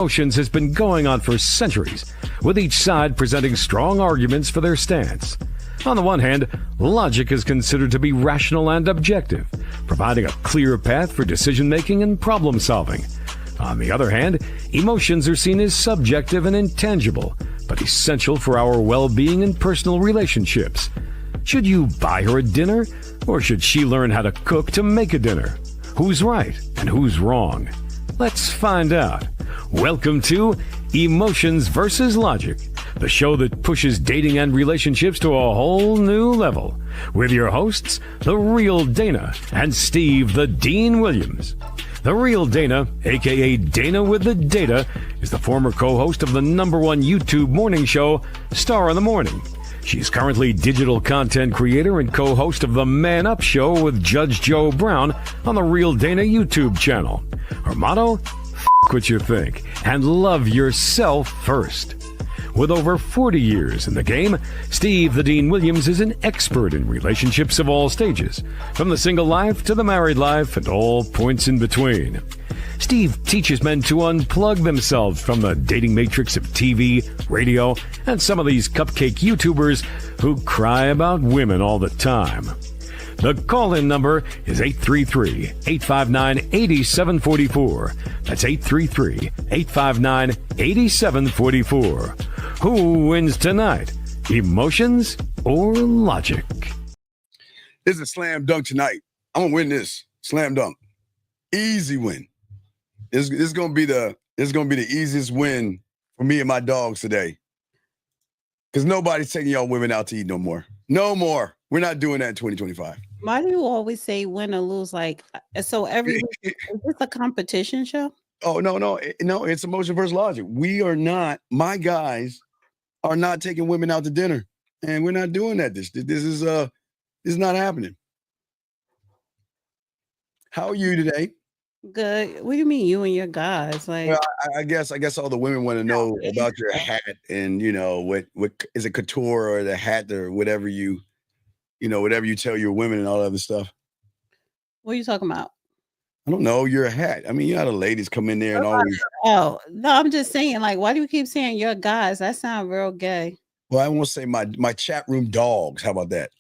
Emotions has been going on for centuries, with each side presenting strong arguments for their stance. On the one hand, logic is considered to be rational and objective, providing a clear path for decision-making and problem-solving. On the other hand, emotions are seen as subjective and intangible, but essential for our well-being and personal relationships. Should you buy her a dinner, or should she learn how to cook to make a dinner? Who's right and who's wrong? Let's find out. Welcome to Emotions versus Logic, the show that pushes dating and relationships to a whole new level. With your hosts, The Real Dana and Steve the Dean Williams. The Real Dana, aka Dana with the Data, is the former co-host of the #1 YouTube morning show, Star in the Morning. She's currently digital content creator and co-host of the Man Up Show with Judge Joe Brown on the Real Dana YouTube channel. Her motto? F*** what you think and love yourself first. With over 40 years in the game, Steve the Dean Williams is an expert in relationships of all stages, from the single life to the married life and all points in between. Steve teaches men to unplug themselves from the dating matrix of TV, radio, and some of these cupcake YouTubers who cry about women all the time. The call-in number is 833-859-8744. That's 833-859-8744. Who wins tonight? Emotions or logic? This is a slam dunk tonight. I'm gonna win this. Slam dunk. Easy win. This is gonna be the easiest win for me and my dogs today. Because nobody's taking y'all women out to eat no more. No more. We're not doing that in 2025. Why do you always say win or lose? Like, so every week, is this a competition show? Oh, no. It's emotion versus logic. My guys are not taking women out to dinner. And we're not doing that. This is not happening. How are you today? Good. What do you mean, you and your guys? Like, well, I guess all the women want to know about your hat and what is it, couture or the hat or whatever you tell your women and all that other stuff. what are you talking about? I don't know. Your hat. I mean, you know how the ladies come in there and always. Oh, no, I'm just saying, like, why do you keep saying your guys? That sounds real gay. Well, I won't say my chat room dogs. How about that?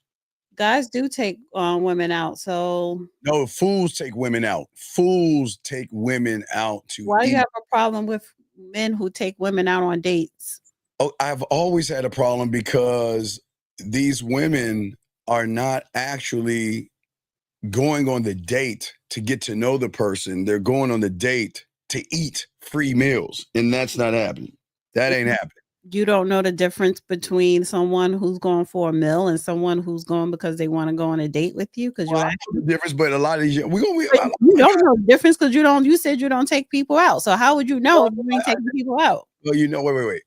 Guys do take women out, so. No, fools take women out. Fools take women out to Why do eat. you have a problem with men who take women out on dates? Oh, I've always had a problem because these women are not actually going on the date to get to know the person. They're going on the date to eat free meals, and that's not happening. That ain't happening. You don't know the difference between someone who's going for a meal and someone who's going because they want to go on a date with you. Because I know the difference, but a lot of these you don't know the difference because you said you don't take people out. So how would you know if you ain't taking people out? Well, wait.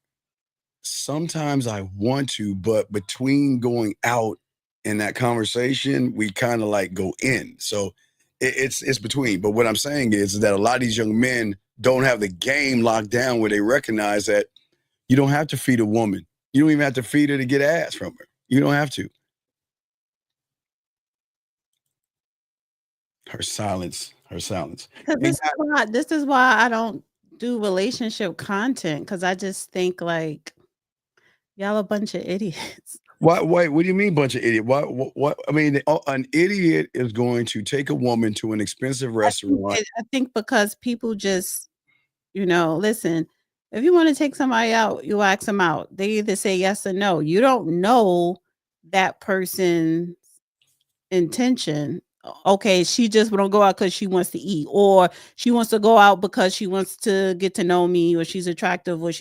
Sometimes I want to, but between going out and that conversation, we kind of like go in. So it's between. But what I'm saying is that a lot of these young men don't have the game locked down where they recognize that you don't have to feed a woman. You don't even have to feed her to get ass from her. You don't have to. Her silence. This is why I don't do relationship content, because I just think like y'all a bunch of idiots. What do you mean bunch of idiot? What? I mean, an idiot is going to take a woman to an expensive restaurant. I think because people just, listen, if you want to take somebody out, you ask them out. They either say yes or no. You don't know that person's intention. Okay, she just won't go out because she wants to eat, or she wants to go out because she wants to get to know me, or she's attractive, or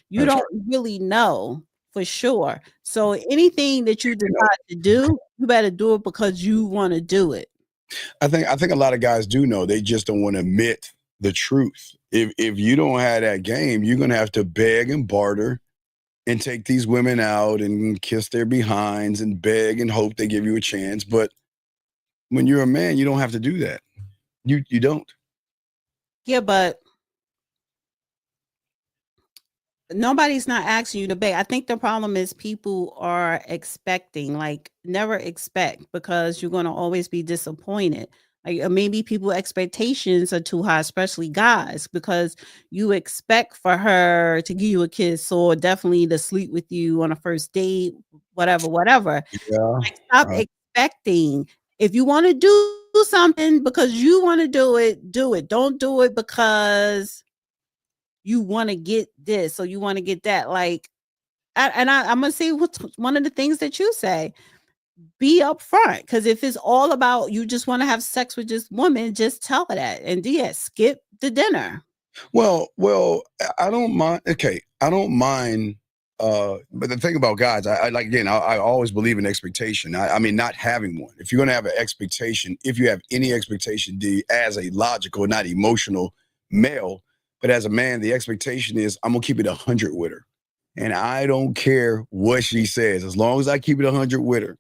you don't really know for sure. So anything that you decide to do, you better do it because you want to do it. I think a lot of guys do know. They just don't want to admit the truth. If you don't have that game, you're gonna have to beg and barter and take these women out and kiss their behinds and beg and hope they give you a chance. But when you're a man, you don't have to do that. You don't. Yeah, but nobody's not asking you to beg. I think the problem is people are expecting, like never expect, because you're going to always be disappointed. Like maybe people expectations are too high, especially guys, because you expect for her to give you a kiss or definitely to sleep with you on a first date, whatever. Yeah. Like stop expecting. If you want to do something because you want to do it, do it. Don't do it because you want to get this or you want to get that. Like, I'm gonna say what's one of the things that you say. Be upfront, because if it's all about you just want to have sex with this woman, just tell her that, and skip the dinner. Well, I don't mind. Okay, I don't mind. But the thing about guys, I like again, I always believe in expectation. I mean, not having one. If you're gonna have an expectation, if you have any expectation, as a logical, not emotional male, but as a man, the expectation is I'm gonna keep it 100 with her, and I don't care what she says, as long as I keep it 100 with her.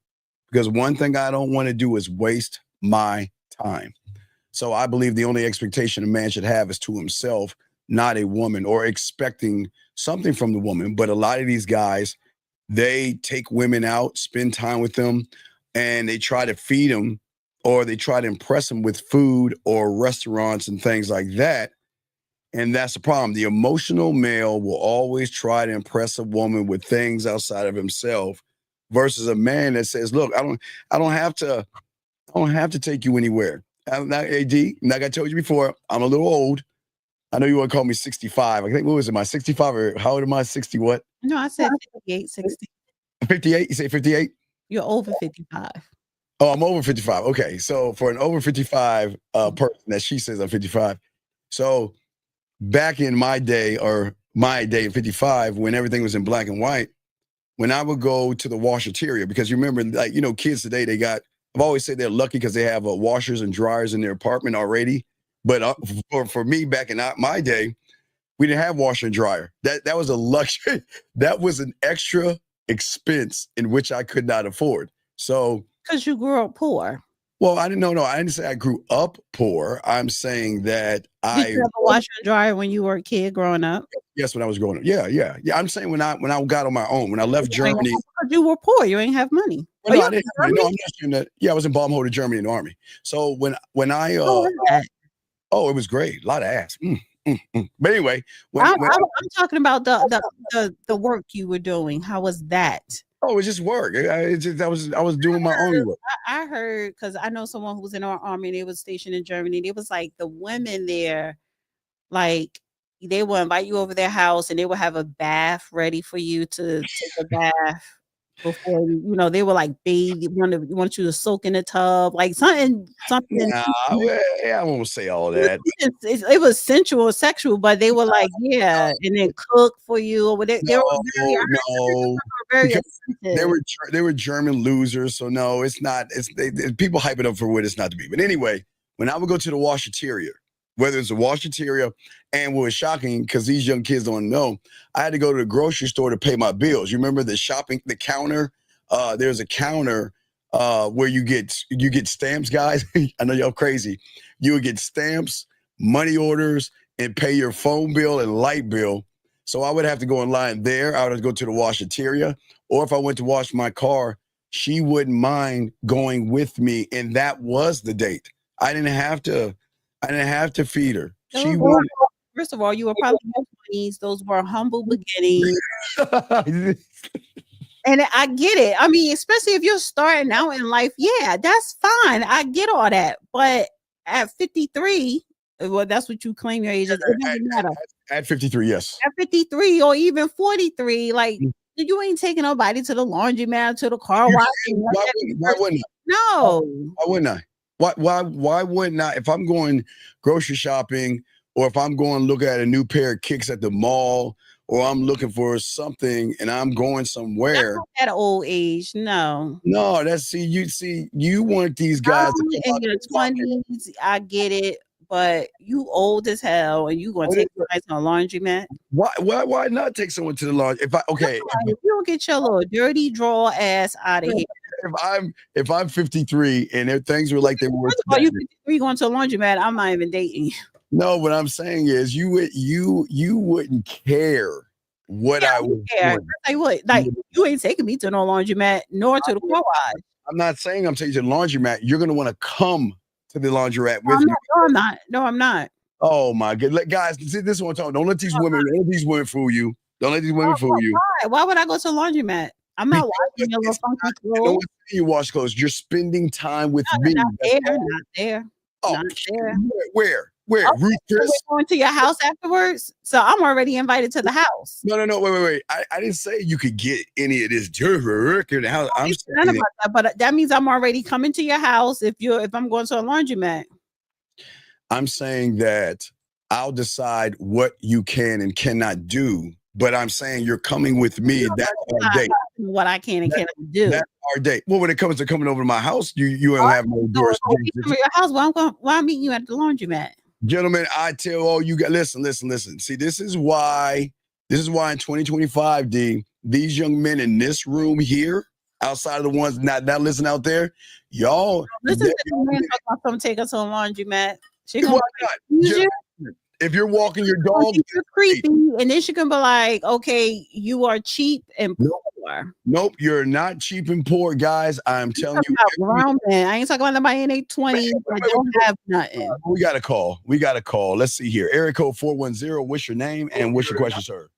Because one thing I don't want to do is waste my time. So I believe the only expectation a man should have is to himself, not a woman, or expecting something from the woman. But a lot of these guys, they take women out, spend time with them, and they try to feed them, or they try to impress them with food or restaurants and things like that. And that's the problem. The emotional male will always try to impress a woman with things outside of himself, versus a man that says, "Look, I don't have to take you anywhere." I'm not AD. Like I told you before, I'm a little old. I know you want to call me 65. I think, what was it, my 65 or how old am I? 60 what? No, I said 58, 60. 58? You say 58? You're over 55. Oh, I'm over 55. Okay. So for an over 55 person that she says I'm 55. So back in my day, or my day in 55, when everything was in black and white, when I would go to the washateria, because you remember, like, kids today, I've always said they're lucky because they have washers and dryers in their apartment already. But for me, back in my day, we didn't have washer and dryer. That was a luxury. That was an extra expense in which I could not afford. So, because you grew up poor. Well, I didn't say I grew up poor. I'm saying that Did you ever wash and dryer when you were a kid growing up? Yes, when I was growing up. Yeah. I'm saying when I got on my own, when I left Germany. Because you were poor, you ain't have money. Well, no, I didn't. No, I'm not saying that. Yeah, I was in Baumholder, Germany in the army. So when I it was great. A lot of ass. But anyway, I'm talking about the work you were doing. How was that? Oh, it was just work. I was doing my own work. I heard, because I know someone who was in our army and they was stationed in Germany. It was like the women there, like they will invite you over their house and they will have a bath ready for you to take a bath before they were like bathe. Want you to soak in the tub, like something. Nah, I won't say all that. It was sensual, sexual, but they were like, yeah, and then cook for you. They were German losers, so no, it's not. People hype it up for what it's not to be. But anyway, when I would go to the washateria, whether it's a washateria, and what was shocking, because these young kids don't know, I had to go to the grocery store to pay my bills. You remember the counter? There's a counter where you get stamps, guys. I know y'all crazy. You would get stamps, money orders, and pay your phone bill and light bill. So I would have to go in line there. I would have to go to the washateria. Or if I went to wash my car, she wouldn't mind going with me. And that was the date. I didn't have to feed her. First of all, you were probably in your 20s. Those were humble beginnings. And I get it. I mean, especially if you're starting out in life, yeah, that's fine. I get all that. But at 53, well, that's what you claim your age is. It doesn't matter. At 53, yes. At 53 or even 43, like, you ain't taking nobody to the laundromat, to the car wash. Why wouldn't I? No. Why wouldn't I? Why wouldn't I? If I'm going grocery shopping, or if I'm going to look at a new pair of kicks at the mall, or I'm looking for something and I'm going somewhere. Not at an old age, no. No, you want these guys to in your 20s. I get it, but you old as hell and you gonna take somebody to a laundromat. Why not take someone to the laundry? If you don't get your little dirty draw ass out of here. If I'm 53 and things were like they were. First of all, you 53 going to a laundromat, I'm not even dating you. No, what I'm saying is you wouldn't care what I would care. Like you ain't taking me to no laundromat nor to the car wash. I'm not saying I'm taking you to the laundromat. You're gonna want to come to the laundrette No, with you. I'm not. No, I'm not. Oh my God, guys, see, this is what I'm talking. Don't let these women fool you. Don't let these women fool you. Why? Why would I go to a laundromat? I'm not washing your little funky No clothes. one's saying you wash clothes. You're spending time with me. Not there. Not there. Oh, Not there. where? Okay, Ruth so Chris? we're going to your house afterwards. So I'm already invited to the house. No. Wait. I didn't say you could get any of this jerk in the house. I'm None saying about that, but that means I'm already coming to your house if I'm going to a laundromat. I'm saying that I'll decide what you can and cannot do. But I'm saying you're coming with me. That's our date. What I can and cannot do. That's our date. Well, when it comes to coming over to my house, you don't have no doors. Your house. Well, I'm meeting you at the laundromat. Gentlemen, I tell all you guys, listen. See, this is why in 2025, D, these young men in this room here, outside of the ones not listening out there, y'all. Listen to the man talk about come take us to a laundromat. She gonna if you're walking your dog, you're creepy, and then she can be like, "Okay, you are cheap and poor." Nope, you're not cheap and poor, guys. I'm telling you. Grown man. I ain't talking about nobody in their 20s that don't have nothing. We got a call. Let's see here. Area code 410. What's your name and what's your question, sir?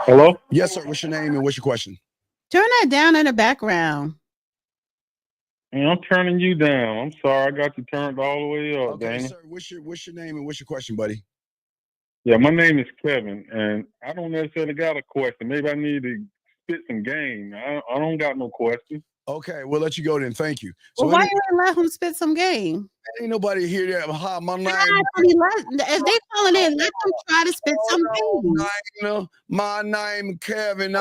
Hello? Yes, sir. What's your name and what's your question? Turn that down in the background. And I'm turning you down. I'm sorry, I got you turned all the way up. Okay, Dana. sir. What's your name and what's your question, buddy? Yeah, my name is Kevin, and I don't necessarily got a question. Maybe I need to spit some game. I don't got no question. Okay, we'll let you go then. Thank you. So why you didn't let him spit some game? Ain't nobody here that. Hi, my name. If they calling in, let them try to spit some game. My name Kevin.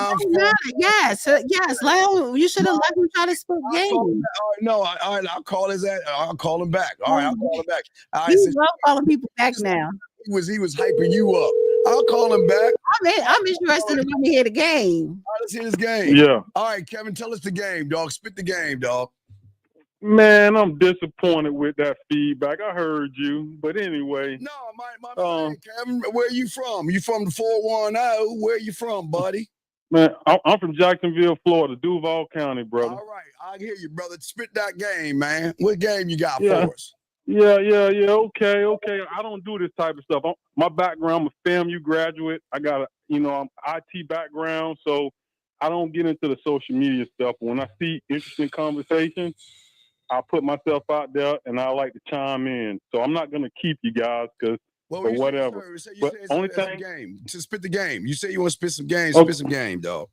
Yes. You should have let him try to spit game. I'll call his ass. I'll call him back. All right, I'll call him back. He's calling people back now. He was hyping you up. I'll call him back. I'm interested in when to hear the game. All right, let's hear this game. Yeah. All right, Kevin, tell us the game, dog. Spit the game, dog. Man, I'm disappointed with that feedback. I heard you, but anyway. No, my man, Kevin, where you from? You from the 410? Where you from, buddy? Man, I'm from Jacksonville, Florida, Duval County, brother. All right, I hear you, brother. Spit that game, man. What game you got for us? Yeah. Okay. I don't do this type of stuff. My background, I'm a FAMU graduate. I got I'm IT background, so I don't get into the social media stuff. When I see interesting conversations, I put myself out there and I like to chime in. So I'm not gonna keep you guys or whatever. Only thing, game. To spit the game. You say you want to spit some game. Spit some game, dog.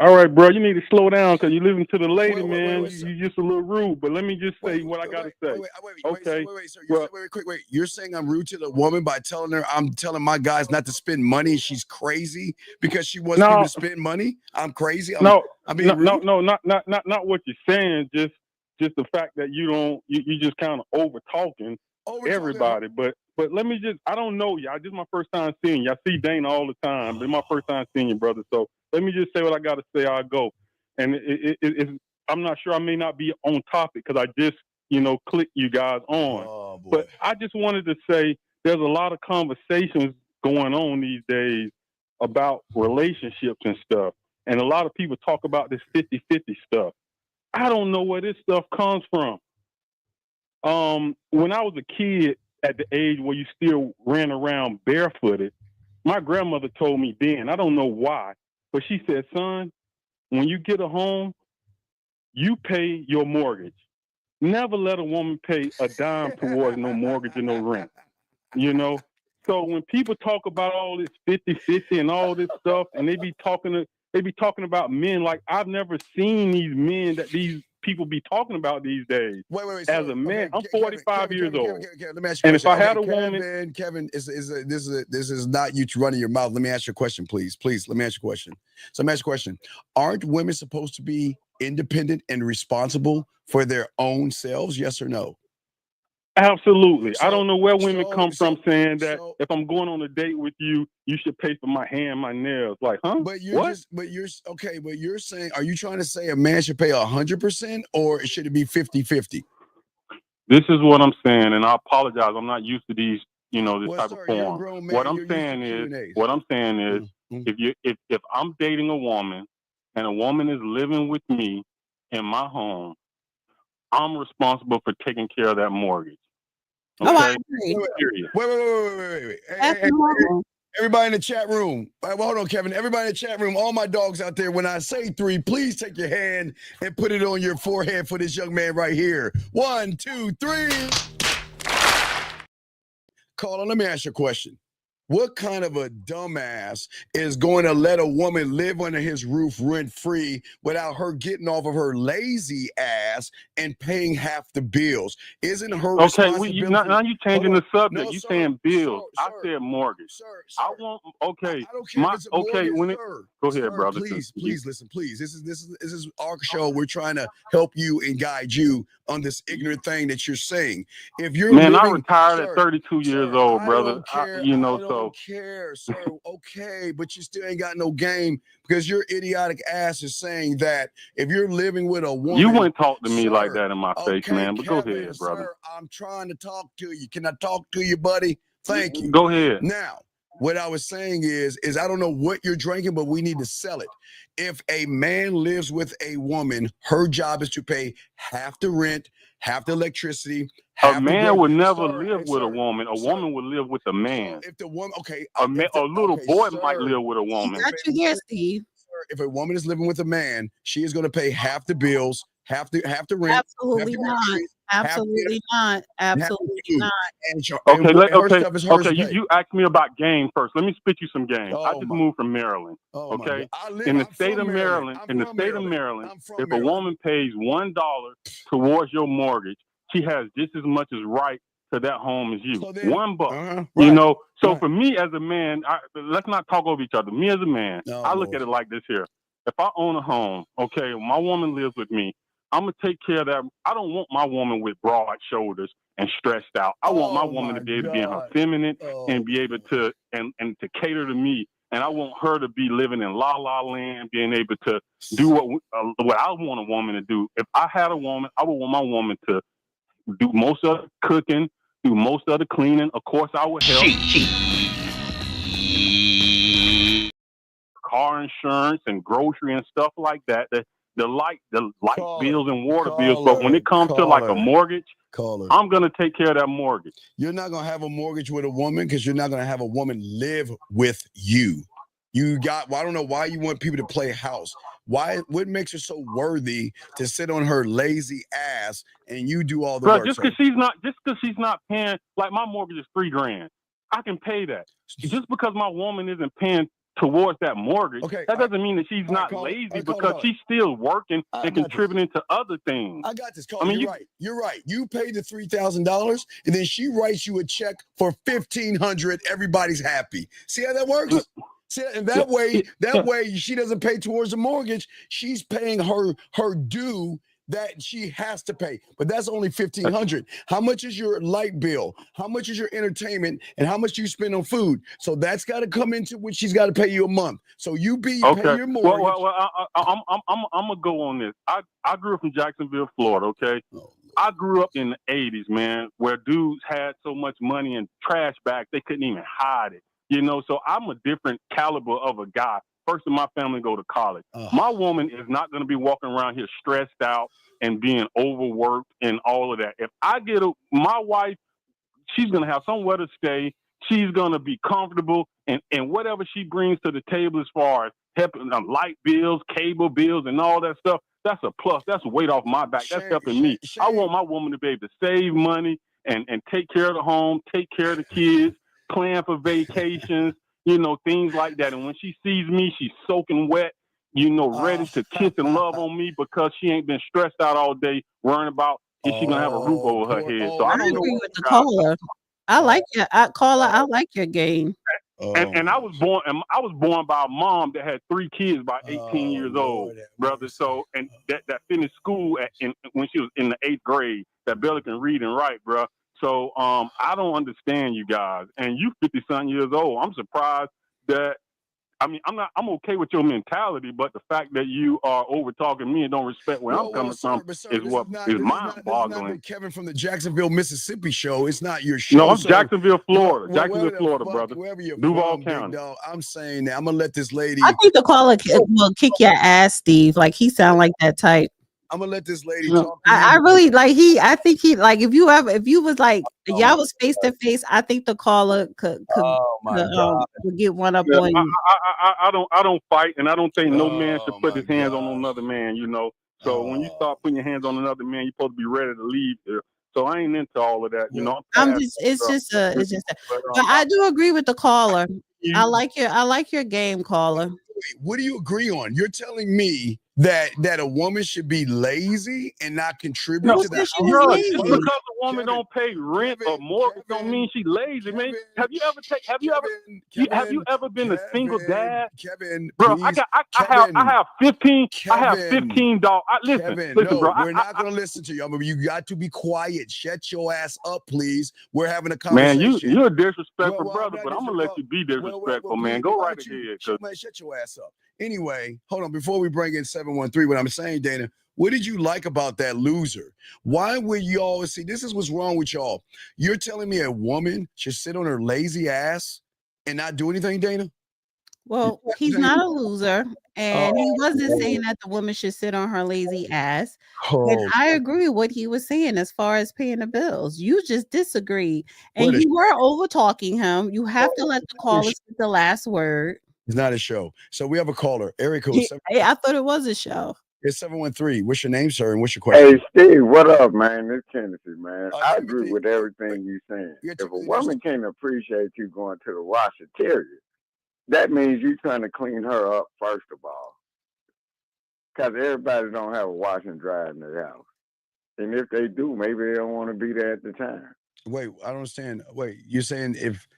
All right, bro. You need to slow down because you're listening to the lady, man. You're just a little rude. But let me just say what I got to say. Wait. You're saying I'm rude to the woman by telling her I'm telling my guys not to spend money. She's crazy because she wants people to spend money. I'm crazy. No, not what you're saying. Just the fact that you just kind of over talking everybody. But let me I don't know you. This is my first time seeing you. I see Dana all the time, but it's my first time seeing you, brother. So let me just say what I got to say. I'll go. And I'm not sure. I may not be on topic because I just, click you guys on. But I just wanted to say there's a lot of conversations going on these days about relationships and stuff. And a lot of people talk about this 50-50 stuff. I don't know where this stuff comes from. When I was a kid at the age where you still ran around barefooted, my grandmother told me then, I don't know why, but she said, son, when you get a home, you pay your mortgage. Never let a woman pay a dime towards no mortgage or no rent. So when people talk about all this 50-50 and all this stuff, and they be talking about men like I've never seen these men that these people be talking about these days. Wait. As a man, I'm 45 years old. Let me ask you and if I had a woman, Kevin, this is not you running your mouth. Let me ask you a question, please. Let me ask you a question. So let me ask you a question. Aren't women supposed to be independent and responsible for their own selves? Yes or no? Absolutely. I don't know where women come from saying that if I'm going on a date with you, you should pay for my hair and my nails. Like, huh? But you're saying, are you trying to say a man should pay 100% or should it be 50-50? This is what I'm saying, and I apologize. I'm not used to these, this type of form. What I'm saying is, if I'm dating a woman and a woman is living with me in my home, I'm responsible for taking care of that mortgage. Oh, I Okay? agree. Wait. That's Hey, normal. everybody in the chat room. Well, hold on, Kevin. Everybody in the chat room, all my dogs out there, when I say 3, please take your hand and put it on your forehead for this young man right here. 1, 2, 3. Caller, let me ask you a question. What kind of a dumbass is going to let a woman live under his roof rent-free without her getting off of her lazy ass and paying half the bills? Isn't her responsibility? Now you changing the subject. No, you sir, saying bills. sir, I said mortgage. Sir, I want I don't care if it's a okay. mortgage, sir. Go ahead, Sir, brother. Please listen, please. This is our show. We're trying to help you and guide you on this ignorant thing that you're saying. If you're I retired at 32 years old, brother. I don't care, sir. Okay, but you still ain't got no game because your idiotic ass is saying that if you're living with a woman, you wouldn't talk to me like that in my face, okay, man. But Kevin, go ahead, brother. Sir, I'm trying to talk to you. Can I talk to you, buddy? Thank you. Go ahead. Now, what I was saying is I don't know what you're drinking, but we need to sell it. If a man lives with a woman, her job is to pay half the rent, half the electricity. A man would never live with a woman. A woman would live with a man. So if the woman, okay, a little boy might live with a woman. Got you there, Steve. If a woman is living with a man, she is going to pay half the bills, half the rent. Absolutely not. Absolutely not. Absolutely not. Okay. You asked me about game first. Let me spit you some game. I just moved from Maryland. Okay, in the state of Maryland, if a woman pays $1 towards your mortgage, she has just as much as right to that home as you. So then, $1. Right. You know. So for me as a man, let's not talk over each other. Me as a man, I look at it like this here. If I own a home, okay, my woman lives with me, I'm going to take care of that. I don't want my woman with broad shoulders and stressed out. I want my woman to be able to be in her feminine and be able to, and to cater to me. And I want her to be living in la la land, being able to do what I want a woman to do. If I had a woman, I would want my woman to do most of the cooking, do most of the cleaning. Of course, I would help. Car insurance and grocery and stuff like that. The light bills and water bills. But when it comes to like a mortgage, I'm going to take care of that mortgage. You're not going to have a mortgage with a woman because you're not going to have a woman live with you. I don't know why you want people to play house. What makes her so worthy to sit on her lazy ass and you do all the work? Just because she's not paying, like my mortgage is $3,000. I can pay that. Just because my woman isn't paying towards that mortgage, that doesn't mean that she's not lazy because she's still working and contributing to other things. I got this. You're right. You pay the $3,000 and then she writes you a check for $1,500. Everybody's happy. See how that works? See, and that way she doesn't pay towards the mortgage. She's paying her due that she has to pay, but that's only $1,500. How much is your light bill? How much is your entertainment? And how much do you spend on food? So that's got to come into what she's got to pay you a month. So you pay your mortgage. Well, I'm gonna go on this. I grew up in Jacksonville, Florida. Okay, I grew up in the '80s, man, where dudes had so much money in trash bags they couldn't even hide it. You know, so I'm a different caliber of a guy. First in my family go to college. My woman is not going to be walking around here stressed out and being overworked and all of that. If I get my wife, she's going to have somewhere to stay. She's going to be comfortable, and whatever she brings to the table as far as helping light bills, cable bills, and all that stuff, that's a plus. That's a weight off my back. That's helping me. I want my woman to be able to save money and take care of the home, take care of the kids, plan for vacations, you know, things like that. And when she sees me, she's soaking wet, you know, ready to kiss and love on me because she ain't been stressed out all day worrying about if she's going to have a roof over her head. So I don't agree with the caller. I like your caller. I like your game. And I was born by a mom that had 3 kids by 18 years old, brother. So, and that finished school when she was in the 8th grade, that barely can read and write, bro. So I don't understand you guys. And you 50-something years old. I'm surprised that, I mean, I'm okay with your mentality, but the fact that you are over talking me and don't respect where I'm coming from is mind boggling. Kevin from the Jacksonville, Mississippi show. It's not your show. No, I'm Jacksonville, Florida. Jacksonville, Florida, brother. Duval County. I'm saying that I'm gonna let this lady. I think the caller will kick your ass, Steve. Like he sound like that type. I'm gonna let this lady talk. I really like I think he like if you was like y'all was face to face, I think the caller could get one up on you. I don't fight, and I don't think no man should put his hands on another man. You know, so when you start putting your hands on another man, you're supposed to be ready to leave there. So I ain't into all of that. You know, it's just but I do agree with the caller. I like your game, caller. What do you agree on? You're telling me that a woman should be lazy and not contribute to the house? Just because a woman don't pay rent or mortgage don't mean she's lazy, man. Have you ever been a single dad? Kevin, bro, please, I have 15 dollars. Listen, bro. We're not gonna listen to you. I mean, you got to be quiet. Shut your ass up, please. We're having a conversation. Man, you're a disrespectful brother, but I'm gonna let you be disrespectful, man. Go right ahead. Shut your ass up. Anyway, hold on. Before we bring in 713, what I'm saying, Dana, what did you like about that loser? Why would you always see? This is what's wrong with y'all. You're telling me a woman should sit on her lazy ass and not do anything, Dana? Well, he's not a loser, and he wasn't saying that the woman should sit on her lazy ass. And I agree with what he was saying as far as paying the bills. You just disagreed, and you were over talking him. You have to let the caller get the last word. It's not a show. So we have a caller. Eric, I thought it was a show. It's 713. What's your name, sir, and what's your question? Hey, Steve, what up, man? It's Tennessee, man. I agree with everything you're saying. If a woman can't appreciate you going to the washateria, that means you're trying to clean her up, first of all. Because everybody don't have a wash and dry in their house. And if they do, maybe they don't want to be there at the time. Wait, I don't understand. Wait, you're saying if...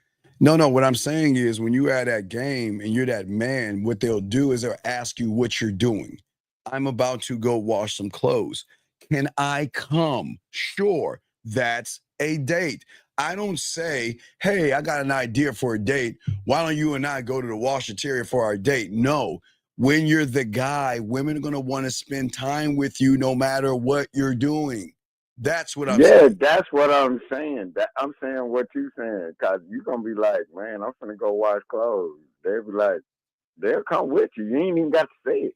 No, what I'm saying is when you are that game and you're that man, what they'll do is they'll ask you what you're doing. I'm about to go wash some clothes. Can I come? Sure, that's a date. I don't say, hey, I got an idea for a date. Why don't you and I go to the washateria for our date? No. When you're the guy, women are going to want to spend time with you no matter what you're doing. That's what I'm saying. Yeah, that's what I'm saying. I'm saying what you're saying, because you're going to be like, man, I'm going to go wash clothes. They'll be like, they'll come with you. You ain't even got to say it.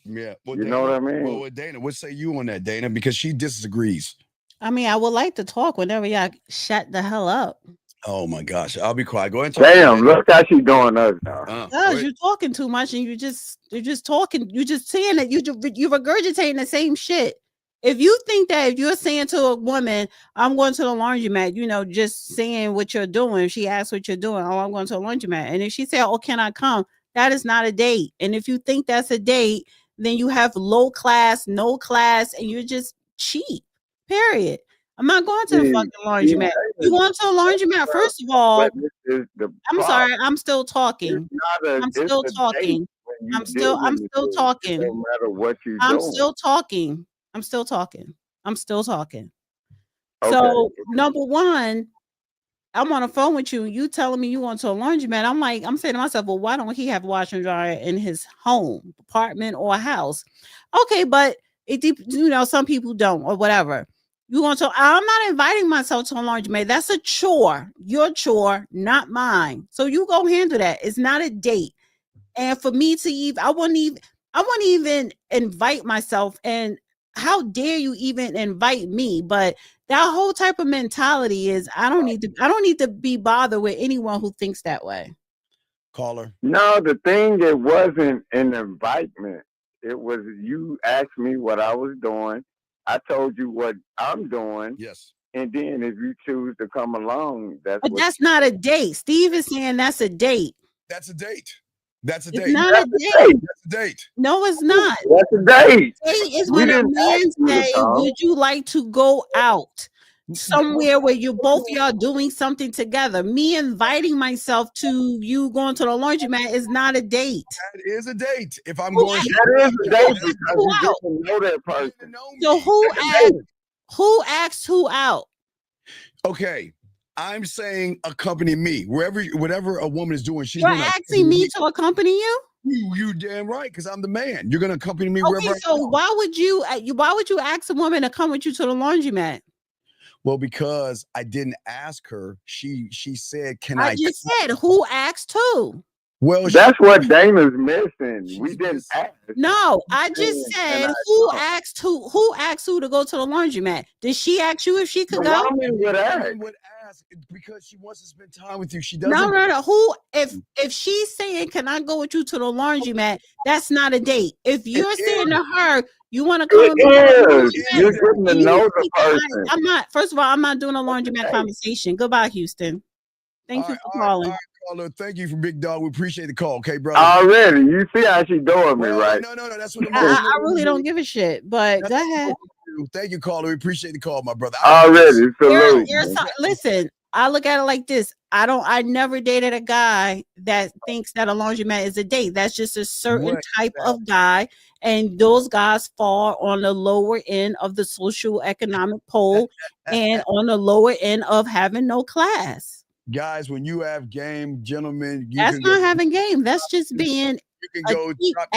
Yeah. Well, you Dana, know what I mean? Well, Dana, what say you on that, Dana? Because she disagrees. I mean, I would like to talk whenever y'all shut the hell up. Oh, my gosh. I'll be quiet. Go ahead and talk. Damn, look how she doing us now. You're talking too much, and you're just talking. You're just saying that you're regurgitating the same shit. If you think that if you're saying to a woman, I'm going to the laundromat, just saying what you're doing, she asks what you're doing, oh, I'm going to the laundromat. And if she said, oh, can I come? That is not a date. And if you think that's a date, then you have low class, no class, and you're just cheap, period. I'm not going to the fucking laundromat. You going to the laundromat, first of all. I'm sorry, I'm still talking. I'm still talking. I'm still talking. No matter what you do. I'm still talking. Okay. So number one, I'm on the phone with you. You telling me you want to a laundromat. I'm saying to myself, well, why don't he have a washer and dryer in his home, apartment, or house? Okay, but some people don't, or whatever. I'm not inviting myself to a laundromat. That's a chore. Your chore, not mine. So you go handle that. It's not a date. And for me to I wouldn't even invite myself. And how dare you even invite me? But that whole type of mentality is I don't need to be bothered with anyone who thinks that way. Caller. No, the thing, it wasn't an invitement. It was you asked me what I was doing. I told you what I'm doing. Yes. And then if you choose to come along, that's not a date. Steve is saying that's a date. That's a date. That's a date. It's not a date. That's a date. No, it's not. That's a date. Date is when a man says, would you like to go out somewhere where you both y'all doing something together? Me inviting myself to you going to the laundromat is not a date. That is a date. If I'm going, that is a date because you don't know that person. So who asked who out? Okay. I'm saying accompany me whatever a woman is doing. You're asking me to accompany you? You damn right, because I'm the man. You're gonna accompany me wherever. Okay, so why would you ask a woman to come with you to the laundromat? Well, because I didn't ask her. She said, "Can I?" I just said, who asked who? Well, that's what Dana's missing. We didn't ask. No, I just said who asked who to go to the laundromat? Did she ask you if she could go? Woman would ask because she wants to spend time with you. She doesn't. No. Who if she's saying, "Can I go with you to the laundromat?" That's not a date. If you're saying to her, "You want to come?" You're getting to know the person. I'm not. First of all, I'm not doing a laundromat conversation. Goodbye, Houston. Thank you for calling. All right, caller. Thank you for Big Dog. We appreciate the call. Okay, bro. Already, you see how she doing me, right? No. That's what I really don't give a shit. But go ahead. Thank you, caller. We appreciate the call, my brother. Already, listen. I look at it like this. I never dated a guy that thinks that a laundromat is a date. That's just a certain type of guy. And those guys fall on the lower end of the social economic pole and on the lower end of having no class. Guys, when you have game, gentlemen, that's not having game. That's just being you can go drop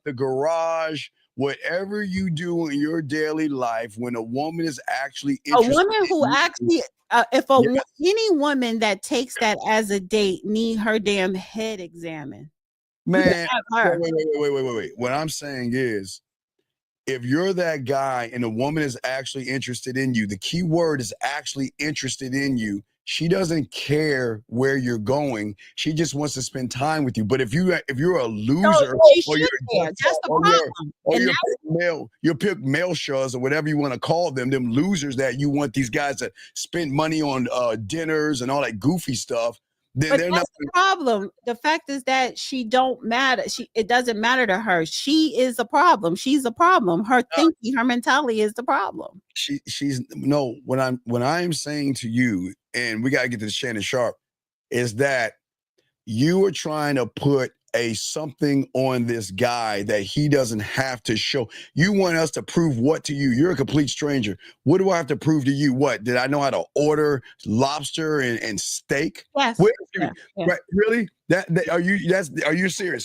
the garage, whatever you do in your daily life. When a woman is actually interested, a woman who actually, any woman that takes that as a date need her damn head examined. Man, wait. What I'm saying is, if you're that guy and a woman is actually interested in you, the key word is actually interested in you. She doesn't care where you're going. She just wants to spend time with you. But if you're a loser, you're pick male shows or whatever you want to call them losers that you want these guys to spend money on dinners and all that goofy stuff. But that's the problem. The fact is that she don't matter. It doesn't matter to her. She is a problem. She's a problem. Her thinking, her mentality is the problem. What I'm saying to you, and we got to get to Shannon Sharp, is that you are trying to put something on this guy that he doesn't have to show. You want us to prove what to you? You're a complete stranger. What do I have to prove to you? What did I know how to order lobster and steak? Yes. Right? Really? Are you serious?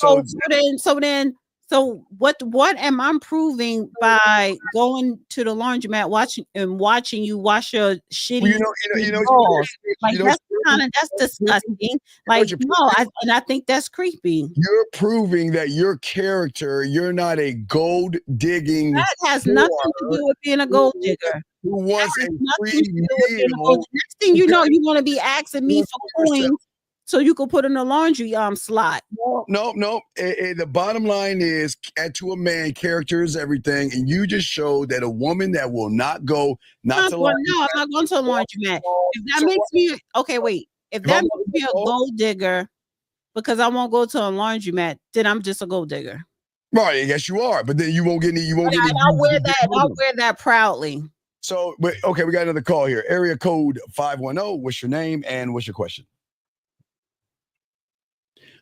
So what am I proving by going to the laundromat watching you wash your shitty balls? Like that's disgusting. Like I think that's creepy. You're proving that your character, you're not a gold digging. That has nothing to do with being a gold digger. Who wants a free meal? Next thing you know, you're gonna be asking me for coins so you can put in a laundry slot. No. The bottom line is, to a man, character is everything, and you just showed that a woman that will not go, I'm not going to a laundromat. If that makes me if that makes me a gold digger because I won't go to a laundromat, then I'm just a gold digger. Right, yes, you are, but then you won't get any. I'll wear that proudly. So, we got another call here. Area code 510. What's your name and what's your question?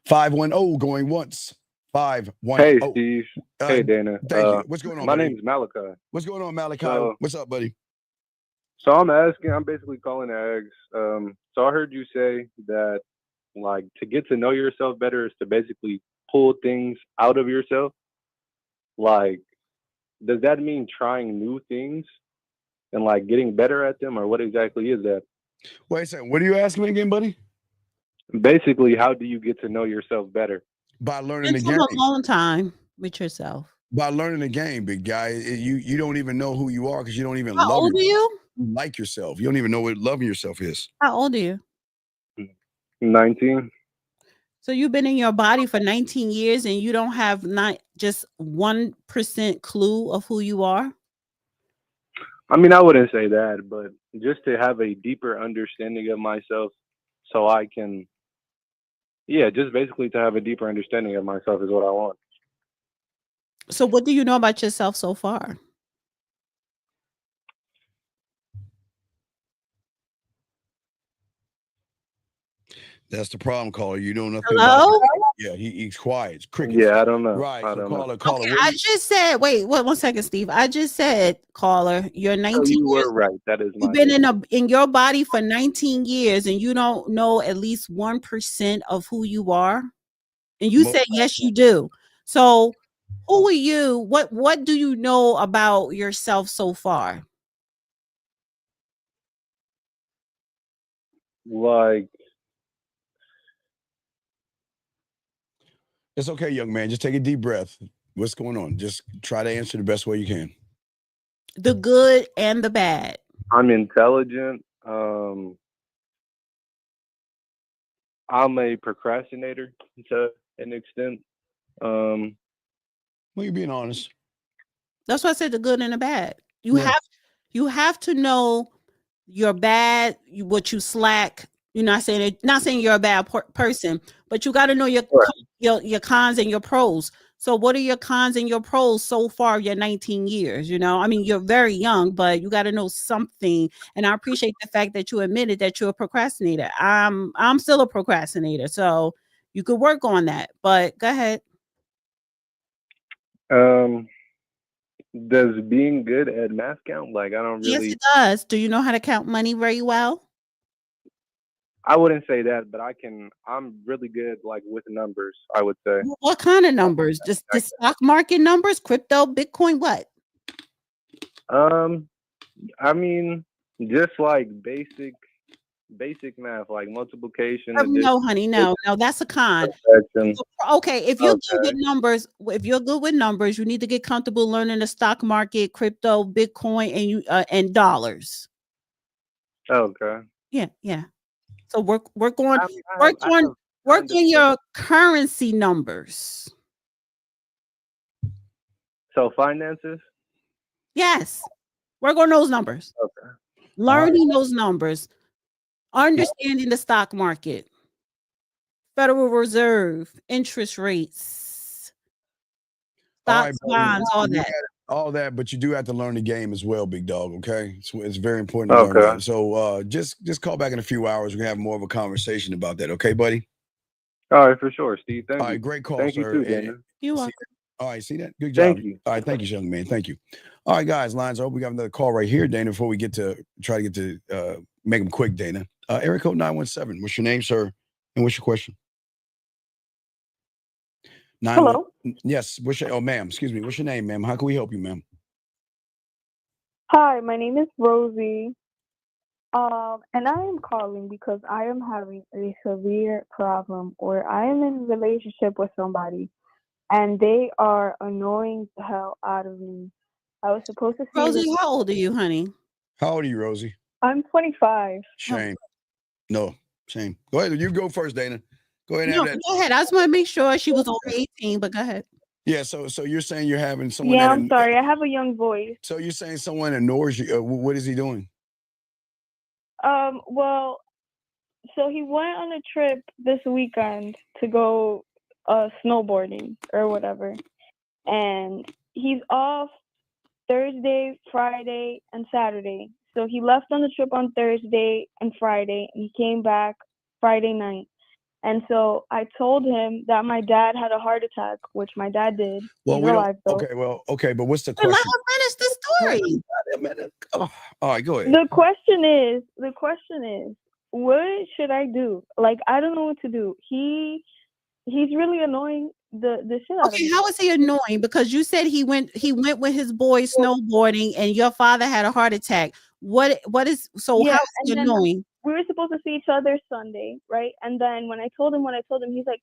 510 going once. 510. Hey, Steve. Hey, Dana. Thank you. What's going on? My name is Malachi. What's going on, Malachi? What's up, buddy? So I'm basically calling to ask. So I heard you say that, like, to get to know yourself better is to basically pull things out of yourself. Like, does that mean trying new things and, like, getting better at them, or what exactly is that? Wait a second. What are you asking me again, buddy? Basically, how do you get to know yourself better? By learning the game. A long time with yourself. By learning the game, big guy. You don't even know who you are because you don't even How old are you? Like yourself. You don't even know what loving yourself is. How old are you? 19. So you've been in your body for 19 years and you don't have not just 1% clue of who you are? I mean, I wouldn't say that, but just to have a deeper understanding of myself so I can, just basically to have a deeper understanding of myself is what I want. So what do you know about yourself so far? That's the problem, caller. You know nothing. Hello? Yeah, he's quiet. It's crickets. Yeah, I don't know. Right. Caller. Okay, I just said, wait, 1 second, Steve. I just said, caller, you're 19 years. You were right. That is my. You've been in your body for 19 years and you don't know at least 1% of who you are. And you said, yes, you do. So who are you? What do you know about yourself so far? Like, It's okay, young man. Just take a deep breath. What's going on? Just try to answer the best way you can. The good and the bad. I'm intelligent. I'm a procrastinator to an extent. Well, you're being honest. That's why I said the good and the bad. You have to know your bad, what you slack. You're not saying you're a bad person, but you got to know your cons and your pros. So what are your cons and your pros so far? Your 19 years, I mean, you're very young, but you got to know something. And I appreciate the fact that you admitted that you're a procrastinator. I'm still a procrastinator, so you could work on that. But go ahead. Does being good at math count? Like, I don't really. Yes, it does. Do you know how to count money very well? I wouldn't say that, but I'm really good, like, with numbers, I would say. What kind of numbers? Just the stock market numbers, crypto, Bitcoin, what? I mean, just like basic math, like multiplication. No, honey, no, that's a con. Okay, if you're good with numbers, you need to get comfortable learning the stock market, crypto, Bitcoin, and dollars. Okay. Yeah. So work on your currency numbers. So finances? Yes. Work on those numbers. Okay. Learning those numbers. Understanding the stock market. Federal Reserve, interest rates, stocks, bonds, all that. All that, but you do have to learn the game as well, big dog. Okay, it's very important to learn that. So just call back in a few hours. We're gonna have more of a conversation about that. Okay, buddy. All right, for sure, Steve. Thank you. All right, great call, thank sir. You too, Dana. You're welcome. All right, see that? Good job. Thank you. All right, thank you, young man. Thank you. All right, guys, lines are open. We got another call right here, Dana. Before we make them quick, Dana. Area code 917. What's your name, sir? And what's your question? Hello. Yes. Ma'am. Excuse me. What's your name, ma'am? How can we help you, ma'am? Hi, my name is Rosie. And I am calling because I am having a severe problem where I am in a relationship with somebody and they are annoying the hell out of me. I was supposed to see Rosie, how old are you, honey? How old are you, Rosie? I'm 25. Shame. No, shame. Go ahead. You go first, Dana. Go ahead and have that. Go ahead. I just want to make sure she was over 18, but go ahead. Yeah, so you're saying you're having someone. Yeah, I'm sorry. I have a young voice. So you're saying someone ignores you. What is he doing? Well, so he went on a trip this weekend to go snowboarding or whatever. And he's off Thursday, Friday, and Saturday. So he left on the trip on Thursday and Friday, and he came back Friday night. And so I told him that my dad had a heart attack, which my dad did. Well, He's alive, though. Okay, but what's the question? Let her finish the story. Oh, all right, go ahead. The question is, what should I do? Like, I don't know what to do. He's really annoying the shit out of me. Okay, how is he annoying? Because you said he went with his boy snowboarding, and your father had a heart attack. How is he annoying? We were supposed to see each other Sunday, right? And then when I told him, he's like,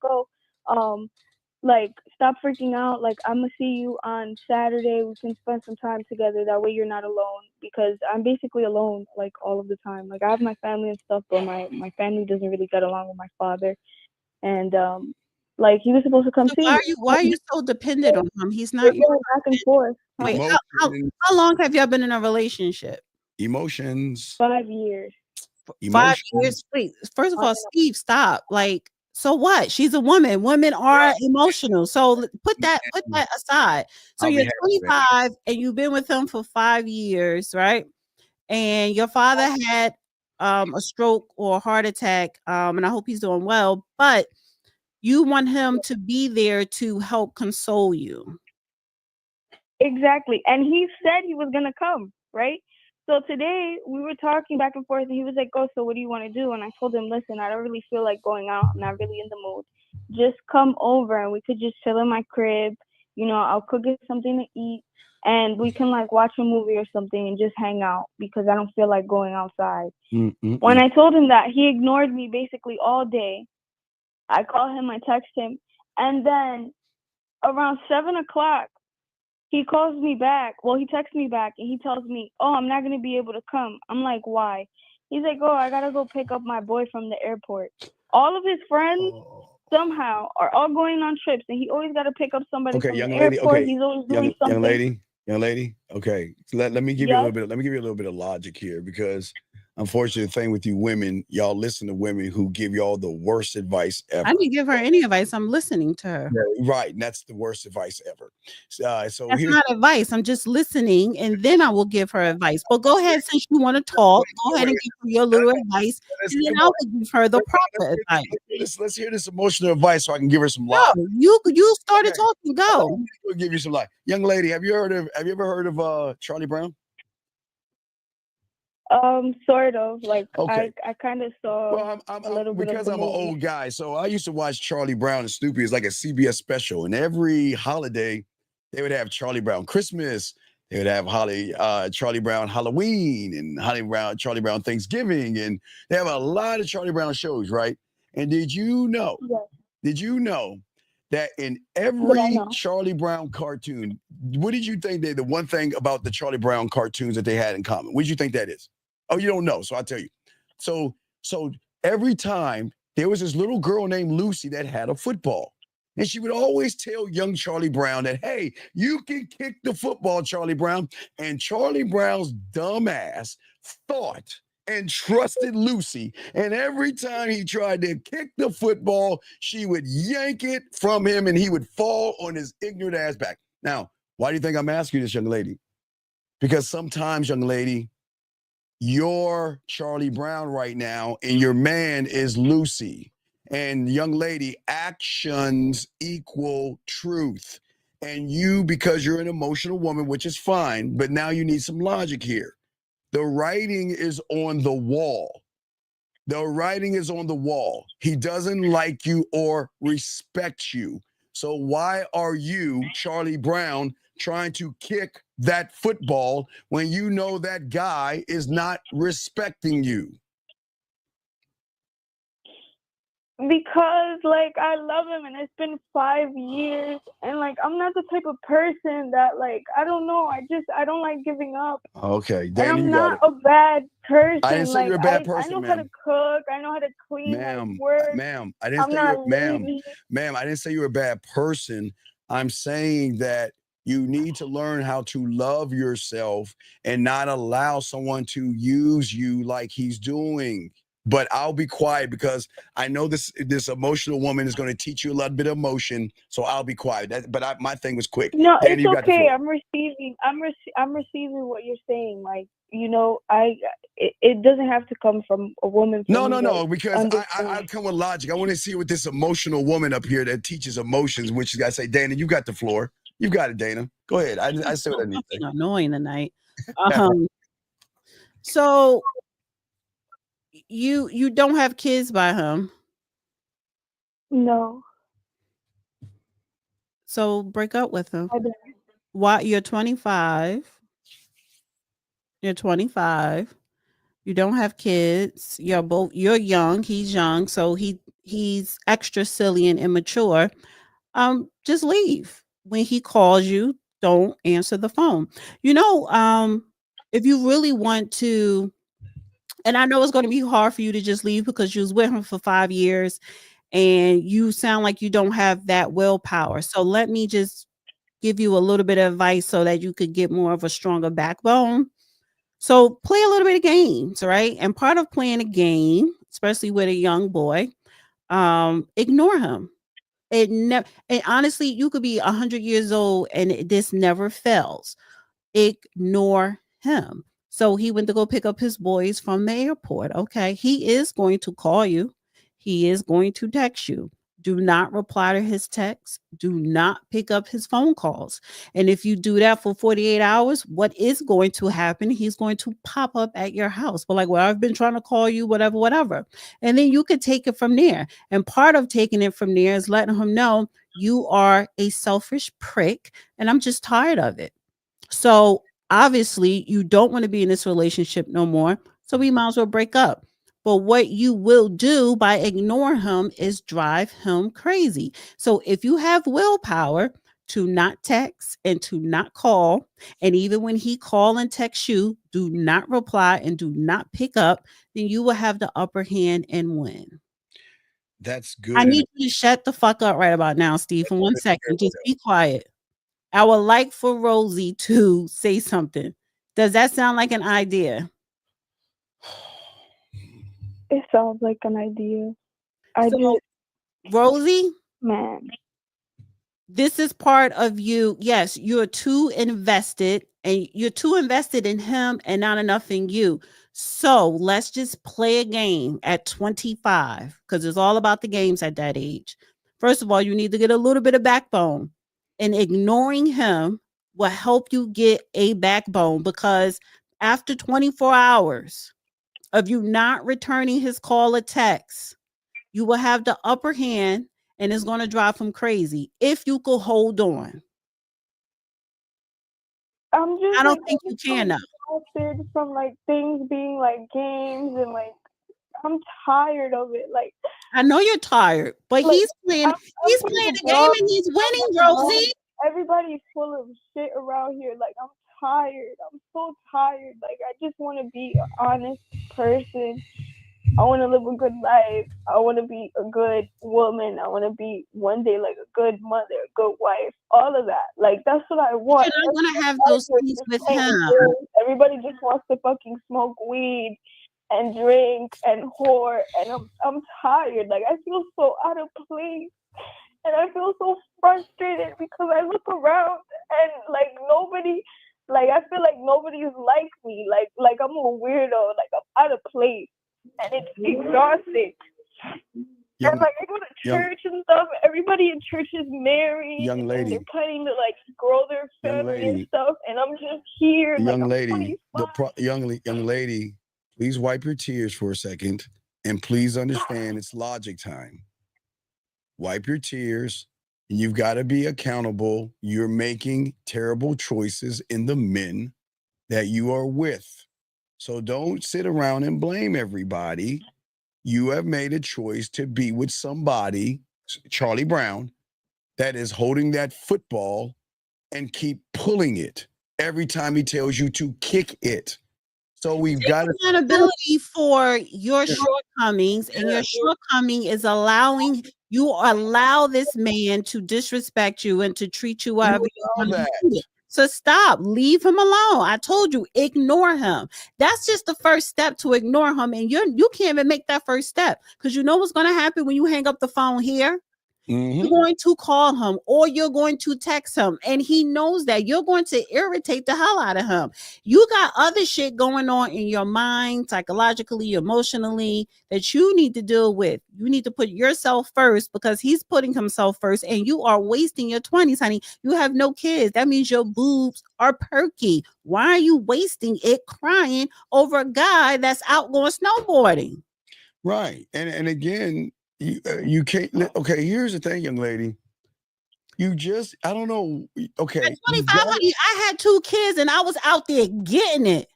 like, stop freaking out. Like, I'm gonna see you on Saturday. We can spend some time together. That way you're not alone, because I'm basically alone, like, all of the time. Like, I have my family and stuff, but my family doesn't really get along with my father. And like, he was supposed to come see me. Why are you so dependent on him? He's not. We're going back and forth. Wait, how long have y'all been in a relationship? Emotions. 5 years. 5 years. Wait, first of all, Steve, stop. Like, so what? She's a woman. Women are emotional. So put that aside. So you're 25 and you've been with him for 5 years, right? And your father had a stroke or a heart attack, and I hope he's doing well, but you want him to be there to help console you. Exactly. And he said he was going to come, right? So today we were talking back and forth, and he was like, "Oh, so what do you want to do?" And I told him, "Listen, I don't really feel like going out. I'm not really in the mood. Just come over and we could just chill in my crib. You know, I'll cook you something to eat, and we can, like, watch a movie or something and just hang out, because I don't feel like going outside." When I told him that, he ignored me basically all day. I call him, I text him, And then around 7 o'clock, he calls me back. Well, he texts me back and he tells me, "Oh, I'm not going to be able to come." I'm like, "Why?" He's like, "Oh, I got to go pick up my boy from the airport." All of his friends somehow are all going on trips, and he always got to pick up somebody from the airport. He's always doing something. Young lady. Okay. Let me give you a little bit. Let me give you a little bit of logic here, because unfortunately, the thing with you women, y'all listen to women who give y'all the worst advice ever. I didn't give her any advice. I'm listening to her. Yeah, right. And that's the worst advice ever. So that's not advice. I'm just listening, and then I will give her advice. But go ahead, since you want to talk, go ahead and give her your little advice, and then I will give her the proper advice. Let's hear this emotional advice so I can give her some light. No, you started talking. Go. We'll give you some light. Young lady, have you ever heard of Charlie Brown? Sort of. Like, okay. I kind of saw. Well, because I'm an old guy, so I used to watch Charlie Brown and Snoopy. It's like a CBS special, and every holiday they would have Charlie Brown Christmas. They would have Charlie Brown Halloween and Charlie Brown Thanksgiving, and they have a lot of Charlie Brown shows, right? And did you know? Yes. Did you know that in every Charlie Brown cartoon, what did you think the one thing about the Charlie Brown cartoons that they had in common? What did you think that is? Oh, you don't know, so I'll tell you. So every time there was this little girl named Lucy that had a football. And she would always tell young Charlie Brown that, "Hey, you can kick the football, Charlie Brown." And Charlie Brown's dumb ass thought and trusted Lucy. And every time he tried to kick the football, she would yank it from him and he would fall on his ignorant ass back. Now, why do you think I'm asking you this, young lady? Because sometimes, young lady, you're Charlie Brown right now and your man is Lucy. And young lady, actions equal truth. And you, because you're an emotional woman, which is fine, but now you need some logic here. The writing is on the wall. The writing is on the wall. He doesn't like you or respect you. So why are you, Charlie Brown, trying to kick that football when you know that guy is not respecting you? Because, like, I love him and it's been 5 years, and like, I'm not the type of person that, like, I don't know, I don't like giving up. Okay, and I'm not a bad person. I didn't say you're a bad person, I know ma'am. how to cook, I know how to clean my work. Ma'am, I didn't I didn't say you're a bad person. I'm saying that you need to learn how to love yourself and not allow someone to use you like he's doing. But I'll be quiet because I know this emotional woman is going to teach you a little bit of emotion. So I'll be quiet. My thing was quick. No, Danny, it's okay. I'm receiving what you're saying. Like, you know, it doesn't have to come from a woman. No. Because I come with logic. I want to see what this emotional woman up here that teaches emotions, which is got to say, Dana, you got the floor. You got it, Dana. Go ahead. I say what I need to say. Annoying tonight. So. You don't have kids by him? No. So break up with him. Why? You're 25. You're 25. You don't have kids. You're young. He's young, so he's extra silly and immature. Just leave. When he calls you, don't answer the phone. You know, if you really want to. And I know it's going to be hard for you to just leave because you was with him for 5 years and you sound like you don't have that willpower. So let me just give you a little bit of advice so that you could get more of a stronger backbone. So play a little bit of games, right? And part of playing a game, especially with a young boy, ignore him. And honestly, you could be 100 years old and this never fails. Ignore him. So he went to go pick up his boys from the airport. Okay. He is going to call you. He is going to text you. Do not reply to his texts. Do not pick up his phone calls. And if you do that for 48 hours, what is going to happen? He's going to pop up at your house. But like, well, I've been trying to call you, whatever. And then you could take it from there. And part of taking it from there is letting him know you are a selfish prick and I'm just tired of it. So obviously, you don't want to be in this relationship no more. So we might as well break up. But what you will do by ignoring him is drive him crazy. So if you have willpower to not text and to not call, and even when he call and text you, do not reply and do not pick up, then you will have the upper hand and win. That's good. I need you to shut the fuck up right about now, Steve, for 1 second. Just be quiet. I would like for Rosie to say something. Does that sound like an idea? It sounds like an idea. Rosie? Man. This is part of you. Yes, you're too invested, and you're too invested in him and not enough in you. So let's just play a game at 25, because it's all about the games at that age. First of all, you need to get a little bit of backbone, and ignoring him will help you get a backbone, because after 24 hours of you not returning his call or text, you will have the upper hand, and it's going to drive him crazy if you could hold on. I don't think you can now. From like things being like games, and like I'm tired of it. Like, I know you're tired, but like, he's playing the game and he's winning, Rosie. Everybody's full of shit around here. Like, I'm tired. I'm so tired. Like, I just want to be an honest person. I want to live a good life. I want to be a good woman. I want to be one day like a good mother, a good wife, all of that. Like, that's what I want. You're not going to have those things with him. Everybody just wants to fucking smoke weed and drink and whore, and I'm tired. Like, I feel so out of place, and I feel so frustrated because I look around and like nobody, like I feel like nobody's like me. Like I'm a weirdo. Like I'm out of place. And it's exhausting. And like I go to church and stuff. Everybody in church is married. Young lady. And they're planning to like grow their family and stuff. And I'm just here. Young lady. Young lady, please wipe your tears for a second. And please understand it's logic time. Wipe your tears. And you've got to be accountable. You're making terrible choices in the men that you are with. So don't sit around and blame everybody. You have made a choice to be with somebody, Charlie Brown, that is holding that football and keep pulling it every time he tells you to kick it. So we've got accountability for your shortcomings, and your shortcoming is allow this man to disrespect you and to treat you however you want to do it. So stop, leave him alone. I told you, ignore him. That's just the first step, to ignore him. And you can't even make that first step, because you know what's going to happen when you hang up the phone here? You're going to call him, or you're going to text him, and he knows that you're going to irritate the hell out of him. You got other shit going on in your mind, psychologically, emotionally, that you need to deal with. You need to put yourself first, because he's putting himself first, and you are wasting your 20s, honey. You have no kids. That means your boobs are perky. Why are you wasting it crying over a guy that's out going snowboarding? Right. And again, you can't. Okay, here's the thing, young lady. You just, I don't know. Okay. At 25, honey, I had 2 kids and I was out there getting it.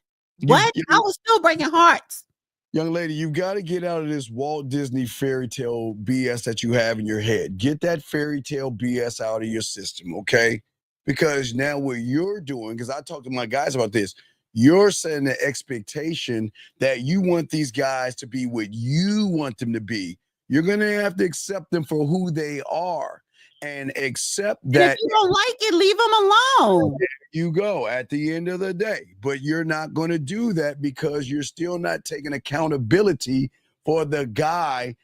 I was still breaking hearts. Young lady, you've got to get out of this Walt Disney fairy tale BS that you have in your head. Get that fairy tale BS out of your system, okay? Because now what you're doing, because I talked to my guys about this, you're setting the expectation that you want these guys to be what you want them to be. You're going to have to accept them for who they are, and accept that. And if you don't like it, leave them alone. There you go at the end of the day. But you're not going to do that, because you're still not taking accountability for the guy.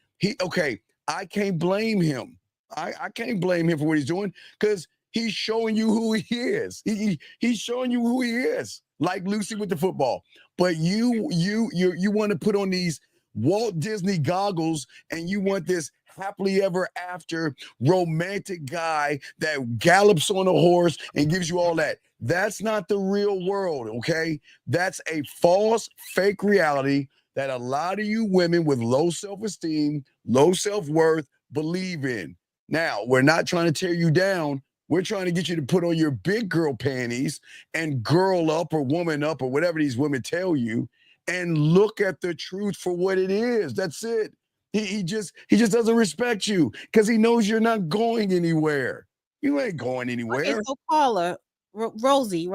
I can't blame him. I can't blame him for what he's doing, because he's showing you who he is. He's showing you who he is, like Lucy with the football. But you want to put on these Walt Disney goggles, and you want this happily ever after romantic guy that gallops on a horse and gives you all that. That's not the real world, okay? That's a false, fake reality that a lot of you women with low self-esteem, low self-worth believe in. Now, we're not trying to tear you down. We're trying to get you to put on your big girl panties and girl up or woman up or whatever these women tell you, and look at the truth for what it is. That's it. He just doesn't respect you because he knows you're not going anywhere. You ain't going anywhere. Okay, so caller, Rosie.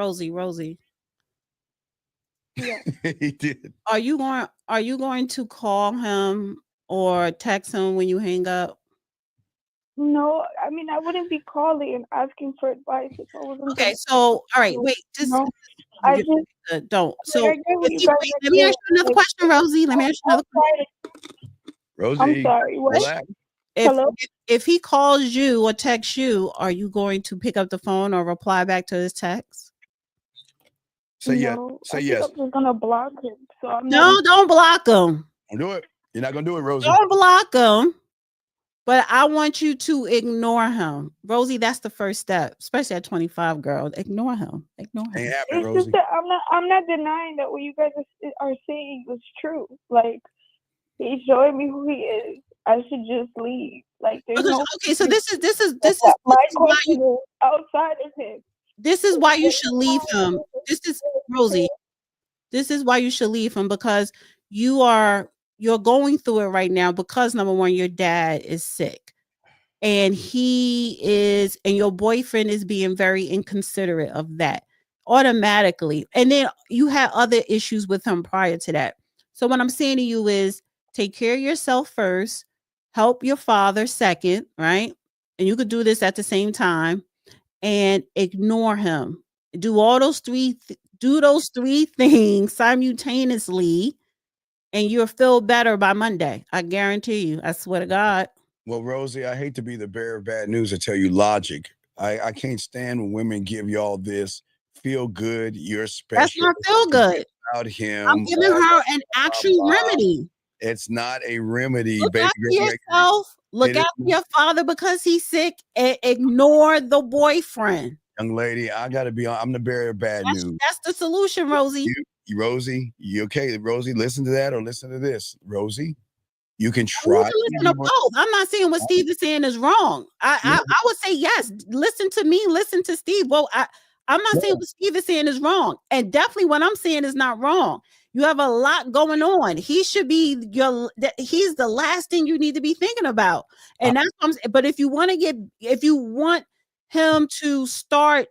Yeah. He did. Are you going to call him or text him when you hang up? No, I mean, I wouldn't be calling and asking for advice if I wasn't. Okay, so all right, wait, just no, I just don't. So I get what you guys are let me ask you another doing. question, Rosie. Let me ask you another question. Rosie, I'm sorry. What? relax. Hello? If he calls you or texts you, are you going to pick up the phone or reply back to his text? Say yes. No, Say I think yes. I'm just gonna block him. So I'm No, not. don't block him. Don't do it. You're not gonna do it, Rosie. Don't block him. But I want you to ignore him. Rosie, that's the first step, especially at 25, girl. Ignore him. Ignore him. Ain't happening, It's Rosie. just that I'm not denying that what you guys are saying is true. Like, he's showing me who he is. I should just leave. Like, there's no. Okay, so this is my question is outside of him. This is why you should leave him. This is Rosie. This is why you should leave him because you're going through it right now because number one, your dad is sick. And your boyfriend is being very inconsiderate of that automatically. And then you had other issues with him prior to that. So what I'm saying to you is take care of yourself first, help your father second, right? And you could do this at the same time and ignore him. Do those three things simultaneously and you'll feel better by Monday. I guarantee you. I swear to God. Well, Rosie, I hate to be the bearer of bad news and tell you logic. I can't stand when women give y'all this feel good, you're special. That's not feel good. About him. I'm giving her an actual remedy. It's not a remedy. Look after yourself. Look after your father because he's sick and ignore the boyfriend. Young lady, I'm the bearer of bad news. That's the solution, Rosie. Rosie, you okay? Rosie, listen to that or listen to this. Rosie, you can try. You can listen to both. I'm not saying what Steve is saying is wrong. I would say yes. Listen to me. Listen to Steve. Well, I'm not saying what Steve is saying is wrong, and definitely what I'm saying is not wrong. You have a lot going on. He should be he's the last thing you need to be thinking about, and that's what I'm saying. But if you want him to start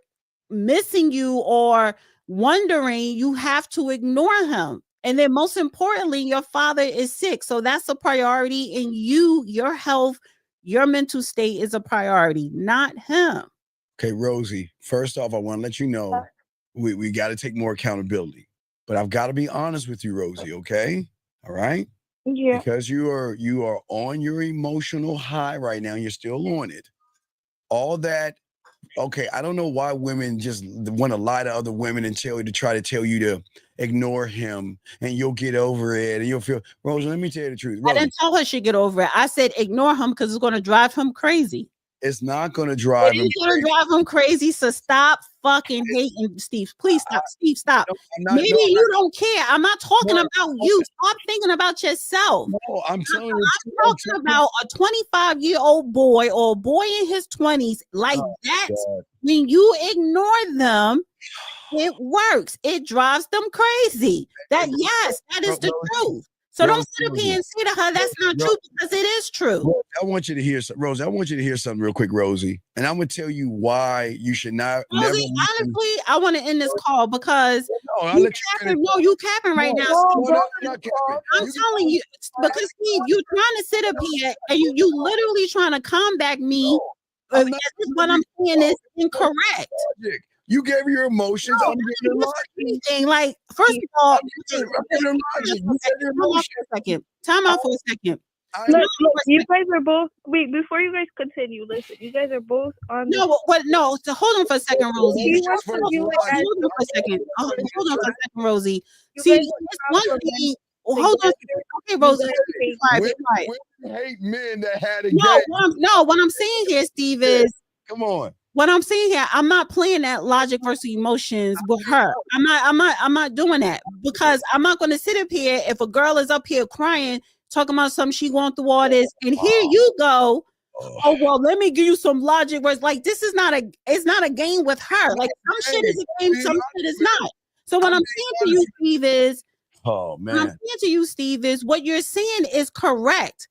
missing you or wondering, you have to ignore him. And then most importantly, your father is sick. So that's a priority. And your health, your mental state is a priority, not him. Okay, Rosie, first off, I want to let you know we got to take more accountability. But I've got to be honest with you, Rosie, okay? All right? Yeah. Because you are on your emotional high right now. You're still on it. All that. Okay, I don't know why women just want to lie to other women and try to tell you to ignore him and you'll get over it and you'll feel. Rosie, let me tell you the truth. Rosie, I didn't tell her she'd get over it. I said ignore him because it's going to drive him crazy. It's not going to drive him crazy. It's going to drive him crazy. So stop fucking hating Steve. Please stop. Steve, stop. You don't care. I'm not talking about you. Stop thinking about yourself. No, I'm telling you. I'm talking about a 25-year-old boy or a boy in his 20s like that. God. When you ignore them, it works. It drives them crazy. That is the truth. So don't sit up here and say to her that's not true because it is true. I want you to hear something, Rosie. I want you to hear something real quick, Rosie. And I'm gonna tell you why you should not. Rosie, honestly, I want to end this call because you capping right now. I'm telling you because Steve, you're trying to sit up here and you literally trying to combat me. What I'm saying is incorrect. You gave your emotions. I'm giving anything. Like, first of all, time out for a second. Look, you guys are both. Wait, before you guys continue, listen. You guys are both on. No, so hold on for a second, Rosie. Hold on for a second. Rosie. See, it's one thing. Hold on. Okay, Rosie. Women hate men that had a what I'm saying here, Steve, is come on. What I'm saying here, I'm not playing that logic versus emotions with her. I'm not doing that because I'm not going to sit up here if a girl is up here crying, talking about something she going through all this, and here you go. Oh well, let me give you some logic. Where it's like this is not a game with her. Like some shit is a game, some shit is not. So what I'm saying to you, Steve, is Oh What I'm man. saying to you, Steve, is what you're saying is correct.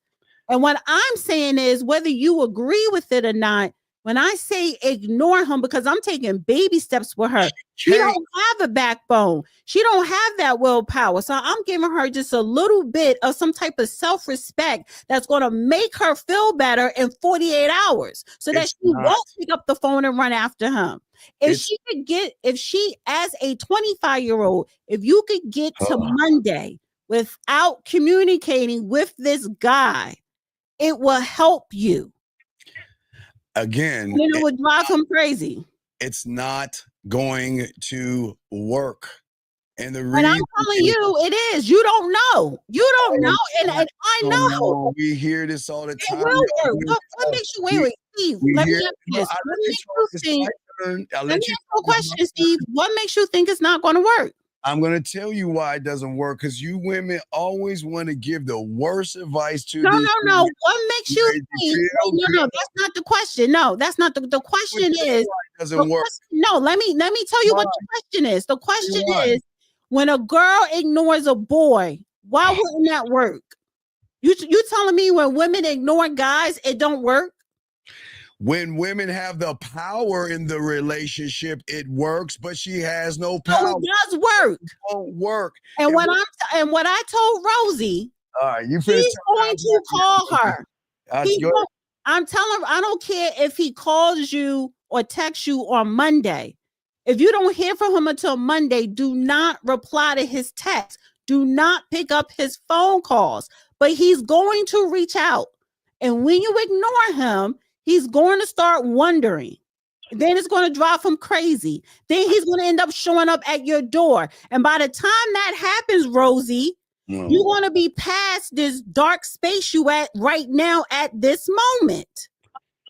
And what I'm saying is whether you agree with it or not, when I say ignore him, because I'm taking baby steps with her, she don't have a backbone. She don't have that willpower. So I'm giving her just a little bit of some type of self-respect that's going to make her feel better in 48 hours so that she won't pick up the phone and run after him. If she as a 25-year-old, if you could get to Monday without communicating with this guy, it will help you. Again, and it would drive him crazy. It's not going to work. And the reason, and I'm telling you, it is. You don't know. You don't know. And I know. We hear this all the time. It will work. What makes you wait, Steve? Let me ask you this. What makes you think? Let me ask you a question, Steve. What makes you think it's not going to work? I'm going to tell you why it doesn't work, because you women always want to give the worst advice to No. What makes you think? No, that's not the question. No, that's not the question. Is it doesn't work? No, let me tell you what the question is. The question is, when a girl ignores a boy, why wouldn't that work? You telling me when women ignore guys, it don't work? When women have the power in the relationship, it works, but she has no power. No, it does work. It won't work. And what I told Rosie, all right, he's going to call her. I'm telling her, I don't care if he calls you or texts you on Monday. If you don't hear from him until Monday, do not reply to his text. Do not pick up his phone calls. But he's going to reach out. And when you ignore him, he's going to start wondering. Then it's going to drive him crazy. Then he's going to end up showing up at your door. And by the time that happens, Rosie, you're going to be past this dark space you at right now at this moment.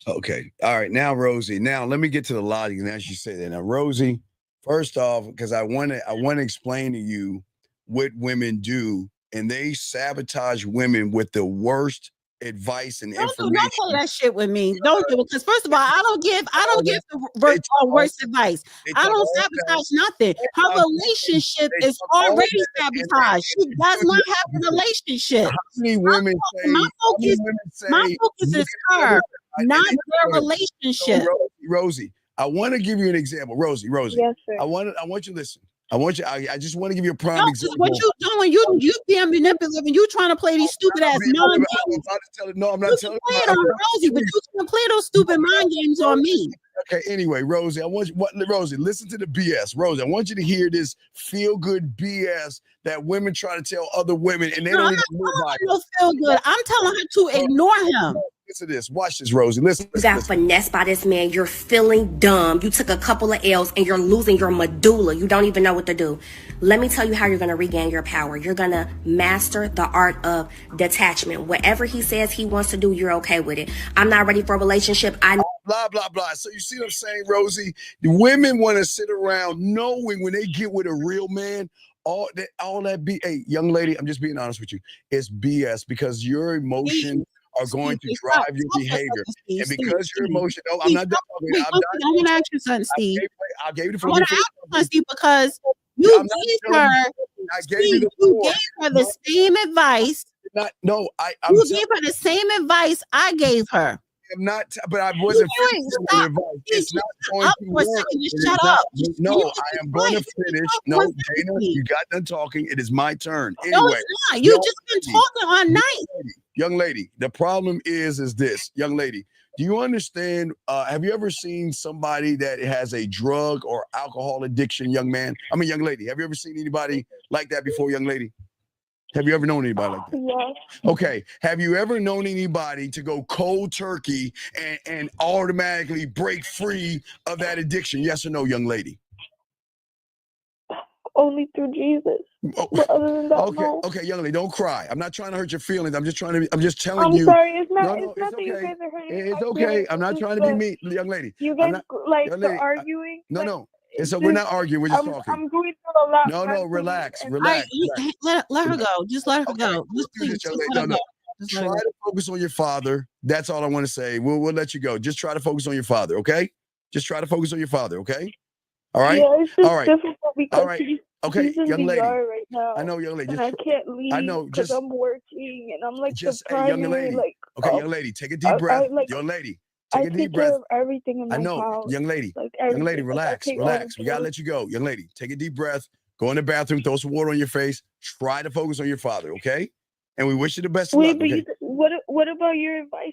Okay. All right. Now, Rosie, now let me get to the logic. And as you say that, now, Rosie, first off, because I want to explain to you what women do, and they sabotage women with the worst advice and information. Don't pull that shit with me. Don't do it, because first of all, I don't give the worst advice. I don't sabotage nothing. Her relationship is already sabotaged. She does not have a relationship. How many women my focus is her, not their relationship. So, Rosie, I want to give you an example. Rosie. Yes, sir. I want you to listen. I just want to give you a prime example. What you doing? You being manipulative and you trying to play these stupid ass mind games. No, I'm not telling you. On Rosie, but you can play those stupid mind games on me. Okay. Anyway, Rosie, Rosie, listen to the BS. Rosie, I want you to hear this feel good BS that women try to tell other women, and they don't even live by it. Feel good. I'm telling her to ignore him. Listen to this. Watch this, Rosie. Listen. You got finessed by this man. You're feeling dumb. You took a couple of L's and you're losing your medulla. You don't even know what to do. Let me tell you how you're going to regain your power. You're going to master the art of detachment. Whatever he says he wants to do, you're okay with it. I'm not ready for a relationship. Blah, blah, blah. So you see what I'm saying, Rosie? The women want to sit around knowing when they get with a real man, all that hey, young lady, I'm just being honest with you. It's BS, because your emotions are going to drive your behavior. And because your emotion, I'm not done. I'm going to ask you something, Steve. I gave you the phone. I want to ask you something, Steve, because you gave her the same advice. You gave her the same advice I gave her. I'm not, but I wasn't finishing the advice. It's not going to work. Shut up. No, I am going to finish. No, Dana, you got done talking. It is my turn. Anyway, no, it's not. You just been talking all night. Young lady, the problem is this. Young lady, do you understand? Have you ever seen somebody that has a drug or alcohol addiction, young lady? Have you ever seen anybody like that before, young lady? Have you ever known anybody like that? Yes. Okay. Have you ever known anybody to go cold turkey and automatically break free of that addiction? Yes or no, young lady? Only through Jesus. But other than that, no. Okay, young lady, don't cry. I'm not trying to hurt your feelings. I'm just telling you. I'm sorry. It's not. No, it's not that you guys are hurting. It's okay. I'm not trying to be mean, young lady. You guys arguing. No. And so we're not arguing. We're just talking. I'm going through a lot. No, relax. Let her go. Just let her go. Just let her go. Try to focus on your father. That's all I want to say. We'll let you go. Just try to focus on your father, okay? Just try to focus on your father, okay? All right? Yeah, it's just all right. difficult because Okay, He's in young the lady. yard right now. I know, young lady. And I can't leave because I'm working and I'm like the young primary, lady. like, Okay, young lady, take a deep breath. Young lady, take a deep take breath. care of everything in my I know, house. young lady. Like Young lady, everything. relax, relax. We gotta let you go. Young lady, take a deep breath. Go in the bathroom, throw some water on your face. Try to focus on your father, okay? And we wish you the best of luck. Okay? What about your advice?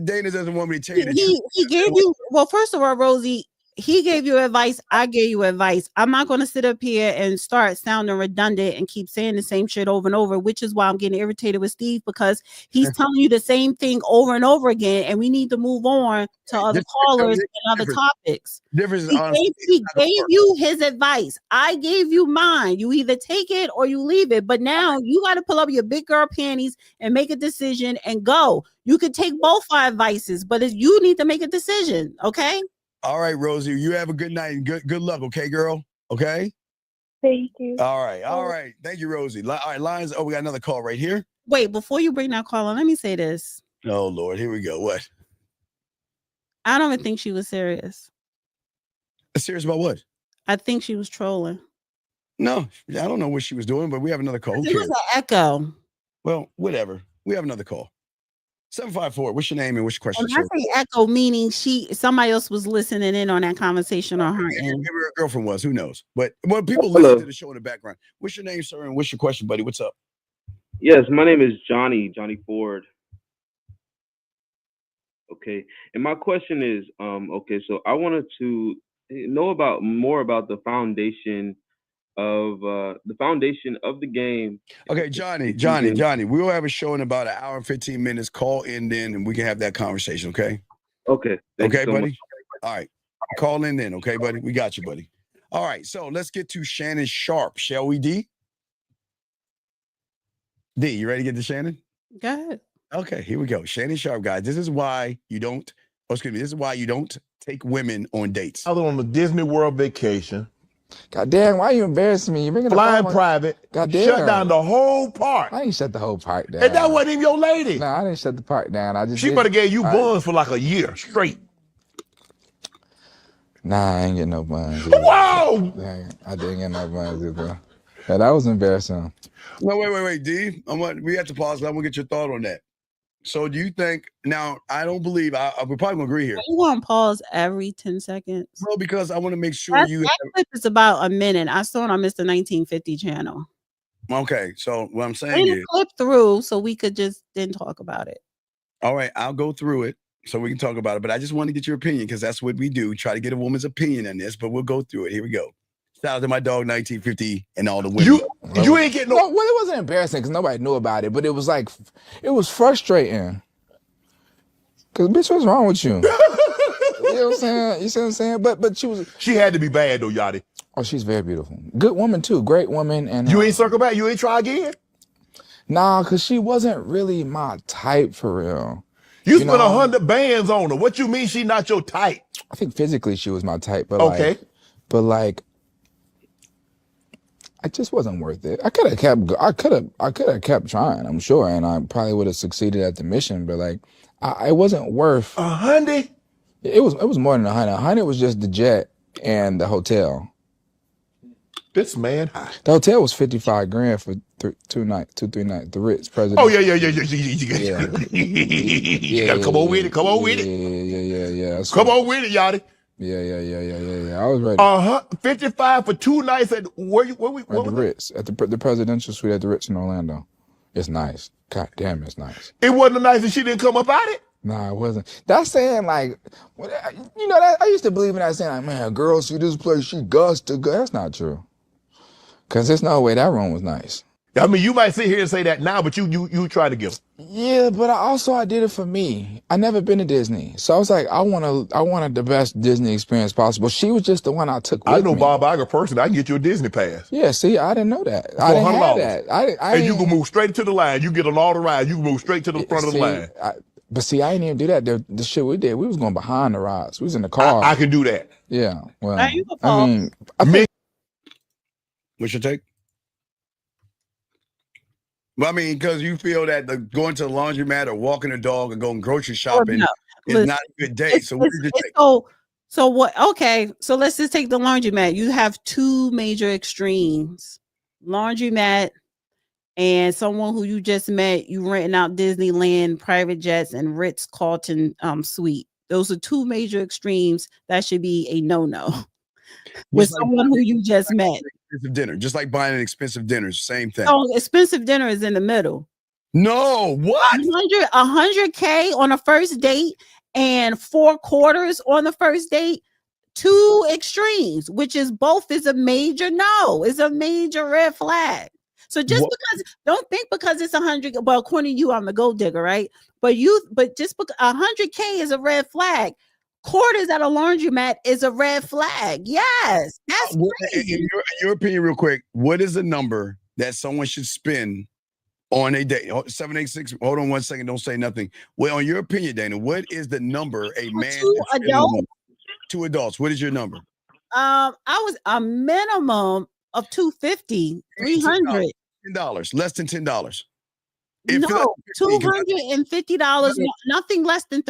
Dana doesn't want me to tell you He gave you, well, first of all, Rosie, he gave you advice. I gave you advice. I'm not going to sit up here and start sounding redundant and keep saying the same shit over and over, which is why I'm getting irritated with Steve, because he's telling you the same thing over and over again, and we need to move on to other callers and other topics. He gave you his advice. I gave you mine. You either take it or you leave it. But now you got to pull up your big girl panties and make a decision and go. You could take both our advices, but you need to make a decision, okay? All right, Rosie, you have a good night and good luck, okay, girl? Okay? Thank you. All right. Thank you, Rosie. All right, lines. Oh, we got another call right here. Wait, before you bring that call on, let me say this. Oh, Lord, here we go. What? I don't even think she was serious. Serious about what? I think she was trolling. No, I don't know what she was doing, but we have another call. It was an echo. Well, whatever. We have another call. 754. What's your name and what's your question? When I say echo, meaning somebody else was listening in on that conversation on her end. Maybe her girlfriend was. Who knows? But when people listen to the show in the background, what's your name, sir, and what's your question, buddy? What's up? Yes, my name is Johnny Ford. Okay, and my question is, okay, so I wanted to know more about the foundation of the game. Okay, Johnny, we will have a show in about an hour and 15 minutes. Call in then, and we can have that conversation. Okay. Okay. Okay, buddy. Much. All right. Call in then. Okay, buddy. We got you, buddy. All right. So let's get to Shannon Sharp, shall we, D? D, you ready to get to Shannon? Go ahead. Okay, here we go. Shannon Sharp, guys. This is why you don't. This is why you don't take women on dates. I was on a Disney World vacation. God damn, why are you embarrassing me? You're bringing flying private. God damn. Shut down the whole park. I didn't shut the whole park down. And that wasn't even your lady. No, I didn't shut the park down. She might have gave you buns for like a year straight. Nah, I ain't getting no buns. Whoa! I didn't get no buns either. Yeah, that was embarrassing. No, wait, D. We have to pause. I'm gonna get your thought on that. So do you think, now, I don't believe, we're probably gonna agree here. You want to pause every 10 seconds? Well, because I want to make sure that clip is about a minute. I saw it on Mr. 1950 channel. Okay, so what I'm saying is, clip through so we could just then talk about it. All right, I'll go through it so we can talk about it, but I just want to get your opinion because that's what we do, try to get a woman's opinion on this, but we'll go through it. Here we go. Shout out to my dog 1950 and all the women. You ain't getting well, it wasn't embarrassing because nobody knew about it, but it was like, it was frustrating. Because, bitch, what's wrong with you? You know what I'm saying? You see what I'm saying? But she had to be bad, though, Yachty. Oh, she's very beautiful. Good woman, too. Great woman. And you ain't circle back? You ain't try again? Nah, because she wasn't really my type for real. You spent 100 bands on her. What you mean she not your type? I think physically she was my type, but it just wasn't worth it. I could have kept trying, I'm sure, and I probably would have succeeded at the mission, but like, it wasn't worth 100. It was more than 100. 100 was just the jet and the hotel. This man. The hotel was $55,000 for 3 nights. The Ritz president. Oh yeah. You gotta come on with it. Come on with it. Yeah. Come on with it, Yachty. Yeah. I was ready. 55 for 2 nights at where the Ritz, at the presidential suite at the Ritz in Orlando. It's nice. God damn, it's nice. It wasn't nice that she didn't come up at it. Nah, it wasn't. That's saying like, that I used to believe in that saying like, man, a girl see this place, she guts to go. That's not true. Cause there's no way that room was nice. I mean, you might sit here and say that now, but you try to give them. Yeah, but I did it for me. I never been to Disney, so I was like, I wanted the best Disney experience possible. She was just the one I took with me. I know Bob Iger personally. I can get you a Disney pass. Yeah, see, I didn't know that. I didn't have that. And you can move straight to the line. You get on all the rides. You can move straight to the front of the line. But see, I didn't even do that. The shit we did, we was going behind the rides. We was in the car. I can do that. Yeah. Well, what's your take? Well, I mean, because you feel that going to the laundromat or walking the dog or going grocery shopping is not a good day. So what did you take? So So what? Okay, so let's just take the laundromat. You have two major extremes: laundromat and someone who you just met. You renting out Disneyland private jets and Ritz-Carlton suite. Those are two major extremes that should be a no-no with someone who you just met. Expensive dinner, just like buying an expensive dinner, same thing. So expensive dinner is in the middle. No, what? 100K on a first date and 4 quarters on the first date. Two extremes, which is both is a major no, is a major red flag. So just because, don't think because it's 100, well, according to you, I'm the gold digger, right? But just because 100K is a red flag, quarters at a laundromat is a red flag. Yes, that's crazy. In your opinion, real quick, what is the number that someone should spend on a date? 786. Hold on 1 second. Don't say nothing. Well, on your opinion, Dana, what is the number a man? Two adults. What is your number? I was a minimum of $250, $300. $10. Less than $10. No, $250. Nothing less than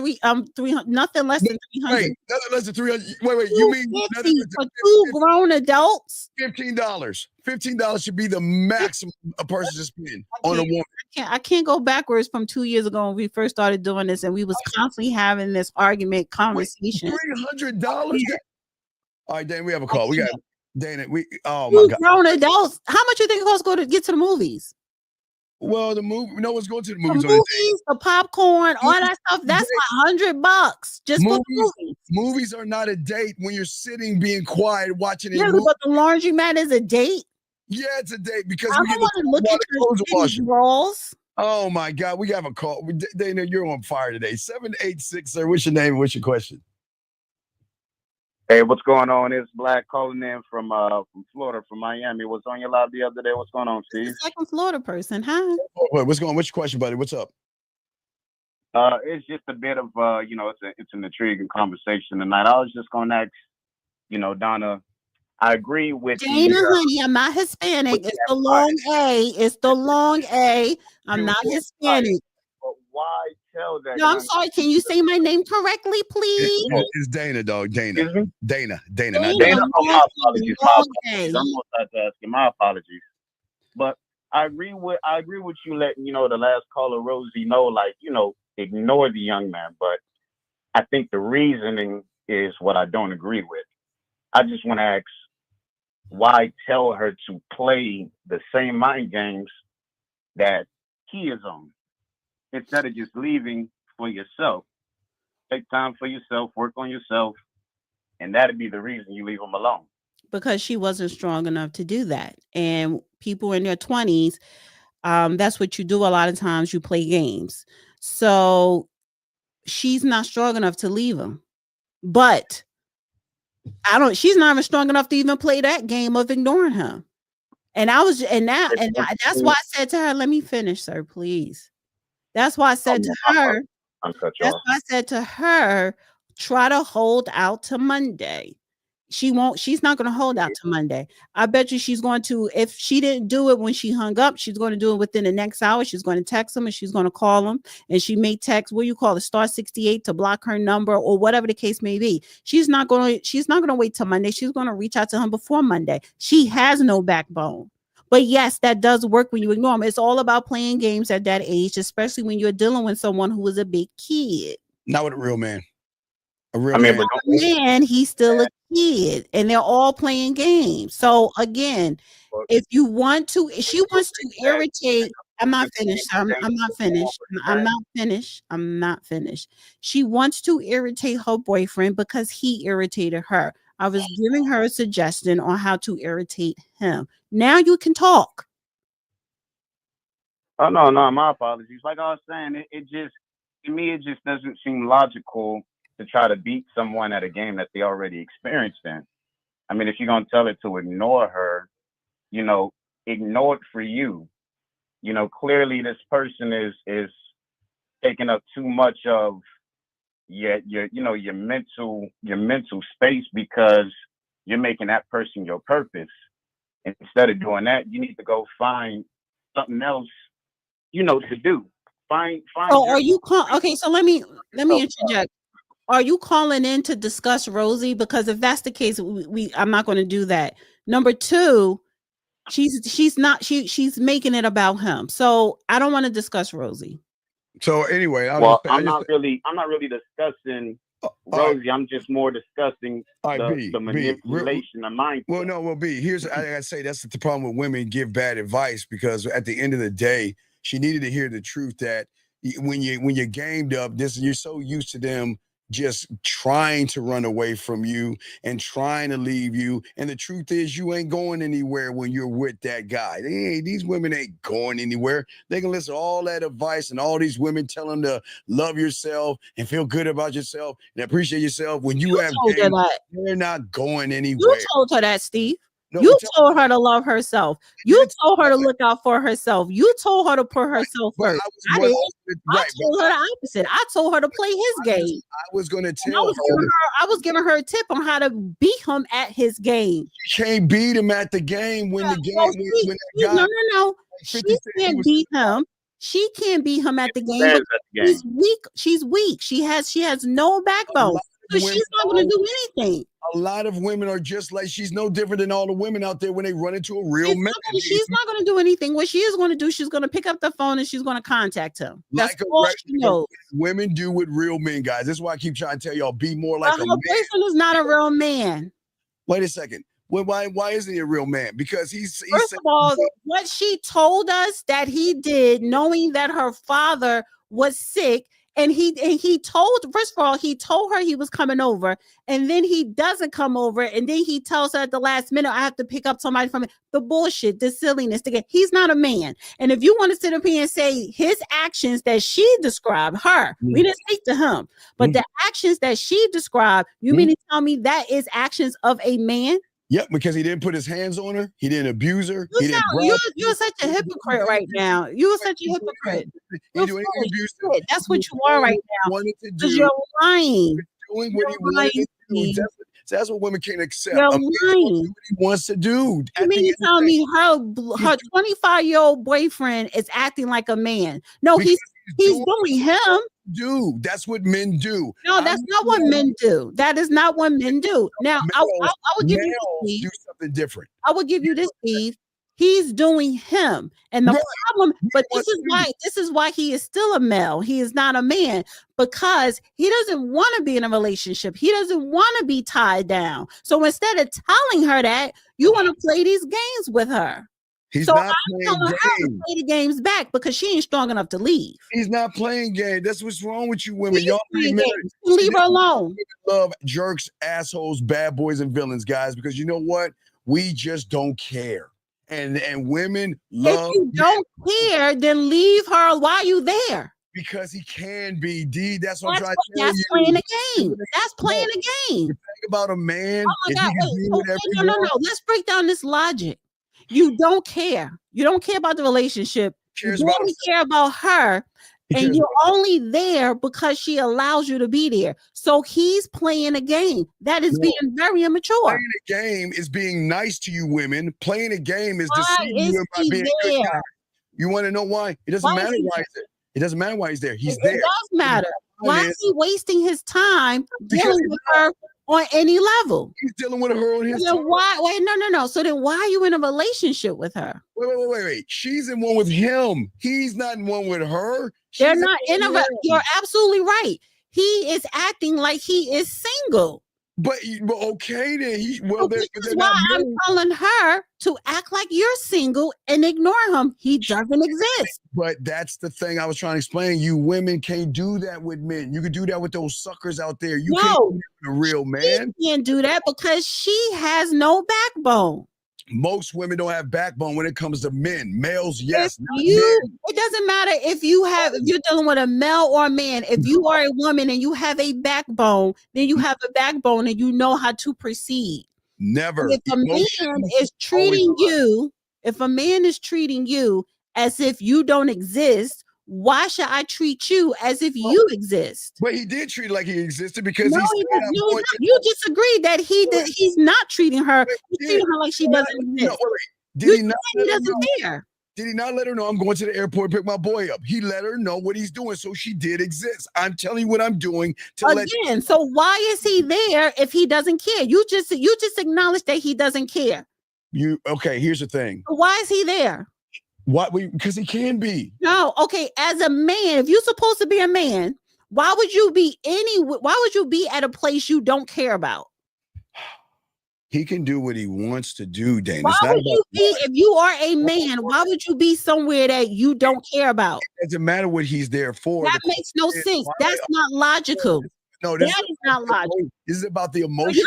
nothing less than 300. Wait, nothing less than 300. Wait. You mean for two grown adults? $15. $15 should be the maximum a person should spend on a woman. I can't go backwards from 2 years ago when we first started doing this, and we was constantly having this conversation. $300. All right, Dana, we have a call. We got Dana. Oh my God. Grown adults. How much you think it costs to go to get to the movies? Well, the movie. No one's going to the movies. The popcorn, all that stuff. That's $100 just for the movies. Movies are not a date when you're sitting, being quiet, watching it. Yeah, but the laundromat is a date. Yeah, it's a date because I don't want to look at your rolls. Oh my God, we have a call. Dana, you're on fire today. 786, sir. What's your name? What's your question? Hey, what's going on? It's Black calling in from Florida, from Miami. Was on your live the other day. What's going on, Steve? Second Florida person, huh? What's going on? What's your question, buddy? What's up? It's just a bit of it's an intriguing conversation tonight. I was just gonna ask, Donna. I agree with Dana, honey. I'm not Hispanic. It's the long A. It's the long A. I'm not Hispanic. But why tell that? No, I'm sorry. Can you say my name correctly, please? It's Dana, dog. Dana. Dana. Dana. Oh, my apologies. I'm multitasking. My apologies. But I agree with you letting the last caller Rosie know, ignore the young man. But I think the reasoning is what I don't agree with. I just want to ask, why tell her to play the same mind games that he is on, instead of just leaving for yourself? Take time for yourself, work on yourself, and that'd be the reason you leave him alone. Because she wasn't strong enough to do that. And people in their 20s, that's what you do a lot of times. You play games. So she's not strong enough to leave him. But she's not even strong enough to even play that game of ignoring him. And that's why I said to her, let me finish, sir, please. That's why I said to her, try to hold out to Monday. She's not going to hold out to Monday. I bet you she's going to, if she didn't do it when she hung up, she's going to do it within the next hour. She's going to text him and she's going to call him, and she may text, what do you call it, *68 to block her number or whatever the case may be. She's not going to wait till Monday. She's going to reach out to him before Monday. She has no backbone. But yes, that does work when you ignore him. It's all about playing games at that age, especially when you're dealing with someone who is a big kid. Not with a real man. Man, he's still a kid, and they're all playing games. So again, if you want to, she wants to irritate. I'm not finished. I'm not finished. She wants to irritate her boyfriend because he irritated her. I was giving her a suggestion on how to irritate him. Now you can talk. Oh no, my apologies. Like I was saying, to me it just doesn't seem logical to try to beat someone at a game that they already experienced in. I mean, if you're going to tell her to ignore her, ignore it for you. Clearly this person is taking up too much of your mental space, because you're making that person your purpose. And instead of doing that, you need to go find something else, to do. Find. So are you okay? So let me interject. are you calling in to discuss Rosie? Because if that's the case, I'm not going to do that. Number two, she's making it about him. So I don't want to discuss Rosie. So anyway, I'm not really discussing Rosie. Right. I'm just more discussing the manipulation of mindset. Well, no, B. Here's I gotta say that's the problem with women give bad advice, because at the end of the day, she needed to hear the truth that when you're gamed up, you're so used to them just trying to run away from you and trying to leave you. And the truth is, you ain't going anywhere when you're with that guy. These women ain't going anywhere. They can listen to all that advice and all these women tell them to love yourself and feel good about yourself and appreciate yourself. When you have game, they're not going anywhere. You told her that, Steve. No, you told her to love herself. You told her to look out for herself. You told her to put herself first. I told her the opposite. I told her to play his game. I was going to tell her. I was giving her a tip on how to beat him at his game. You can't beat him at the game when the game. No. She can't beat him. She can't beat him at the game. She's weak. She's weak. She has no backbone. So she's not going to do anything. A lot of women are just like, she's no different than all the women out there when they run into a real man. She's not going to do anything. What she is going to do, she's going to pick up the phone and she's going to contact him. That's all she knows. Women do with real men, guys. That's why I keep trying to tell y'all, be more like a man. Her boyfriend is not a real man. Wait a second. Well, why isn't he a real man? Because he's first of all, what she told us that he did, knowing that her father was sick. And he told her he was coming over, and then he doesn't come over, and then he tells her at the last minute, I have to pick up somebody from it. The bullshit, the silliness. Again, he's not a man. And if you want to sit up here and say his actions that she described, we didn't speak to him, but the actions that she described, you mean to tell me that is actions of a man? Yep, because he didn't put his hands on her. He didn't abuse her. You're such a hypocrite right now. You're such a hypocrite. That's what you are right now. Because you're lying. Doing what he wanted to do. That's what women can't accept. You're lying. What he wants to do. You mean to tell me her 25-year-old boyfriend is acting like a man? No, he's doing him. Do that's what men do. No, that's not what men do. That is not what men do. Now, I would give you this, do something different. I would give you this, Steve. He's doing him, and the problem. But this is why he is still a male. He is not a man, because he doesn't want to be in a relationship. He doesn't want to be tied down. So instead of telling her that, you want to play these games with her. He's not playing games. Play the games back because she ain't strong enough to leave. He's not playing games. That's what's wrong with you women. Y'all leave her alone. Love jerks, assholes, bad boys, and villains, guys. Because you know what? We just don't care. And women love. If you don't care, then leave her. Why are you there? Because he can be, D. That's what I'm trying to tell you. That's playing a game. That's playing a game. The thing about a man. Oh my God! No. Let's break down this logic. You don't care. You don't care about the relationship. You only care about her. And you're only there because she allows you to be there. So he's playing a game. That is being very immature. Playing a game is being nice to you women. Playing a game is deceiving you by being a good guy. You want to know why? It doesn't matter why he's there. It doesn't matter why he's there. He's there. It does matter. Why is he wasting his time dealing with her on any level? He's dealing with her on his time. Why? Wait, no. So then why are you in a relationship with her? Wait. She's in one with him. He's not in one with her. They're not in a. You're absolutely right. He is acting like he is single. But okay then. This is why I'm telling her to act like you're single and ignore him. He doesn't exist. But that's the thing I was trying to explain. You women can't do that with men. You can do that with those suckers out there. You can't do that with a real man. She can't do that because she has no backbone. Most women don't have backbone when it comes to men. Males, yes. It doesn't matter if you're dealing with a male or a man. If you are a woman and you have a backbone, then you have a backbone and you know how to proceed. Never. If a man is treating you as if you don't exist, why should I treat you as if you exist? But he did treat it like he existed because you just agreed that he's not treating her. He's treating her like she doesn't exist. Did he not? He doesn't care. Did he not let her know I'm going to the airport to pick my boy up? He let her know what he's doing, so she did exist. I'm telling you what I'm doing again. So why is he there if he doesn't care? You just acknowledged that he doesn't care. Okay, here's the thing. Why is he there? What? Because he can be. No, okay. As a man, if you're supposed to be a man, why would you be at a place you don't care about? He can do what he wants to do, Dana. Why would you be, if you are a man, why would you be somewhere that you don't care about? It doesn't matter what he's there for. That makes no sense. That's not logical. No, that is not logical. This is about the emotion.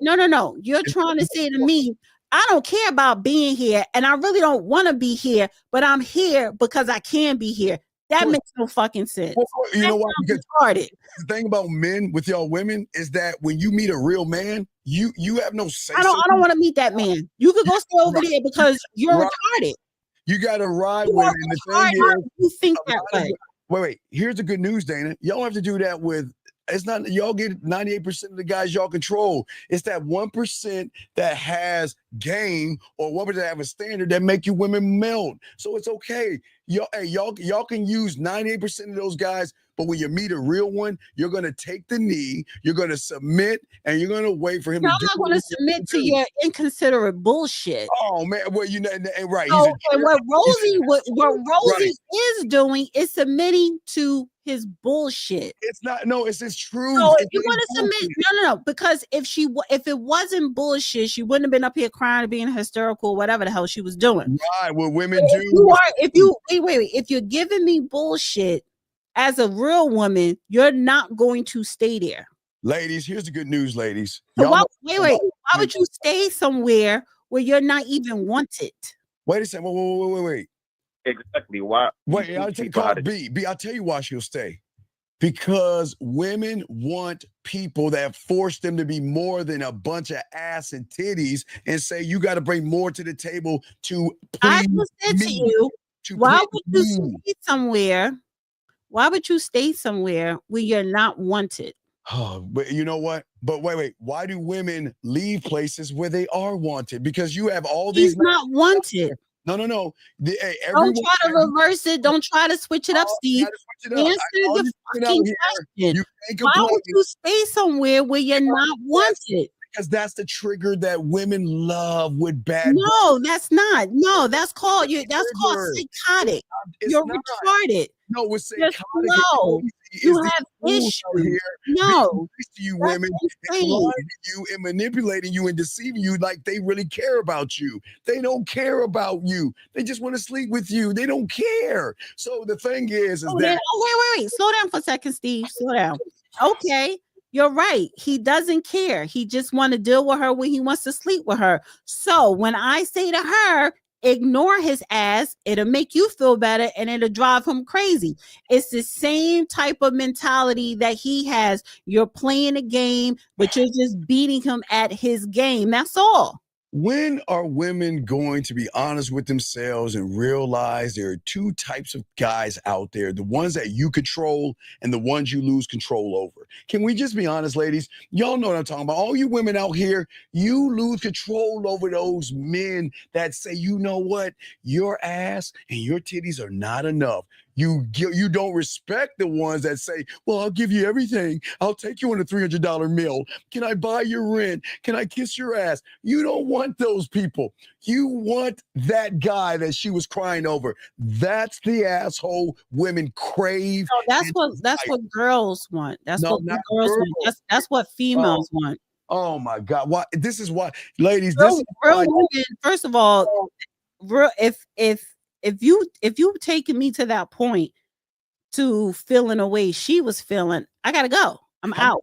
No. You're trying to say to me, I don't care about being here, and I really don't want to be here, but I'm here because I can be here. That makes no fucking sense. Well, you know why? Because retarded. The thing about men with y'all women is that when you meet a real man, you have no say. I don't want to meet that man. You could go stay over there because you're retarded. You got to ride with him. The thing is, you think that way. Wait. Here's the good news, Dana. Y'all have to do that with. It's not y'all get 98% of the guys y'all control. It's that 1% that has game or 1% that have a standard that make you women melt. So it's okay. Y'all can use 98% of those guys, but when you meet a real one, you're gonna take the knee, you're gonna submit, and you're gonna wait for him to do. I'm not gonna submit to your inconsiderate bullshit. Oh man, well right. Okay, what Rosie is doing is submitting to his bullshit. It's not. No, it's his truth. So if you want to submit, no, because if it wasn't bullshit, she wouldn't have been up here crying and being hysterical, whatever the hell she was doing. Right, what women do. If you're giving me bullshit as a real woman, you're not going to stay there. Ladies, here's the good news, ladies. So why would you stay somewhere where you're not even wanted? Wait a second. Wait. Exactly. Why? Wait, I'll tell you why she'll stay. Because women want people that force them to be more than a bunch of ass and titties and say you got to bring more to the table to I just said to you, why would you stay somewhere? Why would you stay somewhere where you're not wanted? Oh, but you know what? But wait. Why do women leave places where they are wanted? Because you have all these. He's not wanted. No. Don't try to reverse it. Don't try to switch it up, Steve. Answer the fucking question. Why would you stay somewhere where you're not wanted? Because that's the trigger that women love with bad. No, that's not. No, that's called psychotic. You're retarded. No, we're psychotic. No, you have issues. No, to you women, and lying to you and manipulating you and deceiving you like they really care about you. They don't care about you. They just want to sleep with you. They don't care. So the thing is that. Wait. Slow down for a second, Steve. Slow down. Okay. You're right. He doesn't care. He just want to deal with her when he wants to sleep with her. So when I say to her, ignore his ass, it'll make you feel better and it'll drive him crazy. It's the same type of mentality that he has. You're playing a game, but you're just beating him at his game. That's all. When are women going to be honest with themselves and realize there are two types of guys out there, the ones that you control and the ones you lose control over? Can we just be honest, ladies? Y'all know what I'm talking about. All you women out here, you lose control over those men that say, you know what, your ass and your titties are not enough. You don't respect the ones that say, well, I'll give you everything. I'll take you on a $300 meal. Can I buy your rent? Can I kiss your ass? You don't want those people. You want that guy that she was crying over. That's the asshole women crave. No, that's what girls want. That's what girls want. That's what females want. Oh my God. Why? This is why, ladies, real women, first of all, if you taking me to that point to feeling a way she was feeling, I gotta go. I'm out.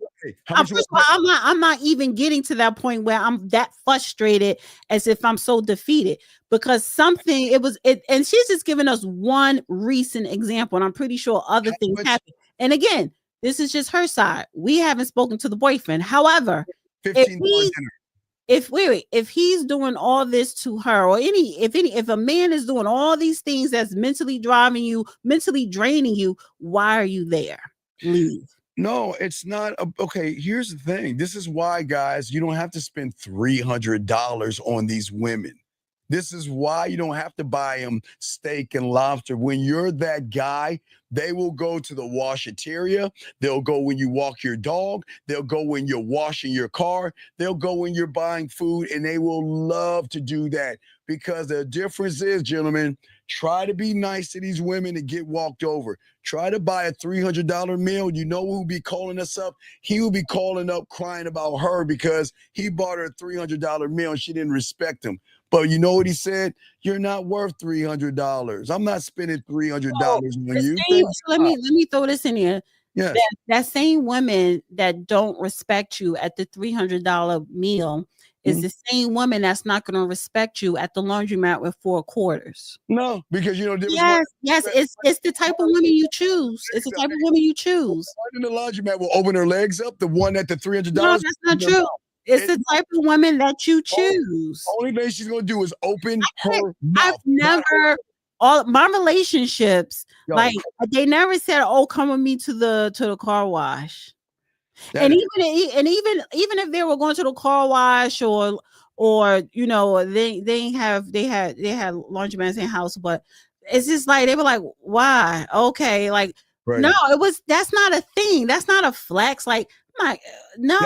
First of all, I'm not even getting to that point where I'm that frustrated as if I'm so defeated because and she's just giving us one recent example, and I'm pretty sure other things happen. And again, this is just her side. We haven't spoken to the boyfriend. However, if he's doing all this to her, or if a man is doing all these things that's mentally driving you, mentally draining you, why are you there? Leave. No, it's not. Okay, here's the thing. This is why, guys, you don't have to spend $300 on these women. This is why you don't have to buy them steak and lobster. When you're that guy, they will go to the washateria. They'll go when you walk your dog. They'll go when you're washing your car. They'll go when you're buying food, and they will love to do that because the difference is, gentlemen, try to be nice to these women and get walked over. Try to buy a $300 meal. You know who'll be calling us up? He will be calling up crying about her because he bought her a $300 meal and she didn't respect him. But you know what he said? You're not worth $300. I'm not spending $300 on you. Let me throw this in here. Yes. That same women that don't respect you at the $300 meal is the same woman that's not going to respect you at the laundromat with 4 quarters. No, because you know. Yes, it's the type of women you choose. It's the type of women you choose. The one in the laundromat will open her legs up. The one at the $300. No, that's not true. It's the type of woman that you choose. Only thing she's gonna do is open her mouth. I've never all my relationships, like they never said, "Oh, come with me to the car wash." And even if they were going to the car wash or you know they had laundromats in house, but it's just like they were like, "Why? Okay, like." Right. No, that's not a thing. That's not a flex. Like, no.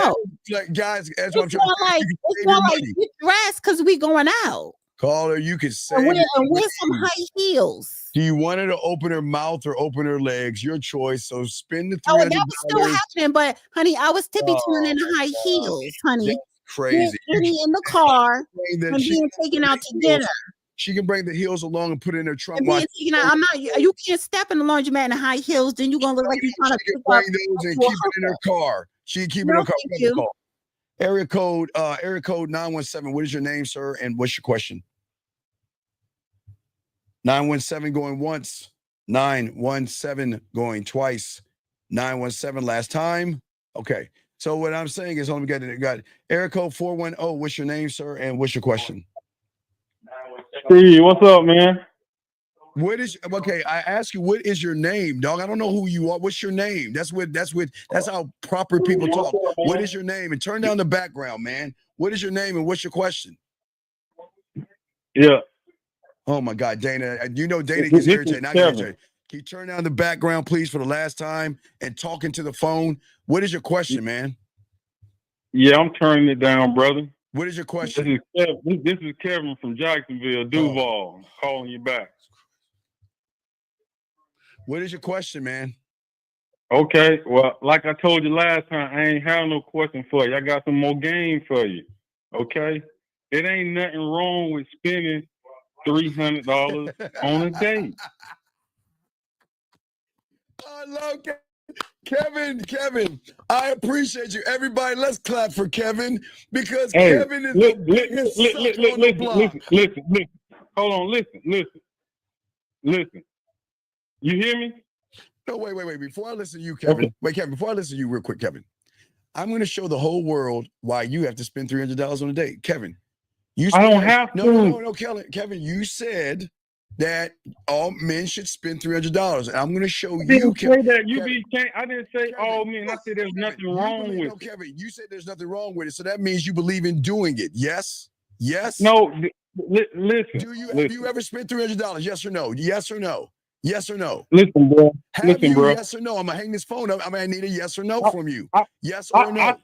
Like, guys, that's what I'm trying to say. It's more like get dressed because we going out. Caller, you could say and wear some high heels. Do you want her to open her mouth or open her legs? Your choice. So spend the $300. Oh, that was still happening, but honey, I was tippy turning in high heels, honey. That's crazy. Getting in the car and being taken out to dinner. She can bring the heels along and put it in her trunk. You can't step in the laundromat in high heels. Then you're gonna look like you're trying to bring those and keep it in her car. She can keep it in her car. Thank you. Area code 917. What is your name, sir? And what's your question? 917 going once. 917 going twice. 917 last time. Okay. So what I'm saying is, we got area code 410. What's your name, sir? And what's your question? Steve, what's up, man? I ask you, what is your name, dog? I don't know who you are. What's your name? That's how proper people talk. What is your name? And turn down the background, man. What is your name and what's your question? Yeah. Oh my God, Dana. You know Dana gets irritated. Can you turn down the background, please, for the last time and talking to the phone? What is your question, man? Yeah, I'm turning it down, brother. What is your question? This is Kevin from Jacksonville, Duval, calling you back. What is your question, man? Okay, well, like I told you last time, I ain't have no question for you. I got some more game for you. Okay? It ain't nothing wrong with spending $300 on a date. I love Kevin, I appreciate you. Everybody, let's clap for Kevin because Kevin is the biggest sucker on the block. Listen. Hold on, listen. You hear me? No, wait. Before I listen to you, Kevin. Okay. Wait, Kevin, before I listen to you real quick, Kevin. I'm going to show the whole world why you have to spend $300 on a date. Kevin, I don't have to. No, Kevin, you said that all men should spend $300, and I'm going to show you. Kevin, I didn't say all men. I said there's nothing wrong with it. Kevin, you said there's nothing wrong with it, so that means you believe in doing it. Yes. No. Listen. Have you ever spent $300? Yes or no? Yes or no? Yes or no? Listen, bro. Bro. Yes or no? I'm gonna hang this phone up. I'm gonna need a yes or no from you. Yes or no? I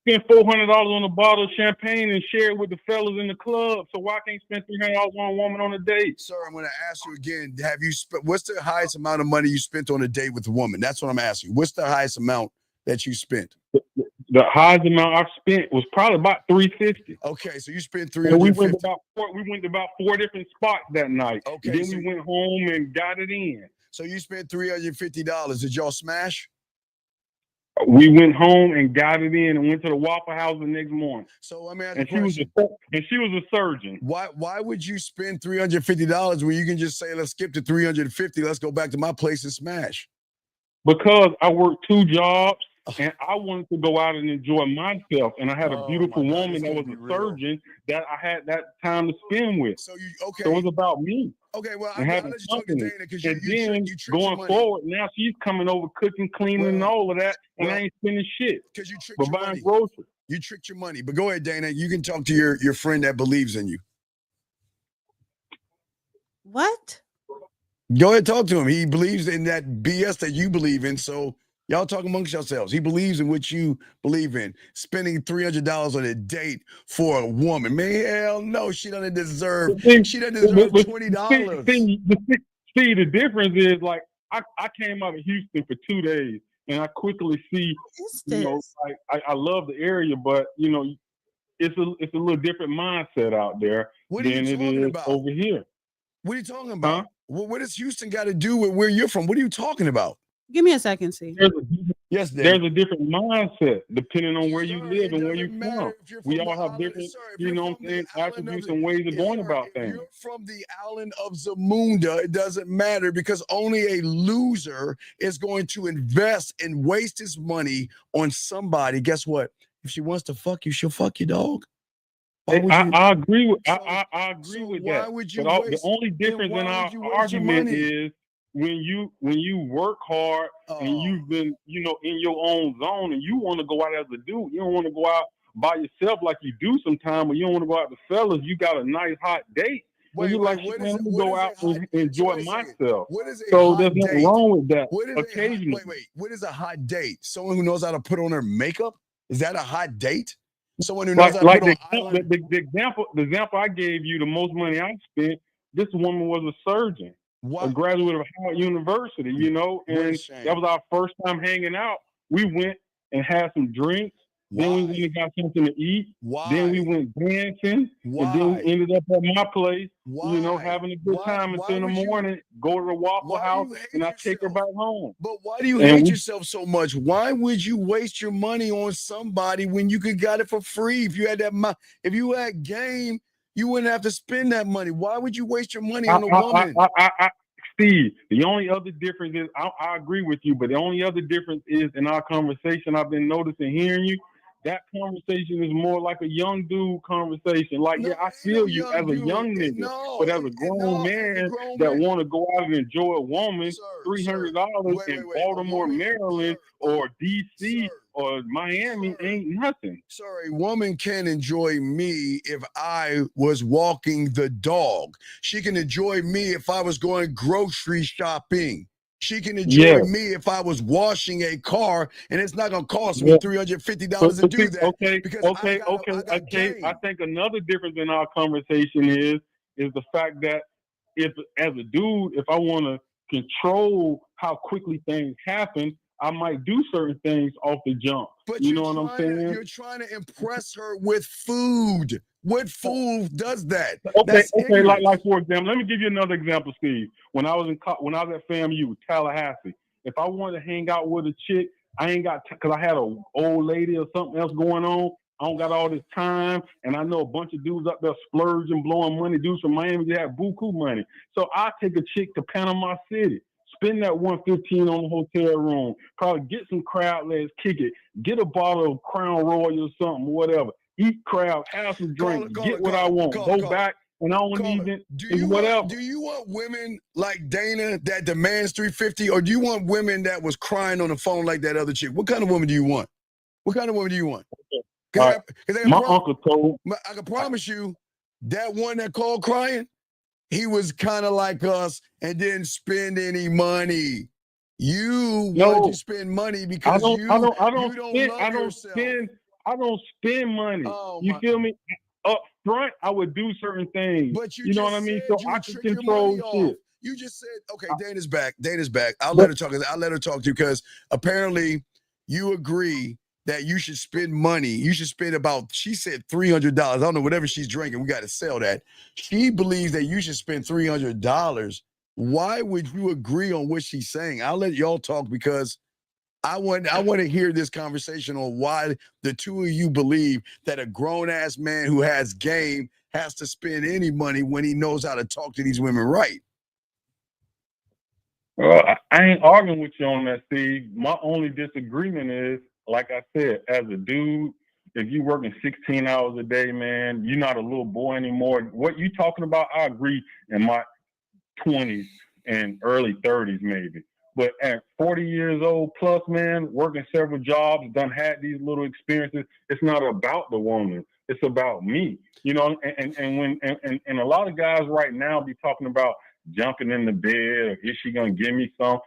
spent $400 on a bottle of champagne and share it with the fellas in the club. So why can't you spend $300 on a woman on a date? Sir, I'm gonna ask you again. Have you spent? What's the highest amount of money you spent on a date with a woman? That's what I'm asking. What's the highest amount that you spent? The highest amount I've spent was probably about $350. Okay, so you spent $350. We went to about 4 different spots that night. Okay, then we went home and got it in. So you spent $350. Did y'all smash? We went home and got it in and went to the Waffle House the next morning. So I mean, she was a surgeon. Why would you spend $350 when you can just say, let's skip to $350, let's go back to my place and smash? Because I worked 2 jobs. And I wanted to go out and enjoy myself. And I had a beautiful woman that was a surgeon that I had that time to spend with. So it was about me. Okay, well, I'll let you talk to Dana because you going forward, now she's coming over, cooking, cleaning, and all of that, and I ain't spending shit. Because you tricked your money. Groceries. You tricked your money. But go ahead, Dana. You can talk to your friend that believes in you. What? Go ahead, talk to him. He believes in that BS that you believe in. So y'all talk amongst yourselves. He believes in what you believe in. Spending $300 on a date for a woman, man, hell no. She doesn't deserve. She doesn't deserve $20. See, the difference is like I came out of Houston for 2 days, and I quickly see, like I love the area, but it's a little different mindset out there than it is over here. What are you talking about? Huh? What does Houston got to do with where you're from? What are you talking about? Give me a second, see. There's a different mindset depending on where you live and where you're from. We all have different, attributes and ways of going about things. You're from the island of Zamunda, it doesn't matter because only a loser is going to invest and waste his money on somebody. Guess what? If she wants to fuck you, she'll fuck you, dog. I agree with I agree with that. The only difference in our argument is when you work hard and you've been in your own zone and you want to go out as a dude. You don't want to go out by yourself like you do sometimes, or you don't want to go out with fellas. You got a nice hot date. Let me go out and enjoy myself. So there's nothing wrong with that. Occasionally. What is a hot date? Someone who knows how to put on their makeup? Is that a hot date? Someone who knows how to put on the example I gave you, the most money I spent, this woman was a surgeon, a graduate of Howard University, and that was our first time hanging out. We went and had some drinks. Then we went and got something to eat. Then we went dancing. And then we ended up at my place, having a good time until in the morning, go to the Waffle House, and I take her back home. But why do you hate yourself so much? Why would you waste your money on somebody when you could got it for free? If you had that, if you had game, you wouldn't have to spend that money. Why would you waste your money on a woman? Steve, the only other difference is, I agree with you, but the only other difference is in our conversation, I've been noticing, hearing you, that conversation is more like a young dude conversation. Like, I feel you as a young nigga, but as a grown man that want to go out and enjoy a woman, $300 in Baltimore, Maryland, or DC or Miami ain't nothing. Sorry, a woman can enjoy me if I was walking the dog. She can enjoy me if I was going grocery shopping. She can enjoy me if I was washing a car, and it's not going to cost me $350 to do that. I think another difference in our conversation is the fact that if, as a dude, if I want to control how quickly things happen, I might do certain things off the jump. But you know what I'm saying? You're trying to impress her with food. What food does that? Okay. Like for example, let me give you another example, Steve. When I was at FAMU, Tallahassee, if I wanted to hang out with a chick, I ain't got because I had an old lady or something else going on. I don't got all this time, and I know a bunch of dudes up there splurging, blowing money. Dudes from Miami, they have buku money. So I take a chick to Panama City. Spend that $115 on the hotel room. Probably get some crab legs, kick it. Get a bottle of Crown Royal or something, whatever. Eat crab, have some drinks, get what I want. Go back, and I don't even whatever. Do you want women like Dana that demands $350, or do you want women that was crying on the phone like that other chick? What kind of woman do you want? What kind of woman do you want? My uncle told. I can promise you, that one that called crying, he was kind of like us and didn't spend any money. You wanted to spend money because you I don't spend money. You feel me? Up front, I would do certain things. But you know what I mean? So I can control shit. You just said, okay, Dana's back. I'll let her talk to you because apparently you agree that you should spend money. You should spend she said $300. I don't know, whatever she's drinking, we got to sell that. She believes that you should spend $300. Why would you agree on what she's saying? I'll let y'all talk because I want to hear this conversation on why the two of you believe that a grown-ass man who has game has to spend any money when he knows how to talk to these women right. Well, I ain't arguing with you on that, Steve. My only disagreement is, like I said, as a dude, if you working 16 hours a day, man, you're not a little boy anymore. What you talking about, I agree in my 20s and early 30s maybe. But at 40 years old plus, man, working several jobs, done had these little experiences, it's not about the woman. It's about me. You know, and a lot of guys right now be talking about jumping in the bed, or is she gonna give me some?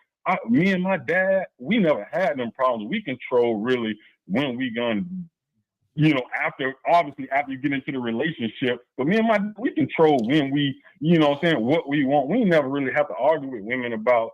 Me and my dad, we never had them problems. We control really when we gonna, after you get into the relationship. But me and we control when we, what we want. We never really have to argue with women about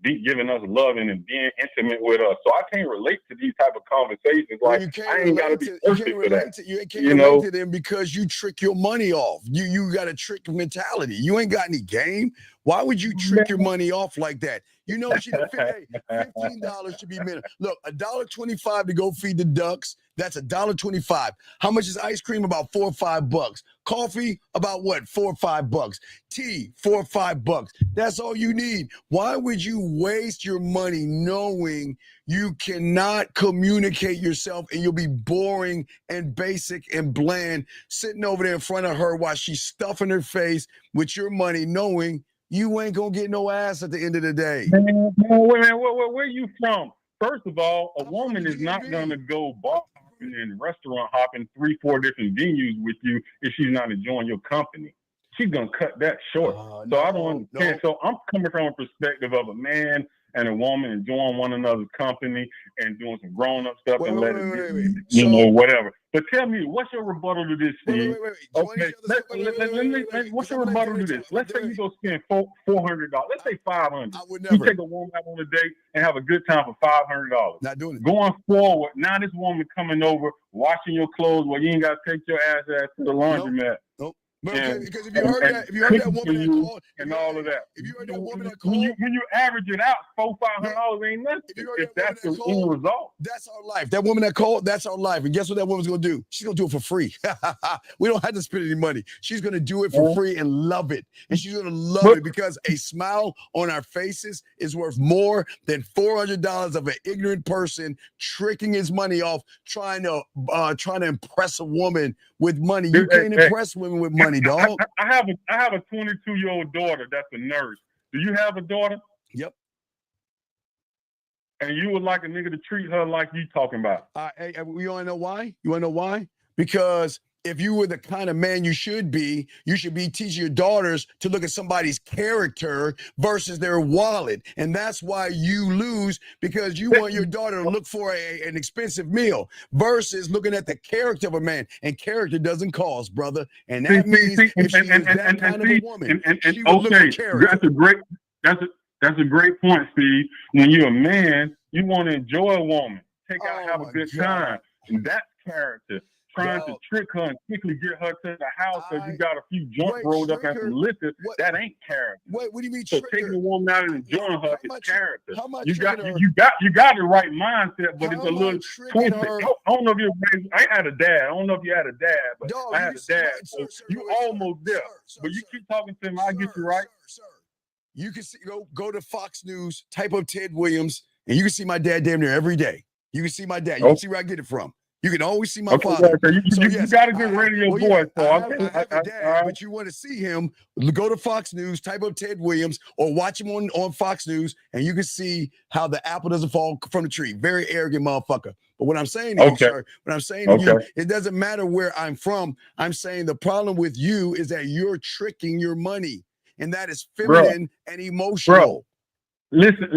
giving us loving and being intimate with us. So I can't relate to these type of conversations. Like, I ain't gotta be perfect for that. You can't relate to them because you trick your money off. You got a trick mentality. You ain't got any game. Why would you trick your money off like that? $15 should be minimum. Look, $1.25 to go feed the ducks. That's $1.25. How much is ice cream? About $4 or $5. Coffee, about what? $4 or $5. Tea, $4 or $5. That's all you need. Why would you waste your money knowing you cannot communicate yourself and you'll be boring and basic and bland sitting over there in front of her while she's stuffing her face with your money, knowing you ain't gonna get no ass at the end of the day? Man, where you from? First of all, a woman is not gonna go bar hopping and restaurant hopping 3-4 different venues with you if she's not enjoying your company. She's gonna cut that short. So I don't understand. So I'm coming from a perspective of a man and a woman enjoying one another's company and doing some grown-up stuff whatever. But tell me, what's your rebuttal to this, Steve? Okay, what's your rebuttal to this? Let's say you go spend $400. Let's say $500. I would never. You take a woman out on a date and have a good time for $500. Not doing it. Going forward, now this woman coming over, washing your clothes while you ain't got to take your ass to the laundromat. Nope. Because if you heard that woman that called, and all of that, if you heard that woman that called, when you average it out, $400-$500 ain't nothing. If that's the end result, that's our life. That woman that called, that's our life. And guess what that woman's gonna do? She's gonna do it for free. We don't have to spend any money. She's gonna do it for free and love it. And she's gonna love it because a smile on our faces is worth more than $400 of an ignorant person tricking his money off, trying to impress a woman with money. You can't impress women with money, dog. I have a 22-year-old daughter that's a nurse. Do you have a daughter? Yep. And you would like a nigga to treat her like you talking about? Hey, you want to know why? You want to know why? Because if you were the kind of man you should be teaching your daughters to look at somebody's character versus their wallet. And that's why you lose, because you want your daughter to look for an expensive meal versus looking at the character of a man. And character doesn't cost, brother. And that means if she is that kind of a woman, she would look for character. That's a great point, Steve. When you're a man, you want to enjoy a woman. Take out, have a good time. And that's character. Trying to trick her and quickly get her to the house because you got a few joints rolled up and some liquor, that ain't character. What do you mean? So taking a woman out and enjoying her is character. You got the right mindset, but it's a little twisted. I don't know if I had a dad. I don't know if you had a dad, but I had a dad. So you almost there. But you keep talking to him, I'll get you right. Sir. You can see, go to Fox News, type up Ted Williams, and you can see my dad damn near every day. You can see my dad. You can see where I get it from. You can always see my father. You got a good radio voice. I have a dad, but you want to see him, go to Fox News, type up Ted Williams, or watch him on Fox News, and you can see how the apple doesn't fall from the tree. Very arrogant motherfucker. But what I'm saying to you, sir, it doesn't matter where I'm from. I'm saying the problem with you is that you're tricking your money, and that is feminine and emotional. Listen,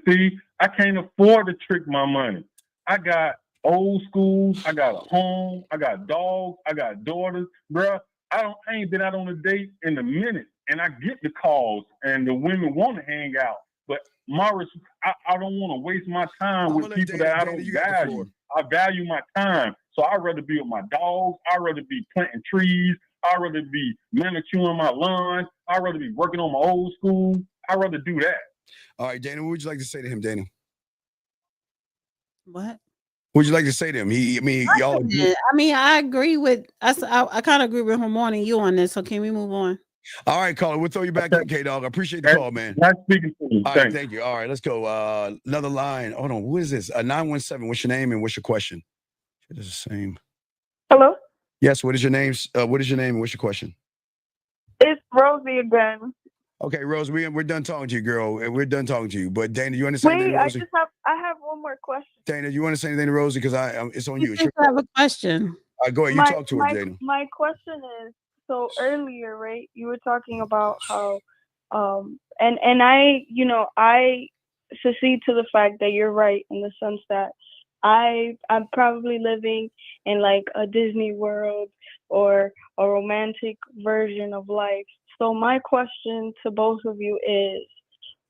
Steve. I can't afford to trick my money. I got old school, I got a home, I got dogs, I got daughters, bruh. I ain't been out on a date in a minute, and I get the calls, and the women want to hang out, but I don't want to waste my time with people that I don't value. I value my time, so I'd rather be with my dogs. I'd rather be planting trees. I'd rather be manicuring my lawn. I'd rather be working on my old school. I'd rather do that. All right, Dana, what would you like to say to him, Dana? What? What would you like to say to him? Y'all. I mean, I agree with us. I kind of agree with him more than you on this. So can we move on? All right, caller. We'll throw you back in, K-Dog. I appreciate the call, man. Nice speaking to you. All right, thank you. All right, let's go. Another line. Hold on. Who is this? 917. What's your name and what's your question? It is the same. Hello? Yes, what is your name? What is your name and what's your question? It's Rosie again. Okay, Rose, we're done talking to you, girl. We're done talking to you. But Dana, you want to say anything to Rosie? I have one more question. Dana, you want to say anything to Rosie? Because it's on you. I have a question. Go ahead. You talk to her, Dana. My question is, so earlier, right, you were talking about how And I, you know, I succeed to the fact that you're right in the sense that I'm probably living in like a Disney World or a romantic version of life. So my question to both of you is,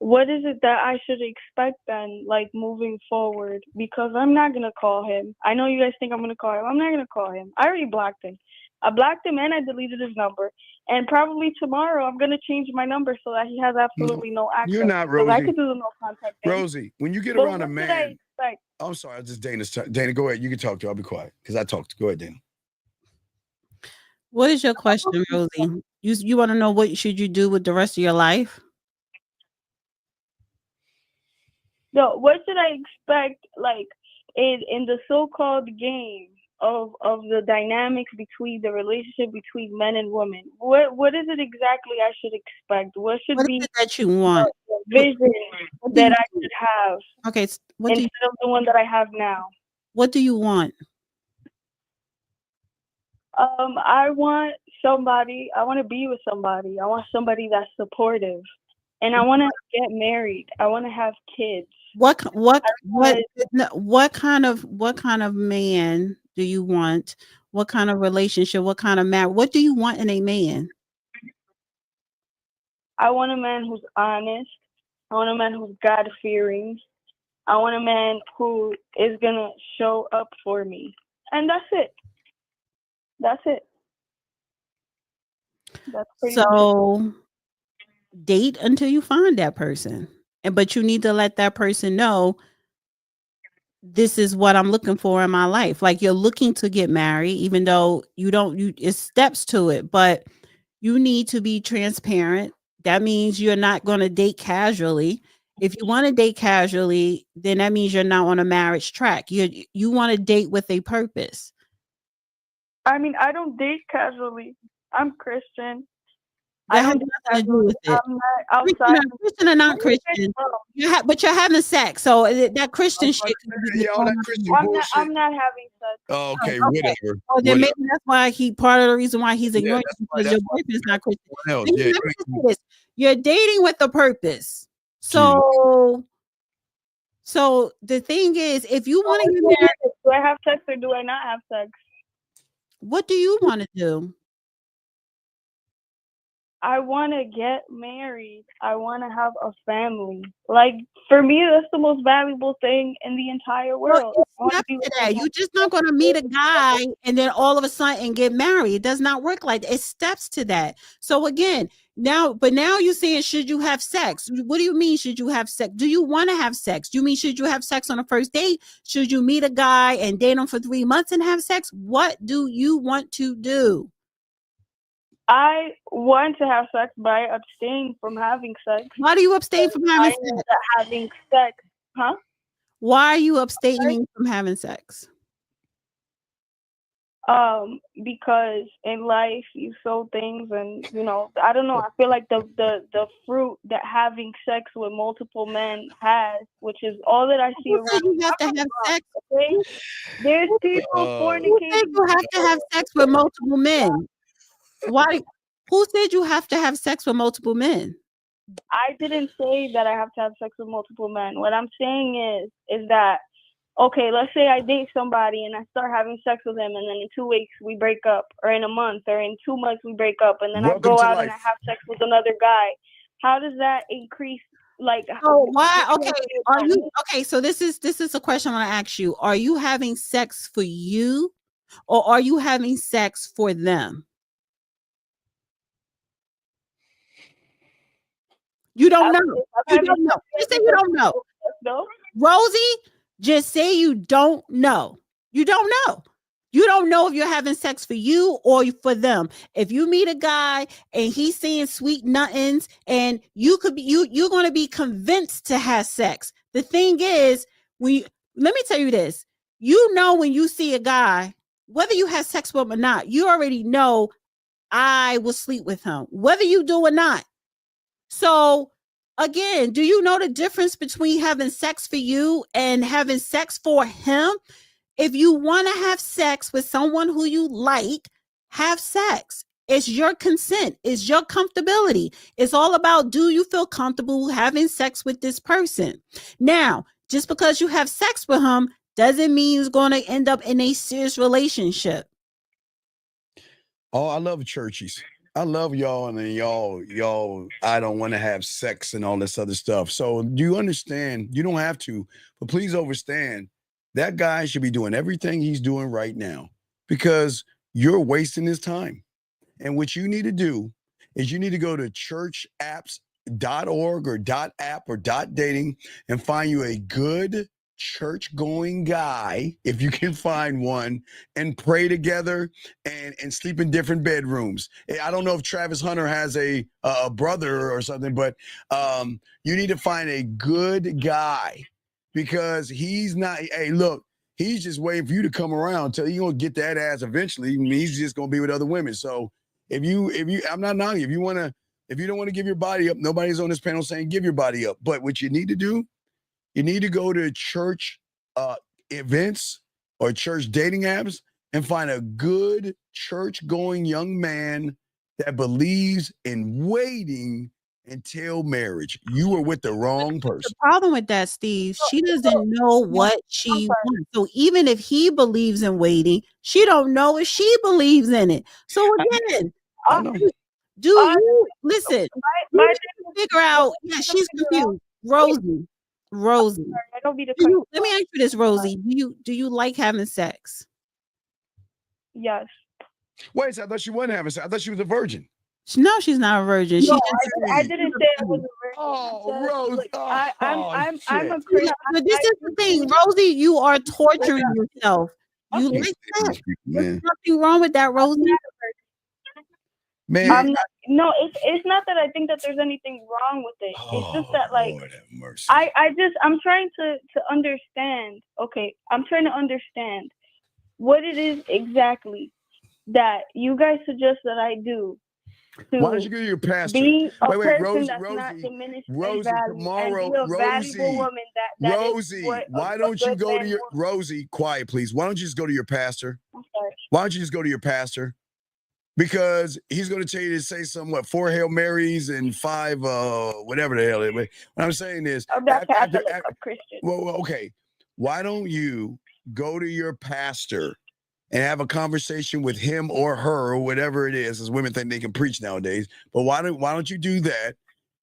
what is it that I should expect then, like moving forward? Because I'm not gonna call him. I know you guys think I'm gonna call him. I'm not gonna call him. I already blocked him. I blocked him and I deleted his number. And probably tomorrow I'm gonna change my number so that he has absolutely no access. You're not, because I Rosie. could do the no contact thing. Rosie, when you get But around a what should I man, expect? I'm sorry, it's just Dana's turn. Dana, go ahead. You can talk to her. I'll be quiet because I talked. Go ahead, Dana. What is your question, Rosie? You want to know what should you do with the rest of your life? No, what should I expect, like in the so-called game of the dynamics between the relationship between men and women? What is it exactly I should expect? What should What be is it that you want? the vision What do that you I want? should have Okay, what do instead of the one that I have now? what do you want? I want somebody. I want to be with somebody. I want somebody that's supportive, and I want to get married. I want to have kids. What kind of man do you want? What kind of relationship? What kind of marriage? What do you want in a man? I want a man who's honest. I want a man who's God-fearing. I want a man who is gonna show up for me, and that's it. That's it. That's pretty much it. So date until you find that person. But you need to let that person know this is what I'm looking for in my life. Like you're looking to get married, even though it's steps to it, but you need to be transparent. That means you're not going to date casually. If you want to date casually, then that means you're not on a marriage track. You want to date with a purpose. I mean, I don't date casually. I'm Christian. That has nothing to do with it. I'm not outside. Christian or not Christian, but you're having sex, so that Christian shit. I'm not having sex. Oh, okay, whatever. Oh, then maybe that's why part of the reason why he's ignoring you because your boyfriend's not Christian. You're dating with a purpose. So the thing is, if you want to get married, do I have sex or do I not have sex? What do you want to do? I want to get married. I want to have a family. Like, for me, that's the most valuable thing in the entire world. You're just not going to meet a guy and then all of a sudden get married. It does not work like that. It steps to that. So again, now you're saying, should you have sex? What do you mean, should you have sex? Do you want to have sex? Do you mean, should you have sex on a first date? Should you meet a guy and date him for 3 months and have sex? What do you want to do? I want to have sex, but I abstain from having sex. Why do you abstain from having sex? Having sex, huh? Why are you abstaining from having sex? Because in life you sow things, and I don't know. I feel like the fruit that having sex with multiple men has, which is all that I see around. You have to have sex. Okay? There's people fornicating. You have to have sex with multiple men. Why? Who said you have to have sex with multiple men? I didn't say that I have to have sex with multiple men. What I'm saying is that, okay, let's say I date somebody and I start having sex with him, and then in 2 weeks we break up, or in a month, or in 2 months we break up, and then I go out and I have sex with another guy. How does that increase? Like, why? Okay, so this is a question I want to ask you. Are you having sex for you, or are you having sex for them? You don't know. You don't know. Just say you don't know. Rosie, just say you don't know. You don't know. You don't know if you're having sex for you or for them. If you meet a guy and he's saying sweet nothings, and you're going to be convinced to have sex. The thing is, let me tell you this. When you see a guy, whether you have sex with him or not, you already know I will sleep with him, whether you do or not. So again, do you know the difference between having sex for you and having sex for him? If you want to have sex with someone who you like, have sex. It's your consent. It's your comfortability. It's all about, do you feel comfortable having sex with this person? Now, just because you have sex with him doesn't mean it's going to end up in a serious relationship. Oh, I love churchies. I love y'all, and then y'all, I don't want to have sex and all this other stuff. So do you understand? You don't have to, but please understand that guy should be doing everything he's doing right now, because you're wasting his time. And what you need to do is you need to go to churchapps.org or .app or .dating and find you a good church-going guy, if you can find one, and pray together and sleep in different bedrooms. I don't know if Travis Hunter has a brother or something, but you need to find a good guy, because he's not, hey, look, he's just waiting for you to come around till you're going to get that ass eventually. I mean, he's just going to be with other women. So if you, I'm not knocking you. If you don't want to give your body up, nobody's on this panel saying give your body up. But what you need to do, you need to go to church events or church dating apps and find a good church-going young man that believes in waiting until marriage. You are with the wrong person. The problem with that, Steve, she doesn't know what she wants. So even if he believes in waiting, she don't know if she believes in it. So again, do you listen? Figure out. Yeah, she's confused. Rosie. I don't be the let me ask you this, Rosie. Do you like having sex? Yes. Wait, so I thought she wasn't having sex. I thought she was a virgin. No, she's not a virgin. No, I didn't say I was a virgin. Oh, Rose. I'm a Christian. But this is the thing, Rosie. You are torturing yourself. You like that? There's nothing wrong with that, Rosie. Man, no, it's not that I think that there's anything wrong with it. It's just that, like, I'm trying to understand. Okay, I'm trying to understand what it is exactly that you guys suggest that I do. Why don't you go to your pastor? Be a wait, person that's Rosie, not diminished in Rosie, value, tomorrow, and be a valuable woman that Rosie, is what why don't you go to your wants. Rosie? Quiet, please. Why don't you just go to your pastor? I'm sorry. Why don't you just go to your pastor? Because he's going to tell you to say some 4 Hail Marys and 5 whatever the hell it is. What I'm saying is, I'm not Catholic, I'm Christian. Well, okay. Why don't you go to your pastor and have a conversation with him or her or whatever it is, as women think they can preach nowadays. But why don't you do that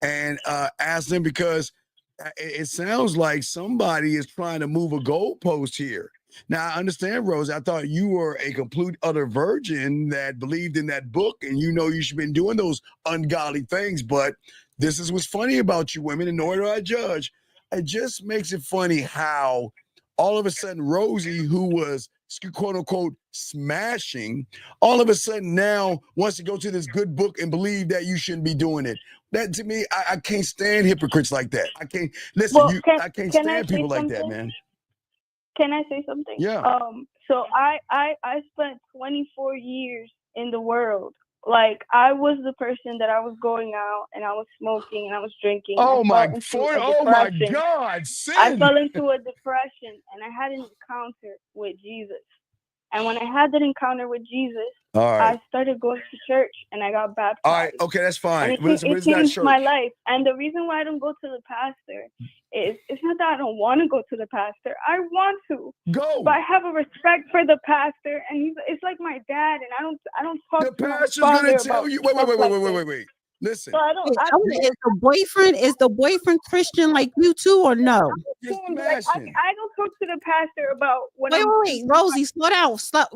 and ask them, because it sounds like somebody is trying to move a goalpost here. Now, I understand, Rose. I thought you were a complete utter virgin that believed in that book, and you know you should have been doing those ungodly things. But this is what's funny about you women, and nor do I judge. It just makes it funny how all of a sudden Rosie, who was quote unquote smashing, all of a sudden now wants to go to this good book and believe that you shouldn't be doing it. That, to me, I can't stand hypocrites like that. I can't listen. Well, I can't stand people like that, man. Can I say something? Yeah. So I spent 24 years in the world. Like, I was the person that I was going out and I was smoking and I was drinking. Oh my God! Sin. I fell into a depression and I had an encounter with Jesus. And when I had that encounter with Jesus, I started going to church and I got baptized. All right, okay, that's fine. And it changed my life. And the reason why I don't go to the pastor is, it's not that I don't want to go to the pastor. I want to go, but I have a respect for the pastor, and it's like my dad, and I don't talk the to my pastor's father gonna tell about you. Wait. Listen. So Is the boyfriend Christian like you too, or no? I don't talk to the pastor about what. Wait, Rosie, slow down. Stop.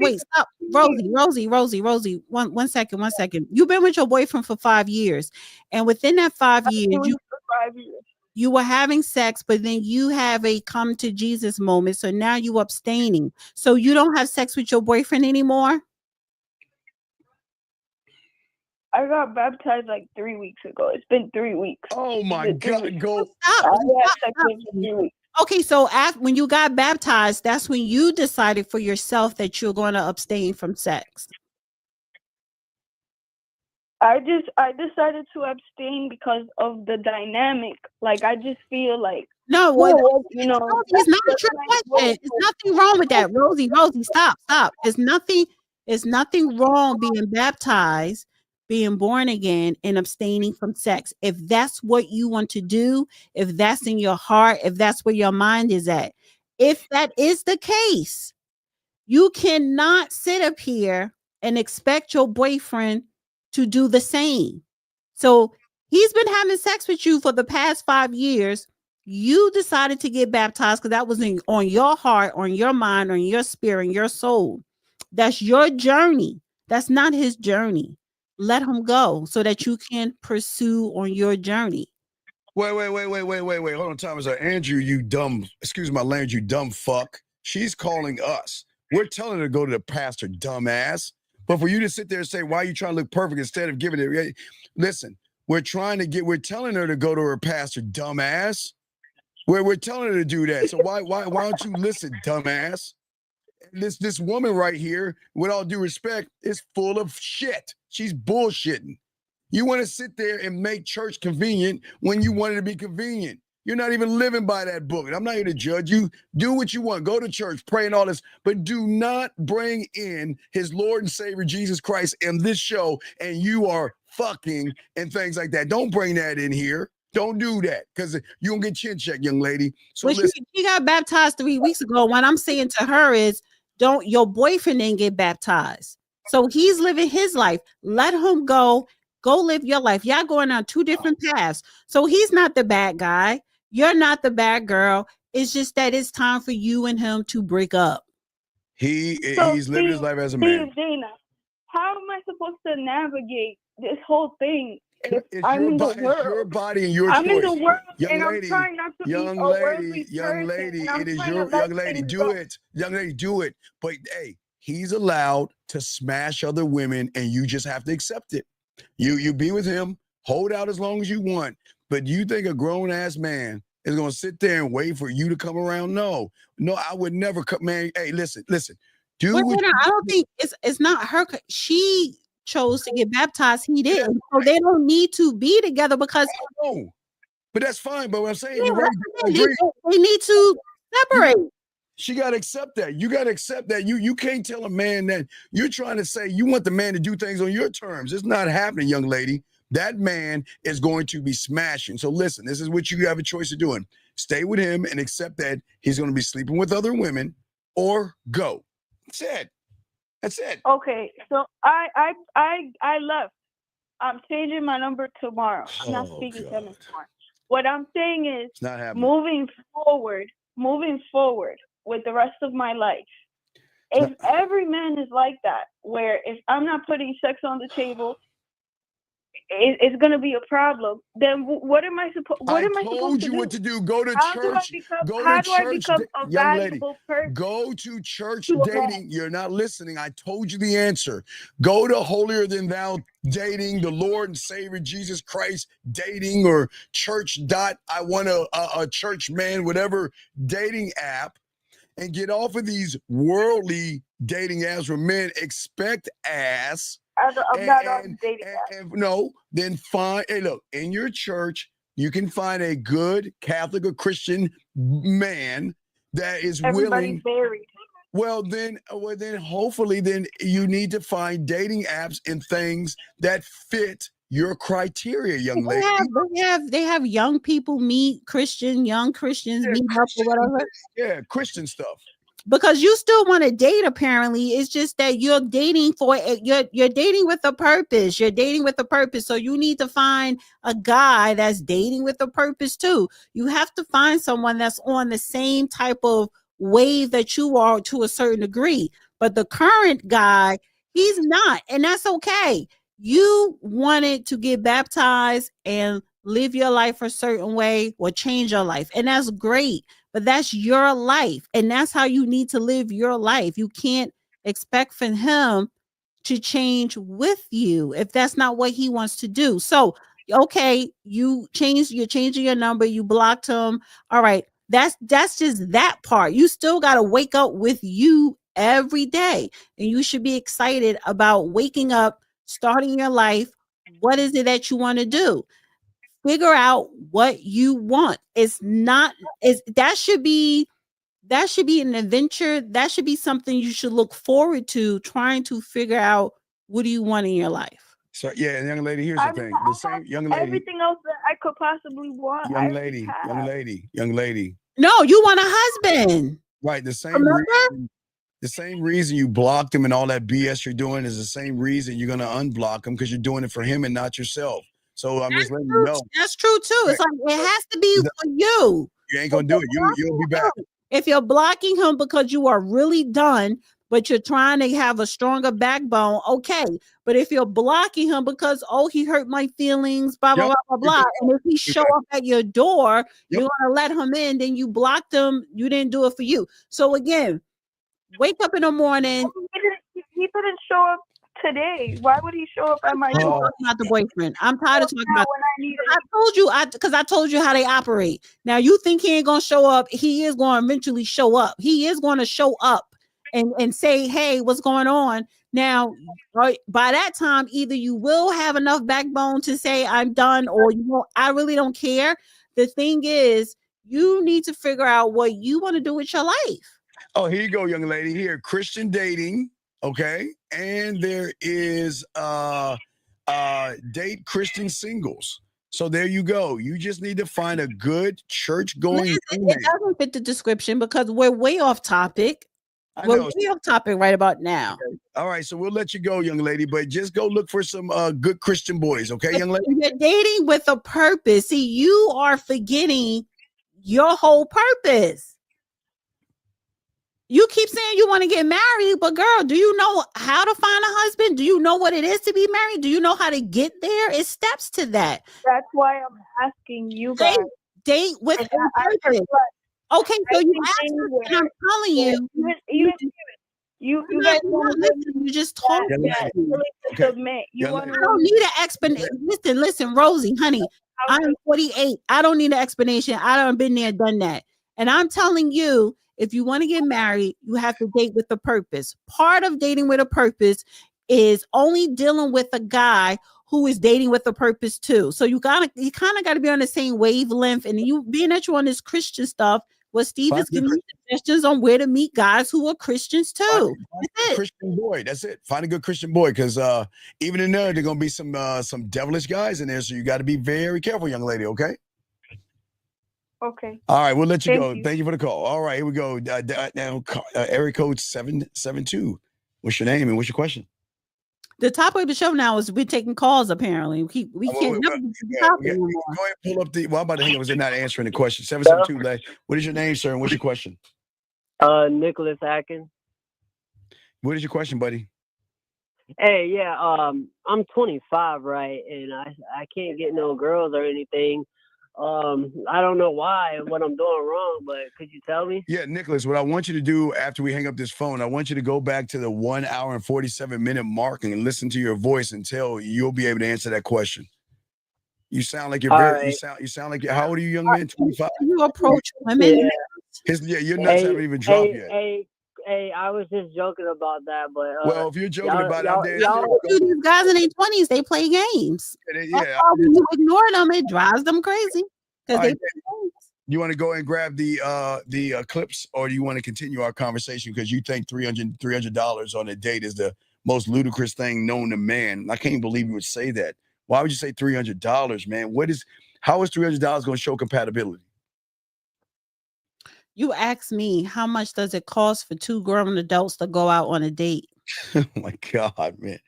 Rosie. One second. You've been with your boyfriend for 5 years, and within that 5 years, you were having sex, but then you have a come to Jesus moment. So now you abstaining. So you don't have sex with your boyfriend anymore? I got baptized like 3 weeks ago. It's been 3 weeks. Oh my God! Go. Stop. Okay, so when you got baptized, that's when you decided for yourself that you're going to abstain from sex. I decided to abstain because of the dynamic. Like, I just feel like it's not a trick question. There's nothing wrong with that, Rosie. Stop. There's nothing wrong being baptized being born again and abstaining from sex. If that's what you want to do, if that's in your heart, if that's where your mind is at, if that is the case, you cannot sit up here and expect your boyfriend to do the same. So he's been having sex with you for the past 5 years. You decided to get baptized because that was on your heart, on your mind, on your spirit, on your soul. That's your journey. That's not his journey. Let him go so that you can pursue on your journey. Wait. Hold on, Thomas. Andrew, you dumb, excuse my language, you dumb fuck. She's calling us. We're telling her to go to the pastor, dumbass. But for you to sit there and say, why are you trying to look perfect instead of giving it? Listen, we're telling her to go to her pastor, dumbass. We're telling her to do that. So why don't you listen, dumbass? This woman right here, with all due respect, is full of shit. She's bullshitting. You want to sit there and make church convenient when you want it to be convenient. You're not even living by that book. And I'm not here to judge you. Do what you want. Go to church, pray and all this. But do not bring in his Lord and Savior, Jesus Christ, in this show, and you are fucking and things like that. Don't bring that in here. Don't do that, because you don't get chin check, young lady. So well, she got baptized 3 weeks ago. What I'm saying to her is, your boyfriend didn't get baptized. So he's living his life. Let him go. Go live your life. Y'all going on 2 different paths. So he's not the bad guy. You're not the bad girl. It's just that it's time for you and him to break up. He's living his life as a man. Dana, how am I supposed to navigate this whole thing? It's your body and your choice. I'm in the world, young and lady, I'm trying not to young be a worldly young person, lady, and I'm it is trying your to let young lady. things Do go. it, young lady. Do it. But hey, he's allowed to smash other women, and you just have to accept it. You be with him, hold out as long as you want. But you think a grown ass man is gonna sit there and wait for you to come around? No, I would never come, man. Hey, listen. I don't think it's not her. She chose to get baptized. He didn't. So they don't need to be together because. No, but that's fine. But what I'm saying, they need to separate. She got to accept that. You got to accept that. You can't tell a man that you're trying to say you want the man to do things on your terms. It's not happening, young lady. That man is going to be smashing. So listen, this is what you have a choice of doing. Stay with him and accept that he's going to be sleeping with other women, or go. That's it. Okay, so I left. I'm changing my number tomorrow. I'm not speaking to him anymore. What I'm saying is, it's not happening. Moving forward with the rest of my life. If every man is like that, where if I'm not putting sex on the table, it's going to be a problem. Then what am I supposed? What am I supposed to do? I told you what to do. Go to church. How do I become a young lady, valuable person? go to church dating. You're not listening. I told you the answer. Go to holier than thou dating, the Lord and Savior Jesus Christ dating, or church I want a church man, whatever dating app, and get off of these worldly dating apps where men expect ass. I'm not on dating apps. No, then find. Hey, look, in your church, you can find a good Catholic or Christian man that is Everybody's willing. Married. Well, then, hopefully, then you need to find dating apps and things that fit your criteria, young lady. They have young people meet young Christians meet up or whatever. Yeah, Christian stuff. Because you still want to date, apparently. It's just that you're dating you're dating with a purpose. You're dating with a purpose. So you need to find a guy that's dating with a purpose too. You have to find someone that's on the same type of wave that you are to a certain degree. But the current guy, he's not, and that's okay. You wanted to get baptized and live your life a certain way or change your life, and that's great. But that's your life, and that's how you need to live your life. You can't expect for him to change with you if that's not what he wants to do. So, okay, you're changing your number, you blocked him. All right, that's just that part. You still got to wake up with you every day, and you should be excited about waking up, starting your life. What is it that you want to do? Figure out what you want. That should be an adventure. That should be something you should look forward to, trying to figure out what do you want in your life. So yeah, young lady, here's the thing. The same young lady. Everything else that I could possibly want. Young lady. No, you want a husband. Right. The same reason you blocked him and all that BS you're doing is the same reason you're gonna unblock him, because you're doing it for him and not yourself. So I'm just letting you know. That's true too. It's like it has to be for you. You ain't gonna do it. You'll be back. If you're blocking him because you are really done, but you're trying to have a stronger backbone, okay. But if you're blocking him because, he hurt my feelings, blah, blah, blah, blah, and if he show up at your door, you're going to let him in, then you blocked him. You didn't do it for you. So again, wake up in the morning. He didn't show up today. Why would he show up at my door? Not the boyfriend. I'm tired of talking about I told you how they operate. Now you think he ain't going to show up. He is going to eventually show up. He is going to show up and say, hey, what's going on? Now, by that time, either you will have enough backbone to say I'm done, or you won't. I really don't care. The thing is, you need to figure out what you want to do with your life. Oh, here you go, young lady. Here, Christian dating, okay? And there is date Christian singles. So there you go. You just need to find a good church-going. It doesn't fit the description because we're way off topic. We're way off topic right about now. All right, so we'll let you go, young lady, but just go look for some good Christian boys, okay, young lady? You're dating with a purpose. See, you are forgetting your whole purpose. You keep saying you want to get married, but girl, do you know how to find a husband? Do you know what it is to be married? Do you know how to get there? It's steps to that. That's why I'm asking you guys. Date with a purpose. Okay, so you asked me, and I'm telling you, you guys you just told me. You I don't need an explanation. Listen, Rosie, honey, I'm 48. I don't need an explanation. I done been there, done that. And I'm telling you, if you want to get married, you have to date with a purpose. Part of dating with a purpose is only dealing with a guy who is dating with a purpose too. So you kind of got to be on the same wavelength. And you being that you're on this Christian stuff, Steve is giving you suggestions on where to meet guys who are Christians too. That's it. Christian boy. That's it. Find a good Christian boy, because even in there, gonna be some devilish guys in there. So you got to be very careful, young lady. Okay. Okay. All right, we'll let you go. Thank you for the call. All right, here we go. Now, area code 772. What's your name and what's your question? The topic of the show now is we're taking calls. Apparently, we can't. Go ahead and pull up the. Well, I'm about to hang up. They're not answering the question. 772. What is your name, sir, and what's your question? Nicholas Atkins. What is your question, buddy? Hey, yeah. I'm 25, right, and I can't get no girls or anything. I don't know why, what I'm doing wrong, but could you tell me? Yeah, Nicholas, what I want you to do after we hang up this phone, I want you to go back to the 1 hour and 47-minute mark and listen to your voice until you'll be able to answer that question. You sound like you're you sound like how old are you, young man? 25. You approach women. Your nuts haven't even dropped yet. Hey, I was just joking about that, but well, if you're joking about it, these guys in their 20s, they play games. Yeah, when you ignore them, it drives them crazy because they play games. You want to go and grab the clips, or do you want to continue our conversation because you think $300 on a date is the most ludicrous thing known to man? I can't believe you would say that. Why would you say $300, man? How is $300 going to show compatibility? You asked me, how much does it cost for two grown adults to go out on a date? Oh my God, man.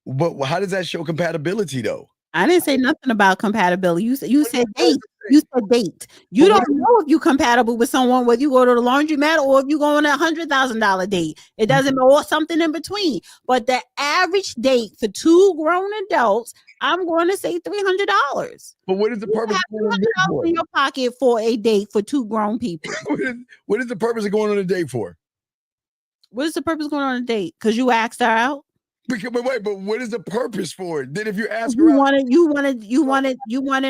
But how does that show compatibility though? I didn't say nothing about compatibility. You said date. You said date. You don't know if you're compatible with someone, whether you go to the laundromat or if you go on a $100,000 date. It doesn't matter, or something in between. But the average date for two grown adults, I'm going to say $300. But what is the purpose of going on a date for? In your pocket for a date for two grown people? What is the purpose of going on a date for? What is the purpose of going on a date? Because you asked her out. But what is the purpose for it? Then if you ask you her, wanted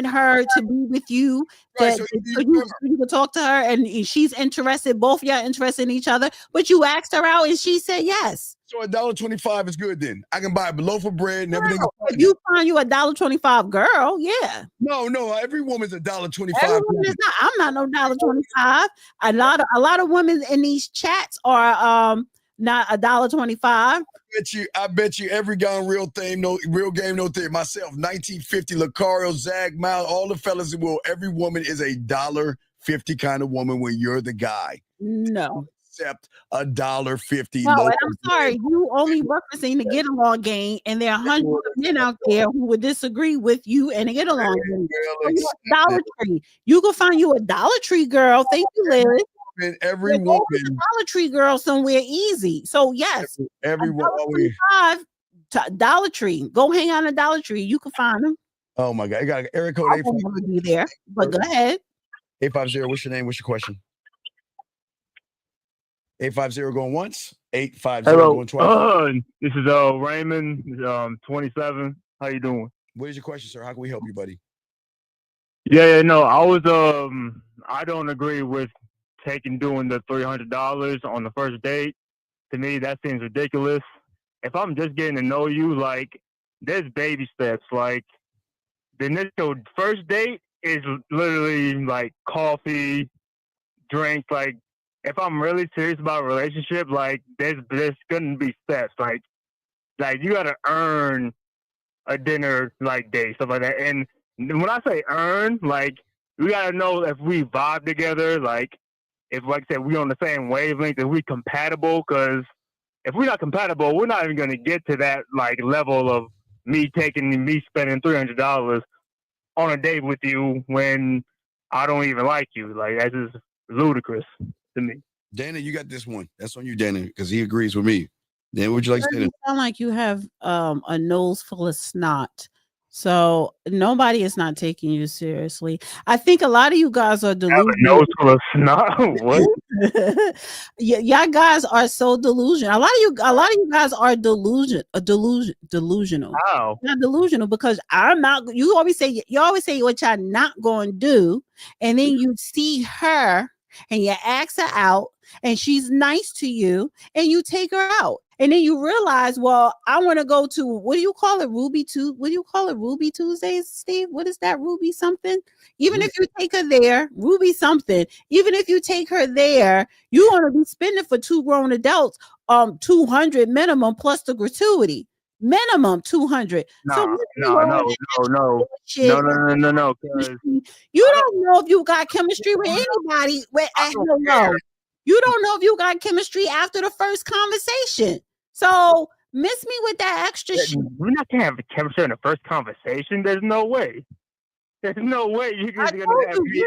her to be with you, right, so you could talk to her, and she's interested. Both of y'all interested in each other, but you asked her out, and she said yes. So $1.25 is good. Then I can buy a loaf of bread and everything. If you find you $1.25 girl, yeah. No, every woman's $1.25. Every woman is not. I'm not no $1.25. A lot of women in these chats are not $1.25. I bet you every gone real game, no thing. Myself, 1950, Lucario, Zag, Miles, all the fellas in the world, every woman is $1.50 kind of woman when you're the guy. No. Except $1.50. No, and I'm sorry, you only referencing the get along game, and there are hundreds of men out there who would disagree with you and the get along game. Dollar Tree, you can find you a Dollar Tree girl. Thank you, Liz. And every woman, Dollar Tree girl somewhere easy. So yes, every woman, Dollar Tree. Go hang out at Dollar Tree. You can find them. Oh my God, you got Eric code. I won't be there, but go ahead. 850. What's your name? What's your question? 850 going once. 850 going twice. This is Raymond, 27. How you doing? What is your question, sir? How can we help you, buddy? Yeah, no, I was I don't agree with doing the $300 on the first date. To me, that seems ridiculous. If I'm just getting to know you, like, there's baby steps. Like, the initial first date is literally like coffee, drink. Like, if I'm really serious about a relationship, like, there's gonna be steps. Like you gotta earn a dinner, like, date, stuff like that. And when I say earn, like, we gotta know if we vibe together, like, if, like I said, we on the same wavelength, if we compatible. Because if we're not compatible, we're not even gonna get to that, like, level of me spending $300 on a date with you when I don't even like you. Like, that's just ludicrous to me. Dana, you got this one. That's on you, Dana, because he agrees with me. Then would you like to say that? You sound like you have a nose full of snot. So nobody is not taking you seriously. I think a lot of you guys are delusional. Nose full of snot? What? Y'all guys are so delusional. A lot of you guys are delusional. How? Not delusional because I'm not. You always say what y'all not going to do, and then you see her and you ask her out, and she's nice to you, and you take her out. And then you realize, well, I want to go to, what do you call it? Ruby Tuesdays, Steve? What is that? Ruby something? Even if you take her there, Ruby something, even if you take her there, you want to be spending for two grown adults, $200 minimum plus the gratuity. Minimum 200. No. You don't know if you got chemistry with anybody. You don't know if you got chemistry after the first conversation. So miss me with that extra shit. We're not gonna have chemistry in the first conversation. There's no way. There's no way you're gonna have me.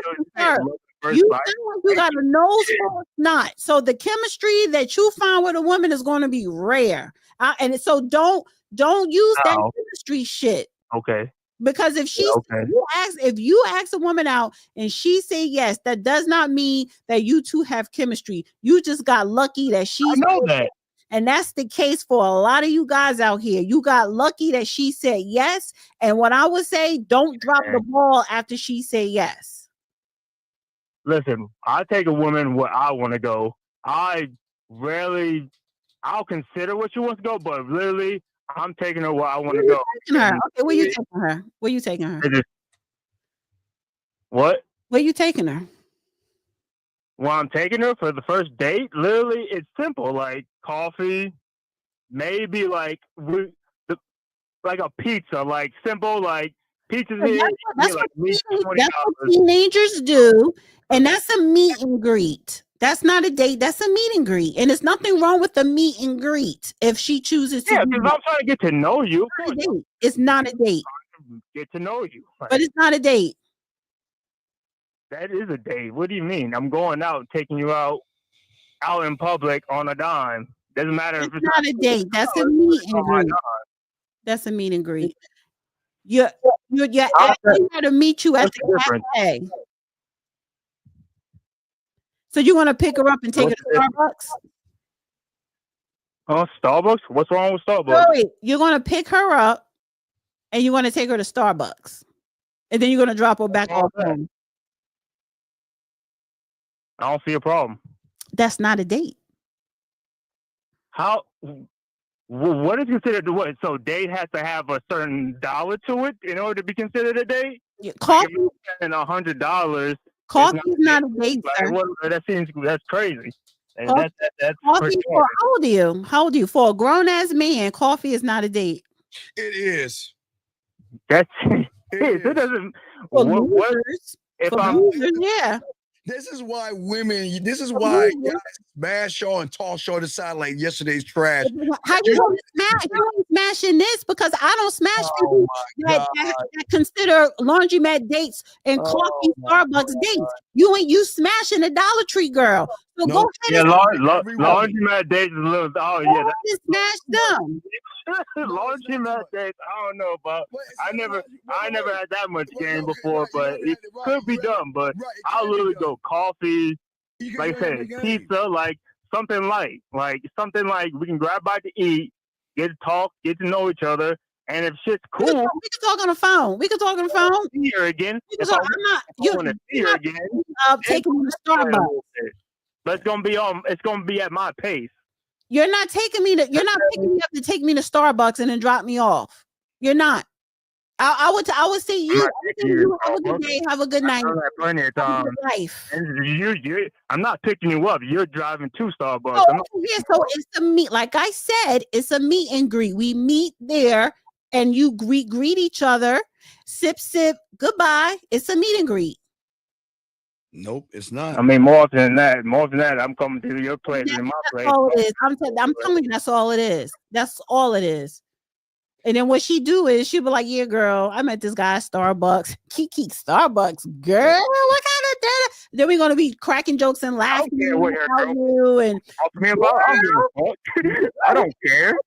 You got a nose full of snot. So the chemistry that you find with a woman is going to be rare. And so don't use that chemistry shit. Okay. Because if you ask a woman out and she say yes, that does not mean that you two have chemistry. You just got lucky that I know that. And that's the case for a lot of you guys out here. You got lucky that she said yes. And what I would say, don't drop the ball after she said yes. Listen, I take a woman where I want to go. I'll consider what she wants to go, but literally, I'm taking her where I want to go. Okay, where you taking her? Where you taking her? What? Where you taking her? Well, I'm taking her for the first date. Literally, it's simple, like coffee, maybe like a pizza, like simple, like pizzas here. That's what teenagers do, and that's a meet and greet. That's not a date. That's a meet and greet. And there's nothing wrong with the meet and greet if she chooses to. Yeah, because I'm trying to get to know you. It's not a date. Get to know you. But it's not a date. That is a date. What do you mean? I'm going out, taking you out in public on a dime. Doesn't matter if it's not a date. That's a meet and greet. That's a meet and greet. You're asking her to meet you at the cafe. So you want to pick her up and take her to Starbucks? Starbucks? What's wrong with Starbucks? Wait, you're going to pick her up and you're going to take her to Starbucks. And then you're going to drop her back off home. I don't see a problem. That's not a date. How? What is considered what? So date has to have a certain dollar to it in order to be considered a date? Coffee and $100. Coffee is not a date, sir. That's crazy. And that's for Coffee sure. how old are you? How old are you? For a grown ass man, coffee is not a date. It is. That's it doesn't. For What losers, if for I'm? losers, yeah. This is why women. This is For why losers. guys smash y'all and toss y'all aside like yesterday's trash. How you gonna smash? You ain't smashing this because I don't smash people that consider laundromat dates and coffee Starbucks dates. You smashing a Dollar Tree girl. So go ahead and Laundromat dates is a little. Oh yeah, that's smash them. Laundromat dates. I don't know, but I never had that much game before, but it could be done. But I'll literally go coffee, like I said, pizza, like something light, like we can grab bite to eat, get to talk, get to know each other, and if shit's cool, we can talk on the phone. We can talk on the phone. See her again. If I want to see her again, taking me to Starbucks. But it's gonna be at my pace. You're not taking me to. You're not picking me up to take me to Starbucks and then drop me off. You're not. I would say you. Have a good day. Have a good night. Plenty of Have a time. good life. And I'm not picking you up. You're driving to Starbucks. So it's a meet. Like I said, it's a meet and greet. We meet there, and you greet each other. Sip, goodbye. It's a meet and greet. Nope, it's not. I mean, more than that, I'm coming to your place and my place. That's all it is. I'm telling you, that's all it is. That's all it is. And then what she do is she'll be like, yeah, girl, I met this guy at Starbucks. Kiki Starbucks, girl, what kind of data? Then we're gonna be cracking jokes and laughing about you and I don't care.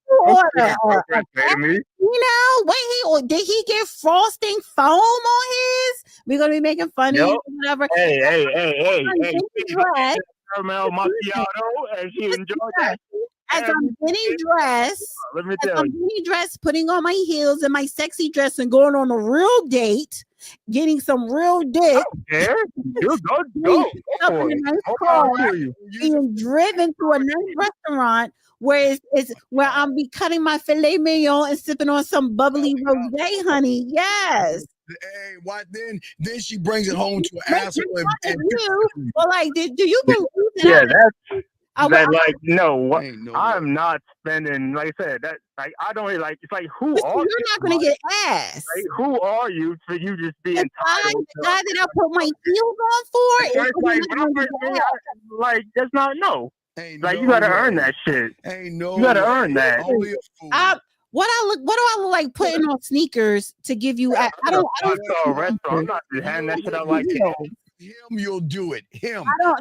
You know, did he get frosting foam on his? We're gonna be making fun of you, whatever. Hey. Caramel macchiato, and she enjoyed that. As I'm getting dressed, putting on my heels and my sexy dress and going on a real date, getting some real dick. There, you go. Up in a nice car, being driven to a nice restaurant where it's where I'm be cutting my filet mignon and sipping on some bubbly rosé, honey. Yes. Hey, why then she brings it home to an asshole and well, like, do you believe that? Yeah, that's. I'm not spending. Like I said, that like I don't like. It's like who are you're not going to get ass. Like, who are you for you just being the guy that I put my heels on for? Like that's not like you got to earn that shit. You got to earn that. What do I look like putting on sneakers to give you? I don't. I'm not handing that shit out like that. Him, you'll do it. Him. No.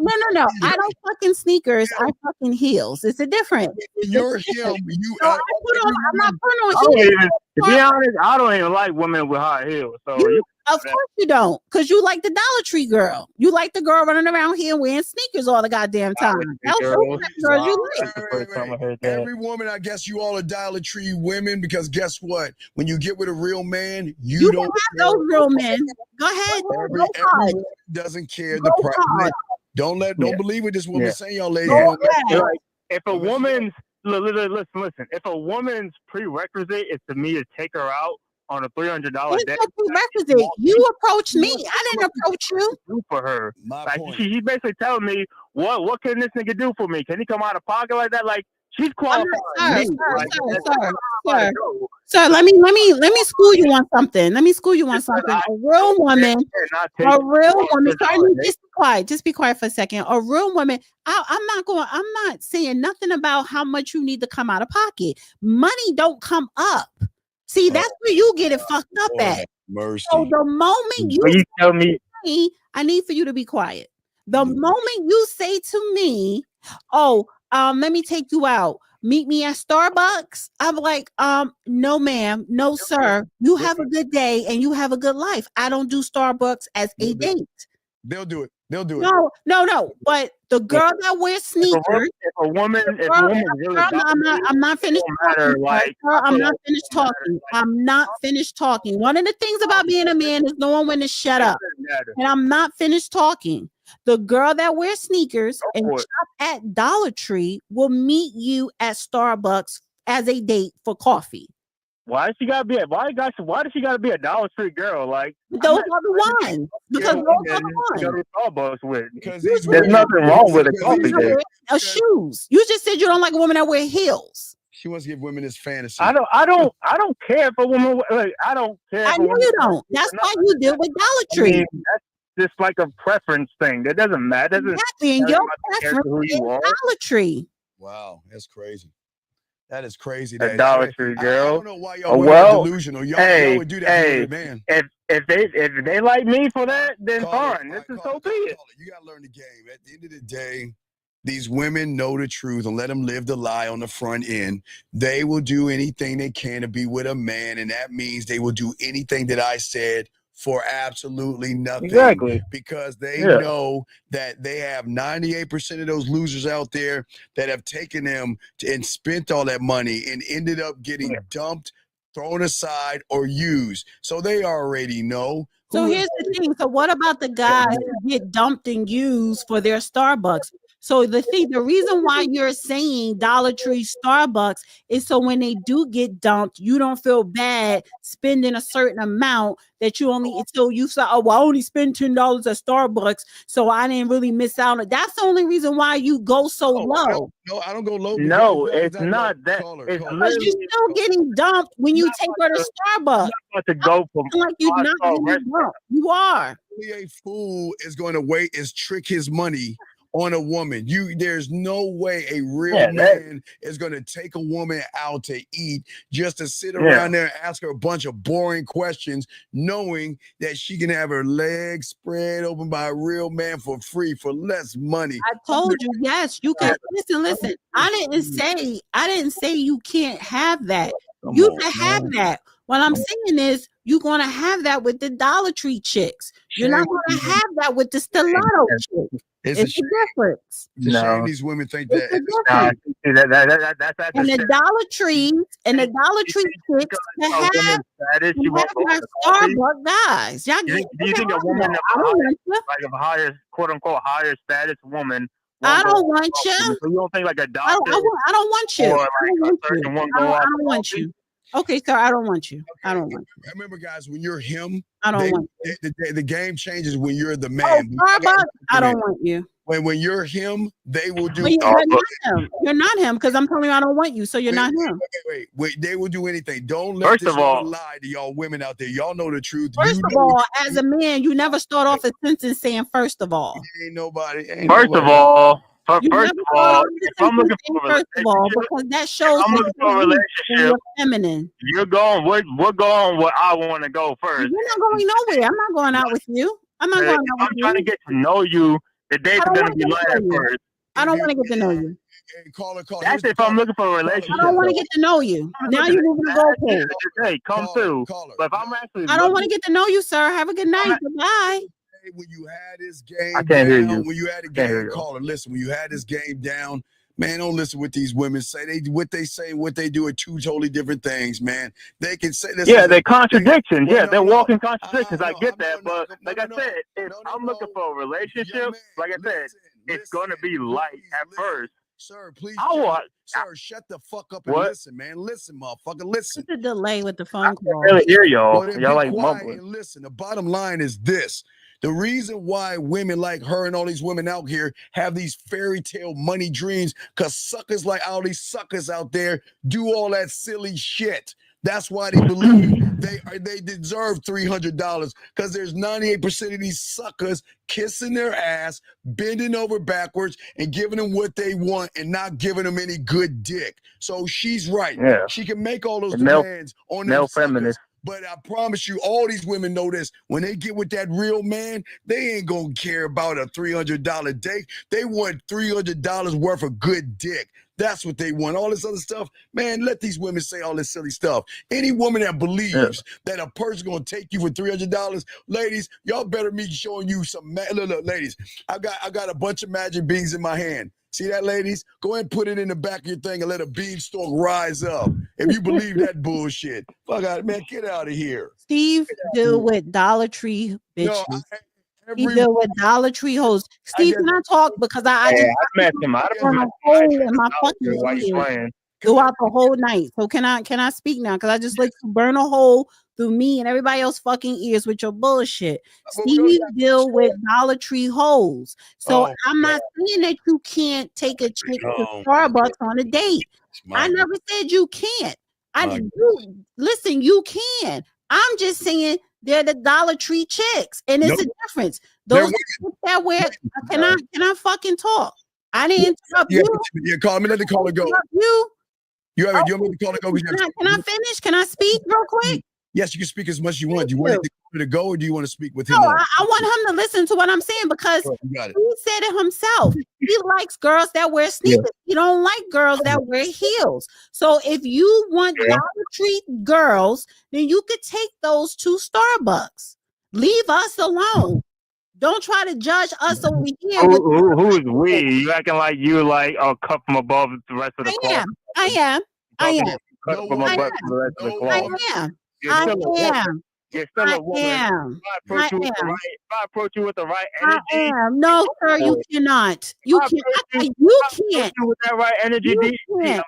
I don't fucking sneakers. I fucking heels. It's a different. You're him. You. I'm not putting on heels. To be honest, I don't even like women with high heels. So of course you don't, because you like the Dollar Tree girl. You like the girl running around here wearing sneakers all the goddamn time. Girls you like. Every woman, I guess you all are Dollar Tree women, because guess what? When you get with a real man, you don't have those real men. Go ahead. Every woman doesn't care the price. Don't believe what this woman's saying, y'all ladies. If a woman's listen. If a woman's prerequisite is to me to take her out on a $300 day, prerequisite. You approached me. I didn't approach you. Do for her. Like she basically telling me what can this nigga do for me? Can he come out of pocket like that? Like she's qualified. Sir, let me school you on something. A real woman. Sorry, just be quiet for a second. A real woman. I'm not saying nothing about how much you need to come out of pocket. Money don't come up. See, that's where you get it fucked up at. Mercy. So the moment you tell me, I need for you to be quiet. The moment you say to me, "Oh, let me take you out. Meet me at Starbucks." I'm like, no, ma'am, no, sir. You have a good day and you have a good life. I don't do Starbucks as a date. They'll do it. No. But the girl that wears sneakers, I'm not finished talking. I'm not finished talking. One of the things about being a man is knowing when to shut up. And I'm not finished talking. The girl that wears sneakers and shop at Dollar Tree will meet you at Starbucks as a date for coffee. Why she gotta be why does she gotta be a Dollar Tree girl? Like those are the ones because those are the ones. Go to Starbucks with. There's nothing wrong with a coffee date. Shoes. You just said you don't like a woman that wear heels. She wants to give women this fantasy. I don't care if a woman. Like, I don't care. I know you don't. That's why you deal with Dollar Tree. I mean, that's just like a preference thing. That doesn't matter. Exactly, and your preference is Dollar Tree. Wow, that's crazy. That is crazy. A Dollar Tree girl. I don't know why y'all are delusional. Y'all would do that to man. If they like me for that, then fine. This is so be it. You gotta learn the game. At the end of the day, these women know the truth and let them live the lie on the front end. They will do anything they can to be with a man, and that means they will do anything that I said for absolutely nothing. Exactly. Because they know that they have 98% of those losers out there that have taken them and spent all that money and ended up getting dumped, thrown aside, or used. So they already know. So here's the thing. So what about the guys who get dumped and used for their Starbucks? So the reason why you're saying Dollar Tree, Starbucks is so when they do get dumped, you don't feel bad spending a certain amount that you only, so you say, oh, well, I only spend $10 at Starbucks, so I didn't really miss out. That's the only reason why you go so low. No, I don't go low. No, it's not that. It's because you're still getting dumped when you take her to Starbucks. Not to go from like you're not getting dumped. You are. A fool is going to trick his money on a woman. There's no way a real man is going to take a woman out to eat just to sit around there and ask her a bunch of boring questions, knowing that she can have her legs spread open by a real man for free for less money. I told you, yes, you can. Listen. I didn't say you can't have that. You can have that. What I'm saying is you're going to have that with the Dollar Tree chicks. You're not going to have that with the Stellato chicks. It's a difference. It's a shame these women think that. That's and the Dollar Tree chicks have our Starbucks guys. Y'all do you think a woman like a higher, quote unquote, higher status woman? I don't want you. So you don't think like a doctor? I don't want you. Or like a certain one I don't want you. Okay, sir, I don't want you. I don't want you. Remember, guys, when you're him, I don't want you. The game changes when you're the man. Starbucks, I don't want you. When you're him, they will do. You're not him because I'm telling you I don't want you, so you're not him. Wait, they will do anything. Don't let this lie to y'all women out there. Y'all know the truth. First of all, as a man, you never start off a sentence saying first of all. Ain't nobody. First of all, if I'm looking for a relationship, because that shows I'm looking for a relationship. You're feminine. We're going where I want to go first. You're not going nowhere. I'm not going out with you. I'm not going out with you. I'm trying to get to know you. The date's gonna be live first. I don't want to get to know you. That's if I'm looking for a relationship. I don't want to get to know you. Now you're moving the goalpost. Hey, come through. But if I'm actually, I don't want to get to know you, sir. Have a good night. Goodbye. When you had this game, I can't hear you. When you had a game, caller, listen. When you had this game down, man, don't listen what these women say. What they say, what they do are two totally different things, man. They can say this. Yeah, they're contradictions. They're walking contradictions. I get that, but like I said, if I'm looking for a relationship, like I said, it's gonna be light at first. Sir, please, sir, shut the fuck up and listen, man. Listen, motherfucker, listen. What's the delay with the phone call? I really hear y'all. Y'all like mumbling. Listen, the bottom line is this. The reason why women like her and all these women out here have these fairy tale money dreams, because suckers like all these suckers out there do all that silly shit. That's why they believe they deserve $300, because there's 98% of these suckers kissing their ass, bending over backwards, and giving them what they want and not giving them any good dick. So she's right. Yeah. She can make all those demands on them feminists. But I promise you, all these women know this. When they get with that real man, they ain't gonna care about a $300 date. They want $300 worth of good dick. That's what they want. All this other stuff, man, let these women say all this silly stuff. Any woman that believes that a person's gonna take you for $300, ladies, y'all better me showing you some. Look, ladies, I got a bunch of magic beans in my hand. See that, ladies? Go ahead and put it in the back of your thing and let a beanstalk rise up. If you believe that bullshit, fuck out, man, get out of here. Steve deal with Dollar Tree bitches. He deal with Dollar Tree hoes. Steve, can I talk? Because I just met him. I don't know in my fucking why you playing. throughout the whole night. So can I speak now? Because I just like to burn a hole through me and everybody else fucking ears with your bullshit. Steve deal with Dollar Tree hoes. So I'm not saying that you can't take a chick to Starbucks on a date. I never said you can't. Listen, you can. I'm just saying they're the Dollar Tree chicks, and it's a difference. Those that wear. Can I fucking talk? I didn't interrupt you. Yeah, call me. Let the caller go. You want me to call it go? Can I finish? Can I speak real quick? Yes, you can speak as much as you want. Do you want it to go, or do you want to speak with him? No, I want him to listen to what I'm saying because he said it himself. He likes girls that wear sneakers. He don't like girls that wear heels. So if you want Dollar Tree girls, then you could take those to Starbucks. Leave us alone. Don't try to judge us over here. Who is we? You acting like you like a cut from above the rest of the cloth. I am. Cut from above the rest of the cloth. You're still a woman. If I approach you with the right energy. No, sir, you cannot. You can't. You can't. With that right energy, you can't.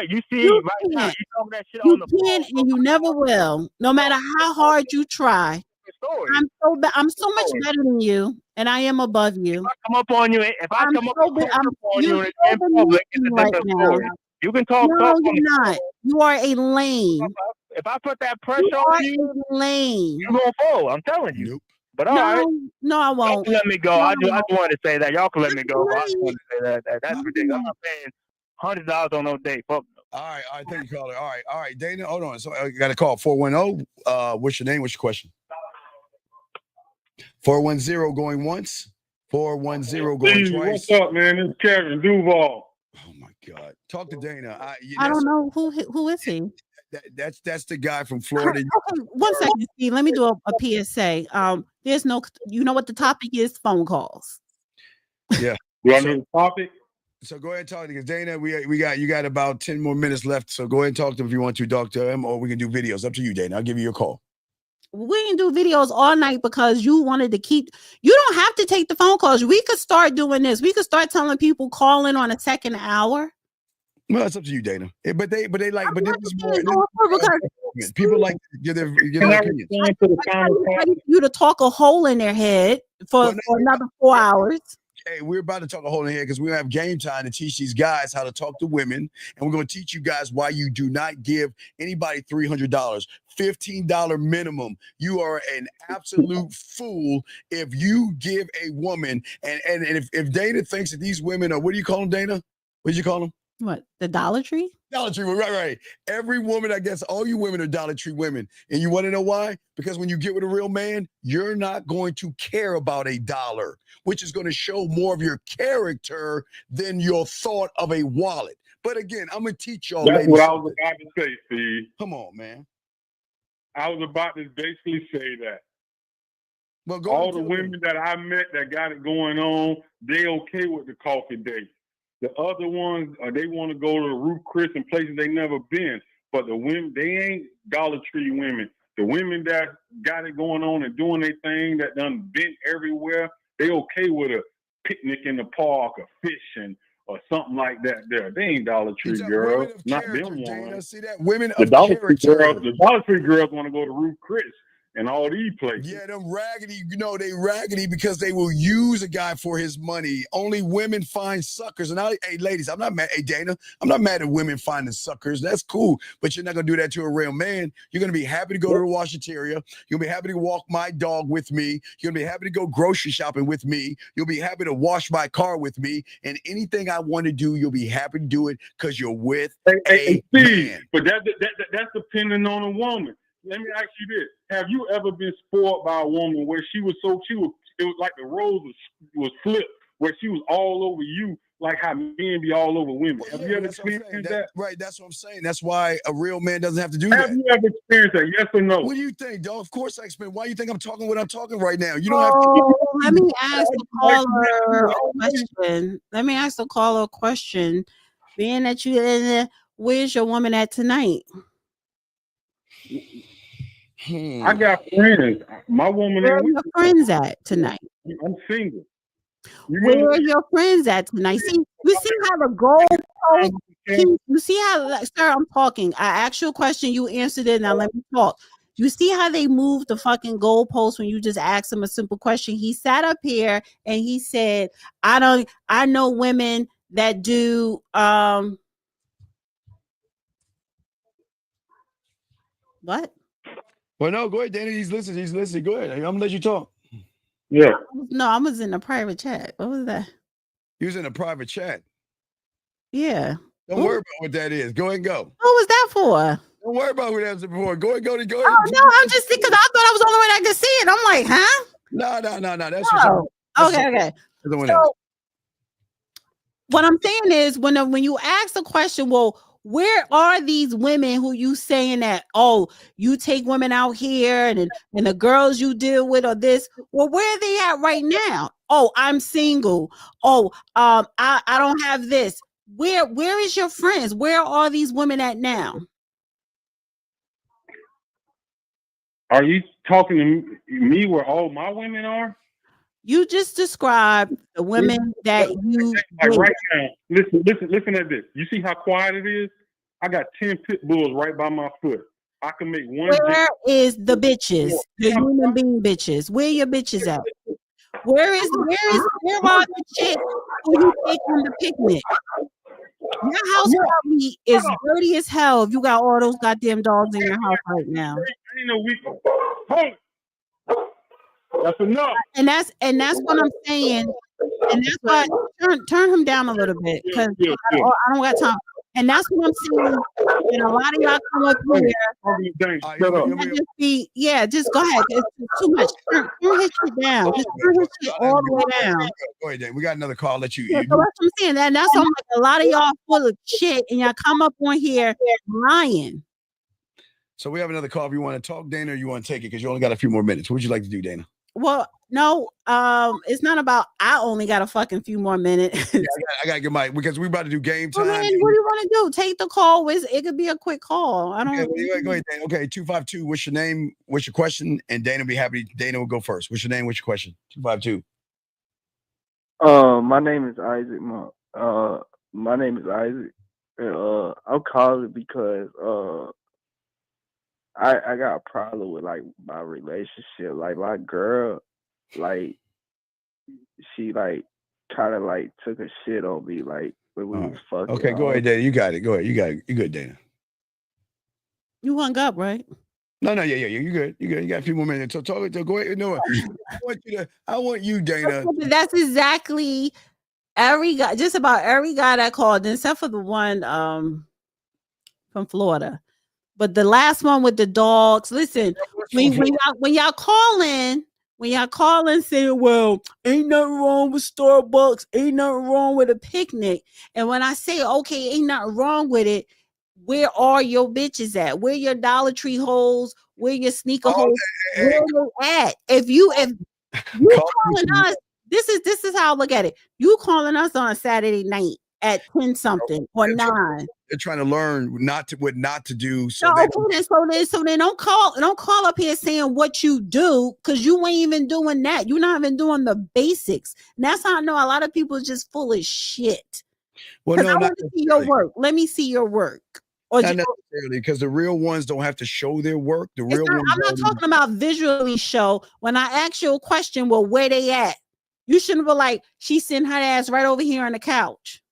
You see right now, you talking that shit on the phone. You can and you never will. No matter how hard you try. I'm so much better than you, and I am above you. If I come up on you in public, it's a different story. You can talk. No, you're not. You are a lame. If I put that pressure on you, lame. You gonna fall. I'm telling you. But all right. No, I won't. Let me go. I just wanted to say that. Y'all can let me go. I just wanted to say that. That's ridiculous. I'm not paying $100 on no date. Fuck. All right. Thank you, caller. All right. Dana, hold on. So I got a call. 410. What's your name? What's your question? 410 going once. 410 going twice. What's up, man? It's Kevin Duval. Oh my God. Talk to Dana. I don't know who is he. That's the guy from Florida. Okay, 1 second, Steve. Let me do a PSA. There's no, you know what the topic is? Phone calls. Yeah. You want to know the topic? So go ahead and talk to him. Dana, you got about 10 more minutes left. So go ahead and talk to him if you want to talk to him, or we can do videos. Up to you, Dana. I'll give you a call. We can do videos all night because you wanted to keep. You don't have to take the phone calls. We could start doing this. We could start telling people call in on a second hour. Well, it's up to you, Dana. But this is more. People like to give their opinions. You to talk a hole in their head for another 4 hours. Hey, we're about to talk a hole in their head because we have game time to teach these guys how to talk to women, and we're going to teach you guys why you do not give anybody $300. $15 minimum. You are an absolute fool if you give a woman and if Dana thinks that these women are, what do you call them, Dana? What did you call them? What, the Dollar Tree? Dollar Tree, right. Every woman, I guess, all you women are Dollar Tree women. And you want to know why? Because when you get with a real man, you're not going to care about a dollar, which is going to show more of your character than your thought of a wallet. But again, I'm going to teach y'all. That's what I was about to say, Steve. Come on, man. I was about to basically say that. Well, all the women that I met that got it going on, they okay with the coffee date. The other ones, they want to go to the Ruth Chris and places they never been. But the women, they ain't Dollar Tree women. The women that got it going on and doing their thing, that done been everywhere, they okay with a picnic in the park or fishing or something like that there. They ain't Dollar Tree girls. Not them ones. See that? Women the of Dollar character. The Dollar Tree girls want to go to Ruth Chris and all these places. Yeah, them raggedy, they raggedy because they will use a guy for his money. Only women find suckers. And hey, ladies, I'm not mad. Hey, Dana, I'm not mad at women finding suckers. That's cool. But you're not going to do that to a real man. You're going to be happy to go to the washateria. You'll be happy to walk my dog with me. You'll be happy to go grocery shopping with me. You'll be happy to wash my car with me. And anything I want to do, you'll be happy to do it because you're with a man. But that's depending on a woman. Let me ask you this. Have you ever been spoiled by a woman where it was like the roles was flipped, where she was all over you, like how men be all over women? Have you ever experienced that? Right, that's what I'm saying. That's why a real man doesn't have to do that. Have you ever experienced that? Yes or no? What do you think, dog? Of course I experienced. Why do you think I'm talking what I'm talking right now? You don't have to. Let me ask the caller a question. A question. Being that you in there, where's your woman at tonight? I got friends. My woman. Where are your friends at tonight? I'm single. Where are your friends at tonight? See, you see how the goal. You see how, sir, I'm talking. I asked you a question, you answered it, now let me talk. You see how they move the fucking goalpost when you just ask him a simple question? He sat up here and he said, I know women that do what? Well, no, go ahead, Danny. He's listening. Go ahead. I'm gonna let you talk. Yeah. No, I was in a private chat. What was that? He was in a private chat. Yeah. Don't worry about what that is. Go ahead and go. What was that for? Don't worry about who that was before. Go ahead. Oh no, I'm just thinking. I thought I was the only one that could see it. I'm like, huh? No. That's Okay. So what I'm saying is, when you ask the question, well, where are these women who you saying that, oh, you take women out here and the girls you deal with or this? Well, where are they at right now? Oh, I'm single. Oh, I don't have this. Where is your friends? Where are these women at now? Are you talking to me where all my women are? You just described the women that you like right now. Listen at this. You see how quiet it is? I got 10 pit bulls right by my foot. I can make one. Where is the bitches? The human being bitches. Where your bitches at? Where are the chicks who you take on the picnic? Your house probably is dirty as hell if you got all those goddamn dogs in your house right now. Ain't no weak. Hey, that's enough. And that's what I'm saying. And that's why turn him down a little bit because I don't got time. And that's what I'm saying. And a lot of y'all come up here. Just go ahead. It's too much. Turn his shit down. Just turn his shit all the way down. Go ahead, Dan. We got another call. Let you. So that's what I'm saying. And that's why I'm like, a lot of y'all full of shit, and y'all come up on here lying. So we have another call. If you want to talk, Dana, or you want to take it because you only got a few more minutes. What would you like to do, Dana? Well, no, it's not about I only got a fucking few more minutes. Yeah, I gotta get my because we're about to do game time. Well, man, what do you want to do? Take the call. It could be a quick call. I don't. Okay, go ahead, Dana. Okay, 252. What's your name? What's your question? And Dana will be happy. Dana will go first. What's your name? What's your question? 252. My name is Isaac. My name is Isaac. I'm calling because I got a problem with like my relationship. Like my girl, like she like kind of like took a shit on me like when we was fucking. Okay, go ahead, Dana. You got it. Go ahead. You got it. You good, Dana? You hung up, right? No, yeah. You good. You good. You got a few more minutes. So talk. So go ahead. No, I want you, Dana. That's exactly every guy. Just about every guy that called, except for the one from Florida. But the last one with the dogs, listen, when y'all calling saying, well, ain't nothing wrong with Starbucks, ain't nothing wrong with a picnic. And when I say, okay, ain't nothing wrong with it, where are your bitches at? Where your Dollar Tree holes? Where your sneaker holes? Where you at? If you calling us, this is how I look at it. You calling us on a Saturday night at 10 something or 9. They're trying to learn what not to do. So they don't call up here saying what you do because you ain't even doing that. You're not even doing the basics. And that's how I know a lot of people are just full of shit. Well, no, I want to see your work. Let me see your work. Or not necessarily, because the real ones don't have to show their work. I'm not talking about visually show. When I ask you a question, well, where they at? You shouldn't be like, she's sitting her ass right over here on the couch.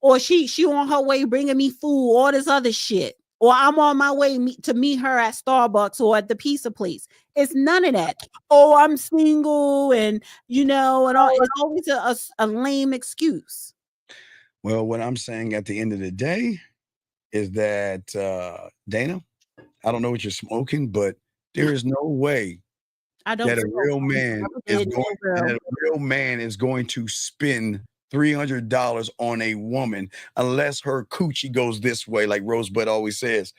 Or she on her way bringing me food, all this other shit. Or I'm on my way to meet her at Starbucks or at the pizza place. It's none of that. Oh, I'm single and, and all. It's always a lame excuse. Well, what I'm saying at the end of the day is that, Dana, I don't know what you're smoking, but there is no way that a real man is going to spend $300 on a woman unless her coochie goes this way, like Rosebud always says.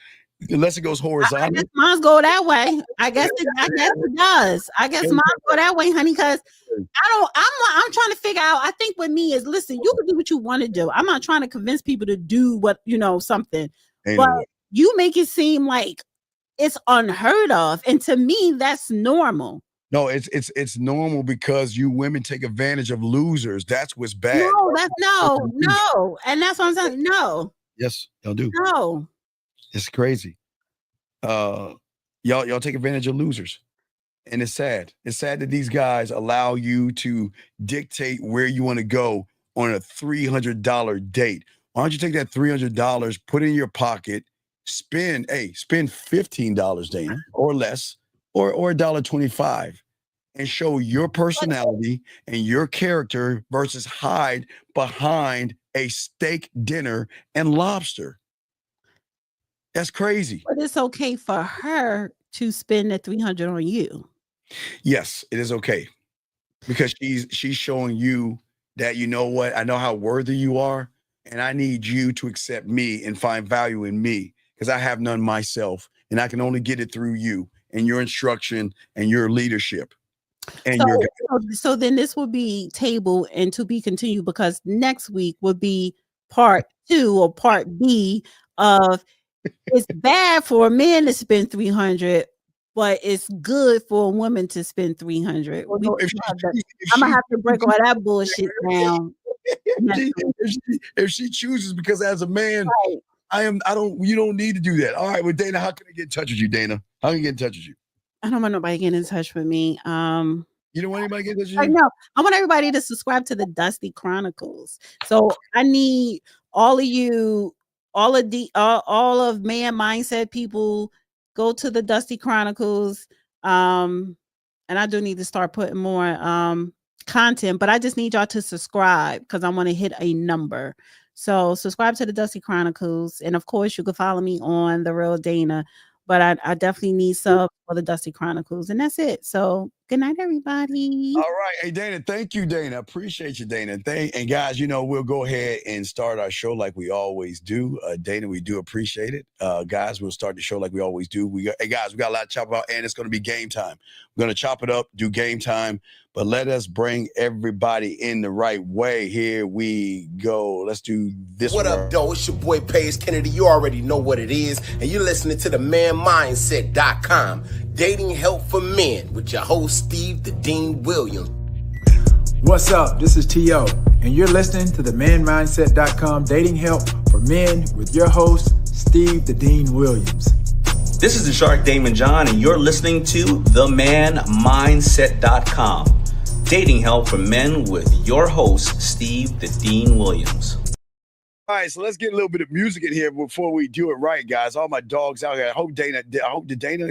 Unless it goes horizontal. I guess mine go that way. I guess it does. I guess mine go that way, honey, because I'm trying to figure out. I think with me is, listen, you can do what you want to do. I'm not trying to convince people to do what, something. But you make it seem like it's unheard of. And to me, that's normal. No, it's normal because you women take advantage of losers. That's what's bad. No, and that's what I'm saying. No. Yes, y'all do. No. It's crazy. Y'all take advantage of losers. And it's sad. It's sad that these guys allow you to dictate where you want to go on a $300 date. Why don't you take that $300, put it in your pocket, spend $15, Dana, or less, or $1.25, and show your personality and your character versus hide behind a steak dinner and lobster. That's crazy. But it's okay for her to spend the $300 on you. Yes, it is okay. Because she's showing you that, you know what, I know how worthy you are, and I need you to accept me and find value in me, because I have none myself, and I can only get it through you and your instruction and your leadership. And so then this will be tabled and to be continued, because next week will be part 2 or part B of it's bad for a man to spend $300, but it's good for a woman to spend $300. Well, no, I'm gonna have to break all that bullshit down. If she chooses, because as a man, right. You don't need to do that. All right, well, Dana, how can I get in touch with you, Dana? How can I get in touch with you? I don't want nobody getting in touch with me. You don't want anybody getting in touch with I you? know. I want everybody to subscribe to the Dusty Chronicles. So I need all of you, all of Man Mindset people, go to the Dusty Chronicles. And I do need to start putting more content, but I just need y'all to subscribe because I want to hit a number. So subscribe to the Dusty Chronicles. And of course, you can follow me on The Real Dana. But I definitely need sub for the Dusty Chronicles. And that's it. So good night, everybody. All right. Hey, Dana, thank you, Dana. Appreciate you, Dana. And guys, we'll go ahead and start our show like we always do. Dana, we do appreciate it. Guys, we'll start the show like we always do. Hey, guys, we got a lot to chop about, and it's going to be game time. We're going to chop it up, do game time. But let us bring everybody in the right way. Here we go. Let's do this. What up, though? It's your boy, Paige Kennedy. You already know what it is. And you're listening to the manmindset.com. Dating help for men with your host, Steve the Dean Williams. What's up? This is T.O. And you're listening to the manmindset.com dating help for men with your host, Steve the Dean Williams. This is the Shark Damon John, and you're listening to themanmindset.com. Dating help for men with your host, Steve the Dean Williams. All right, so let's get a little bit of music in here before we do it right, guys. All my dogs out here. I hope Dana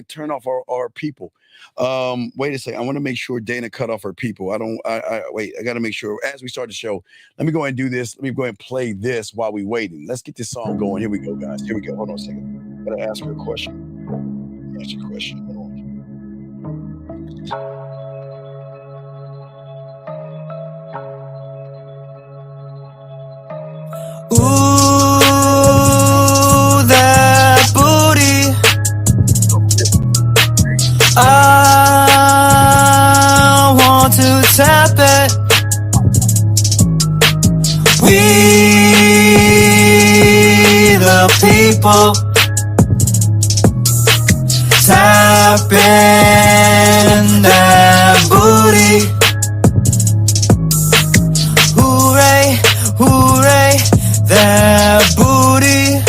turn off our people. Wait a second. I want to make sure Dana cut off her people. I got to make sure as we start the show. Let me go ahead and do this. Let me go ahead and play this while we waiting. Let's get this song going. Here we go, guys. Here we go. Hold on a second. Got to ask her a question. Ask you a question. Hold on. Ooh, that booty. I want to tap it. We the people tapping that booty. Hooray, hooray. That booty.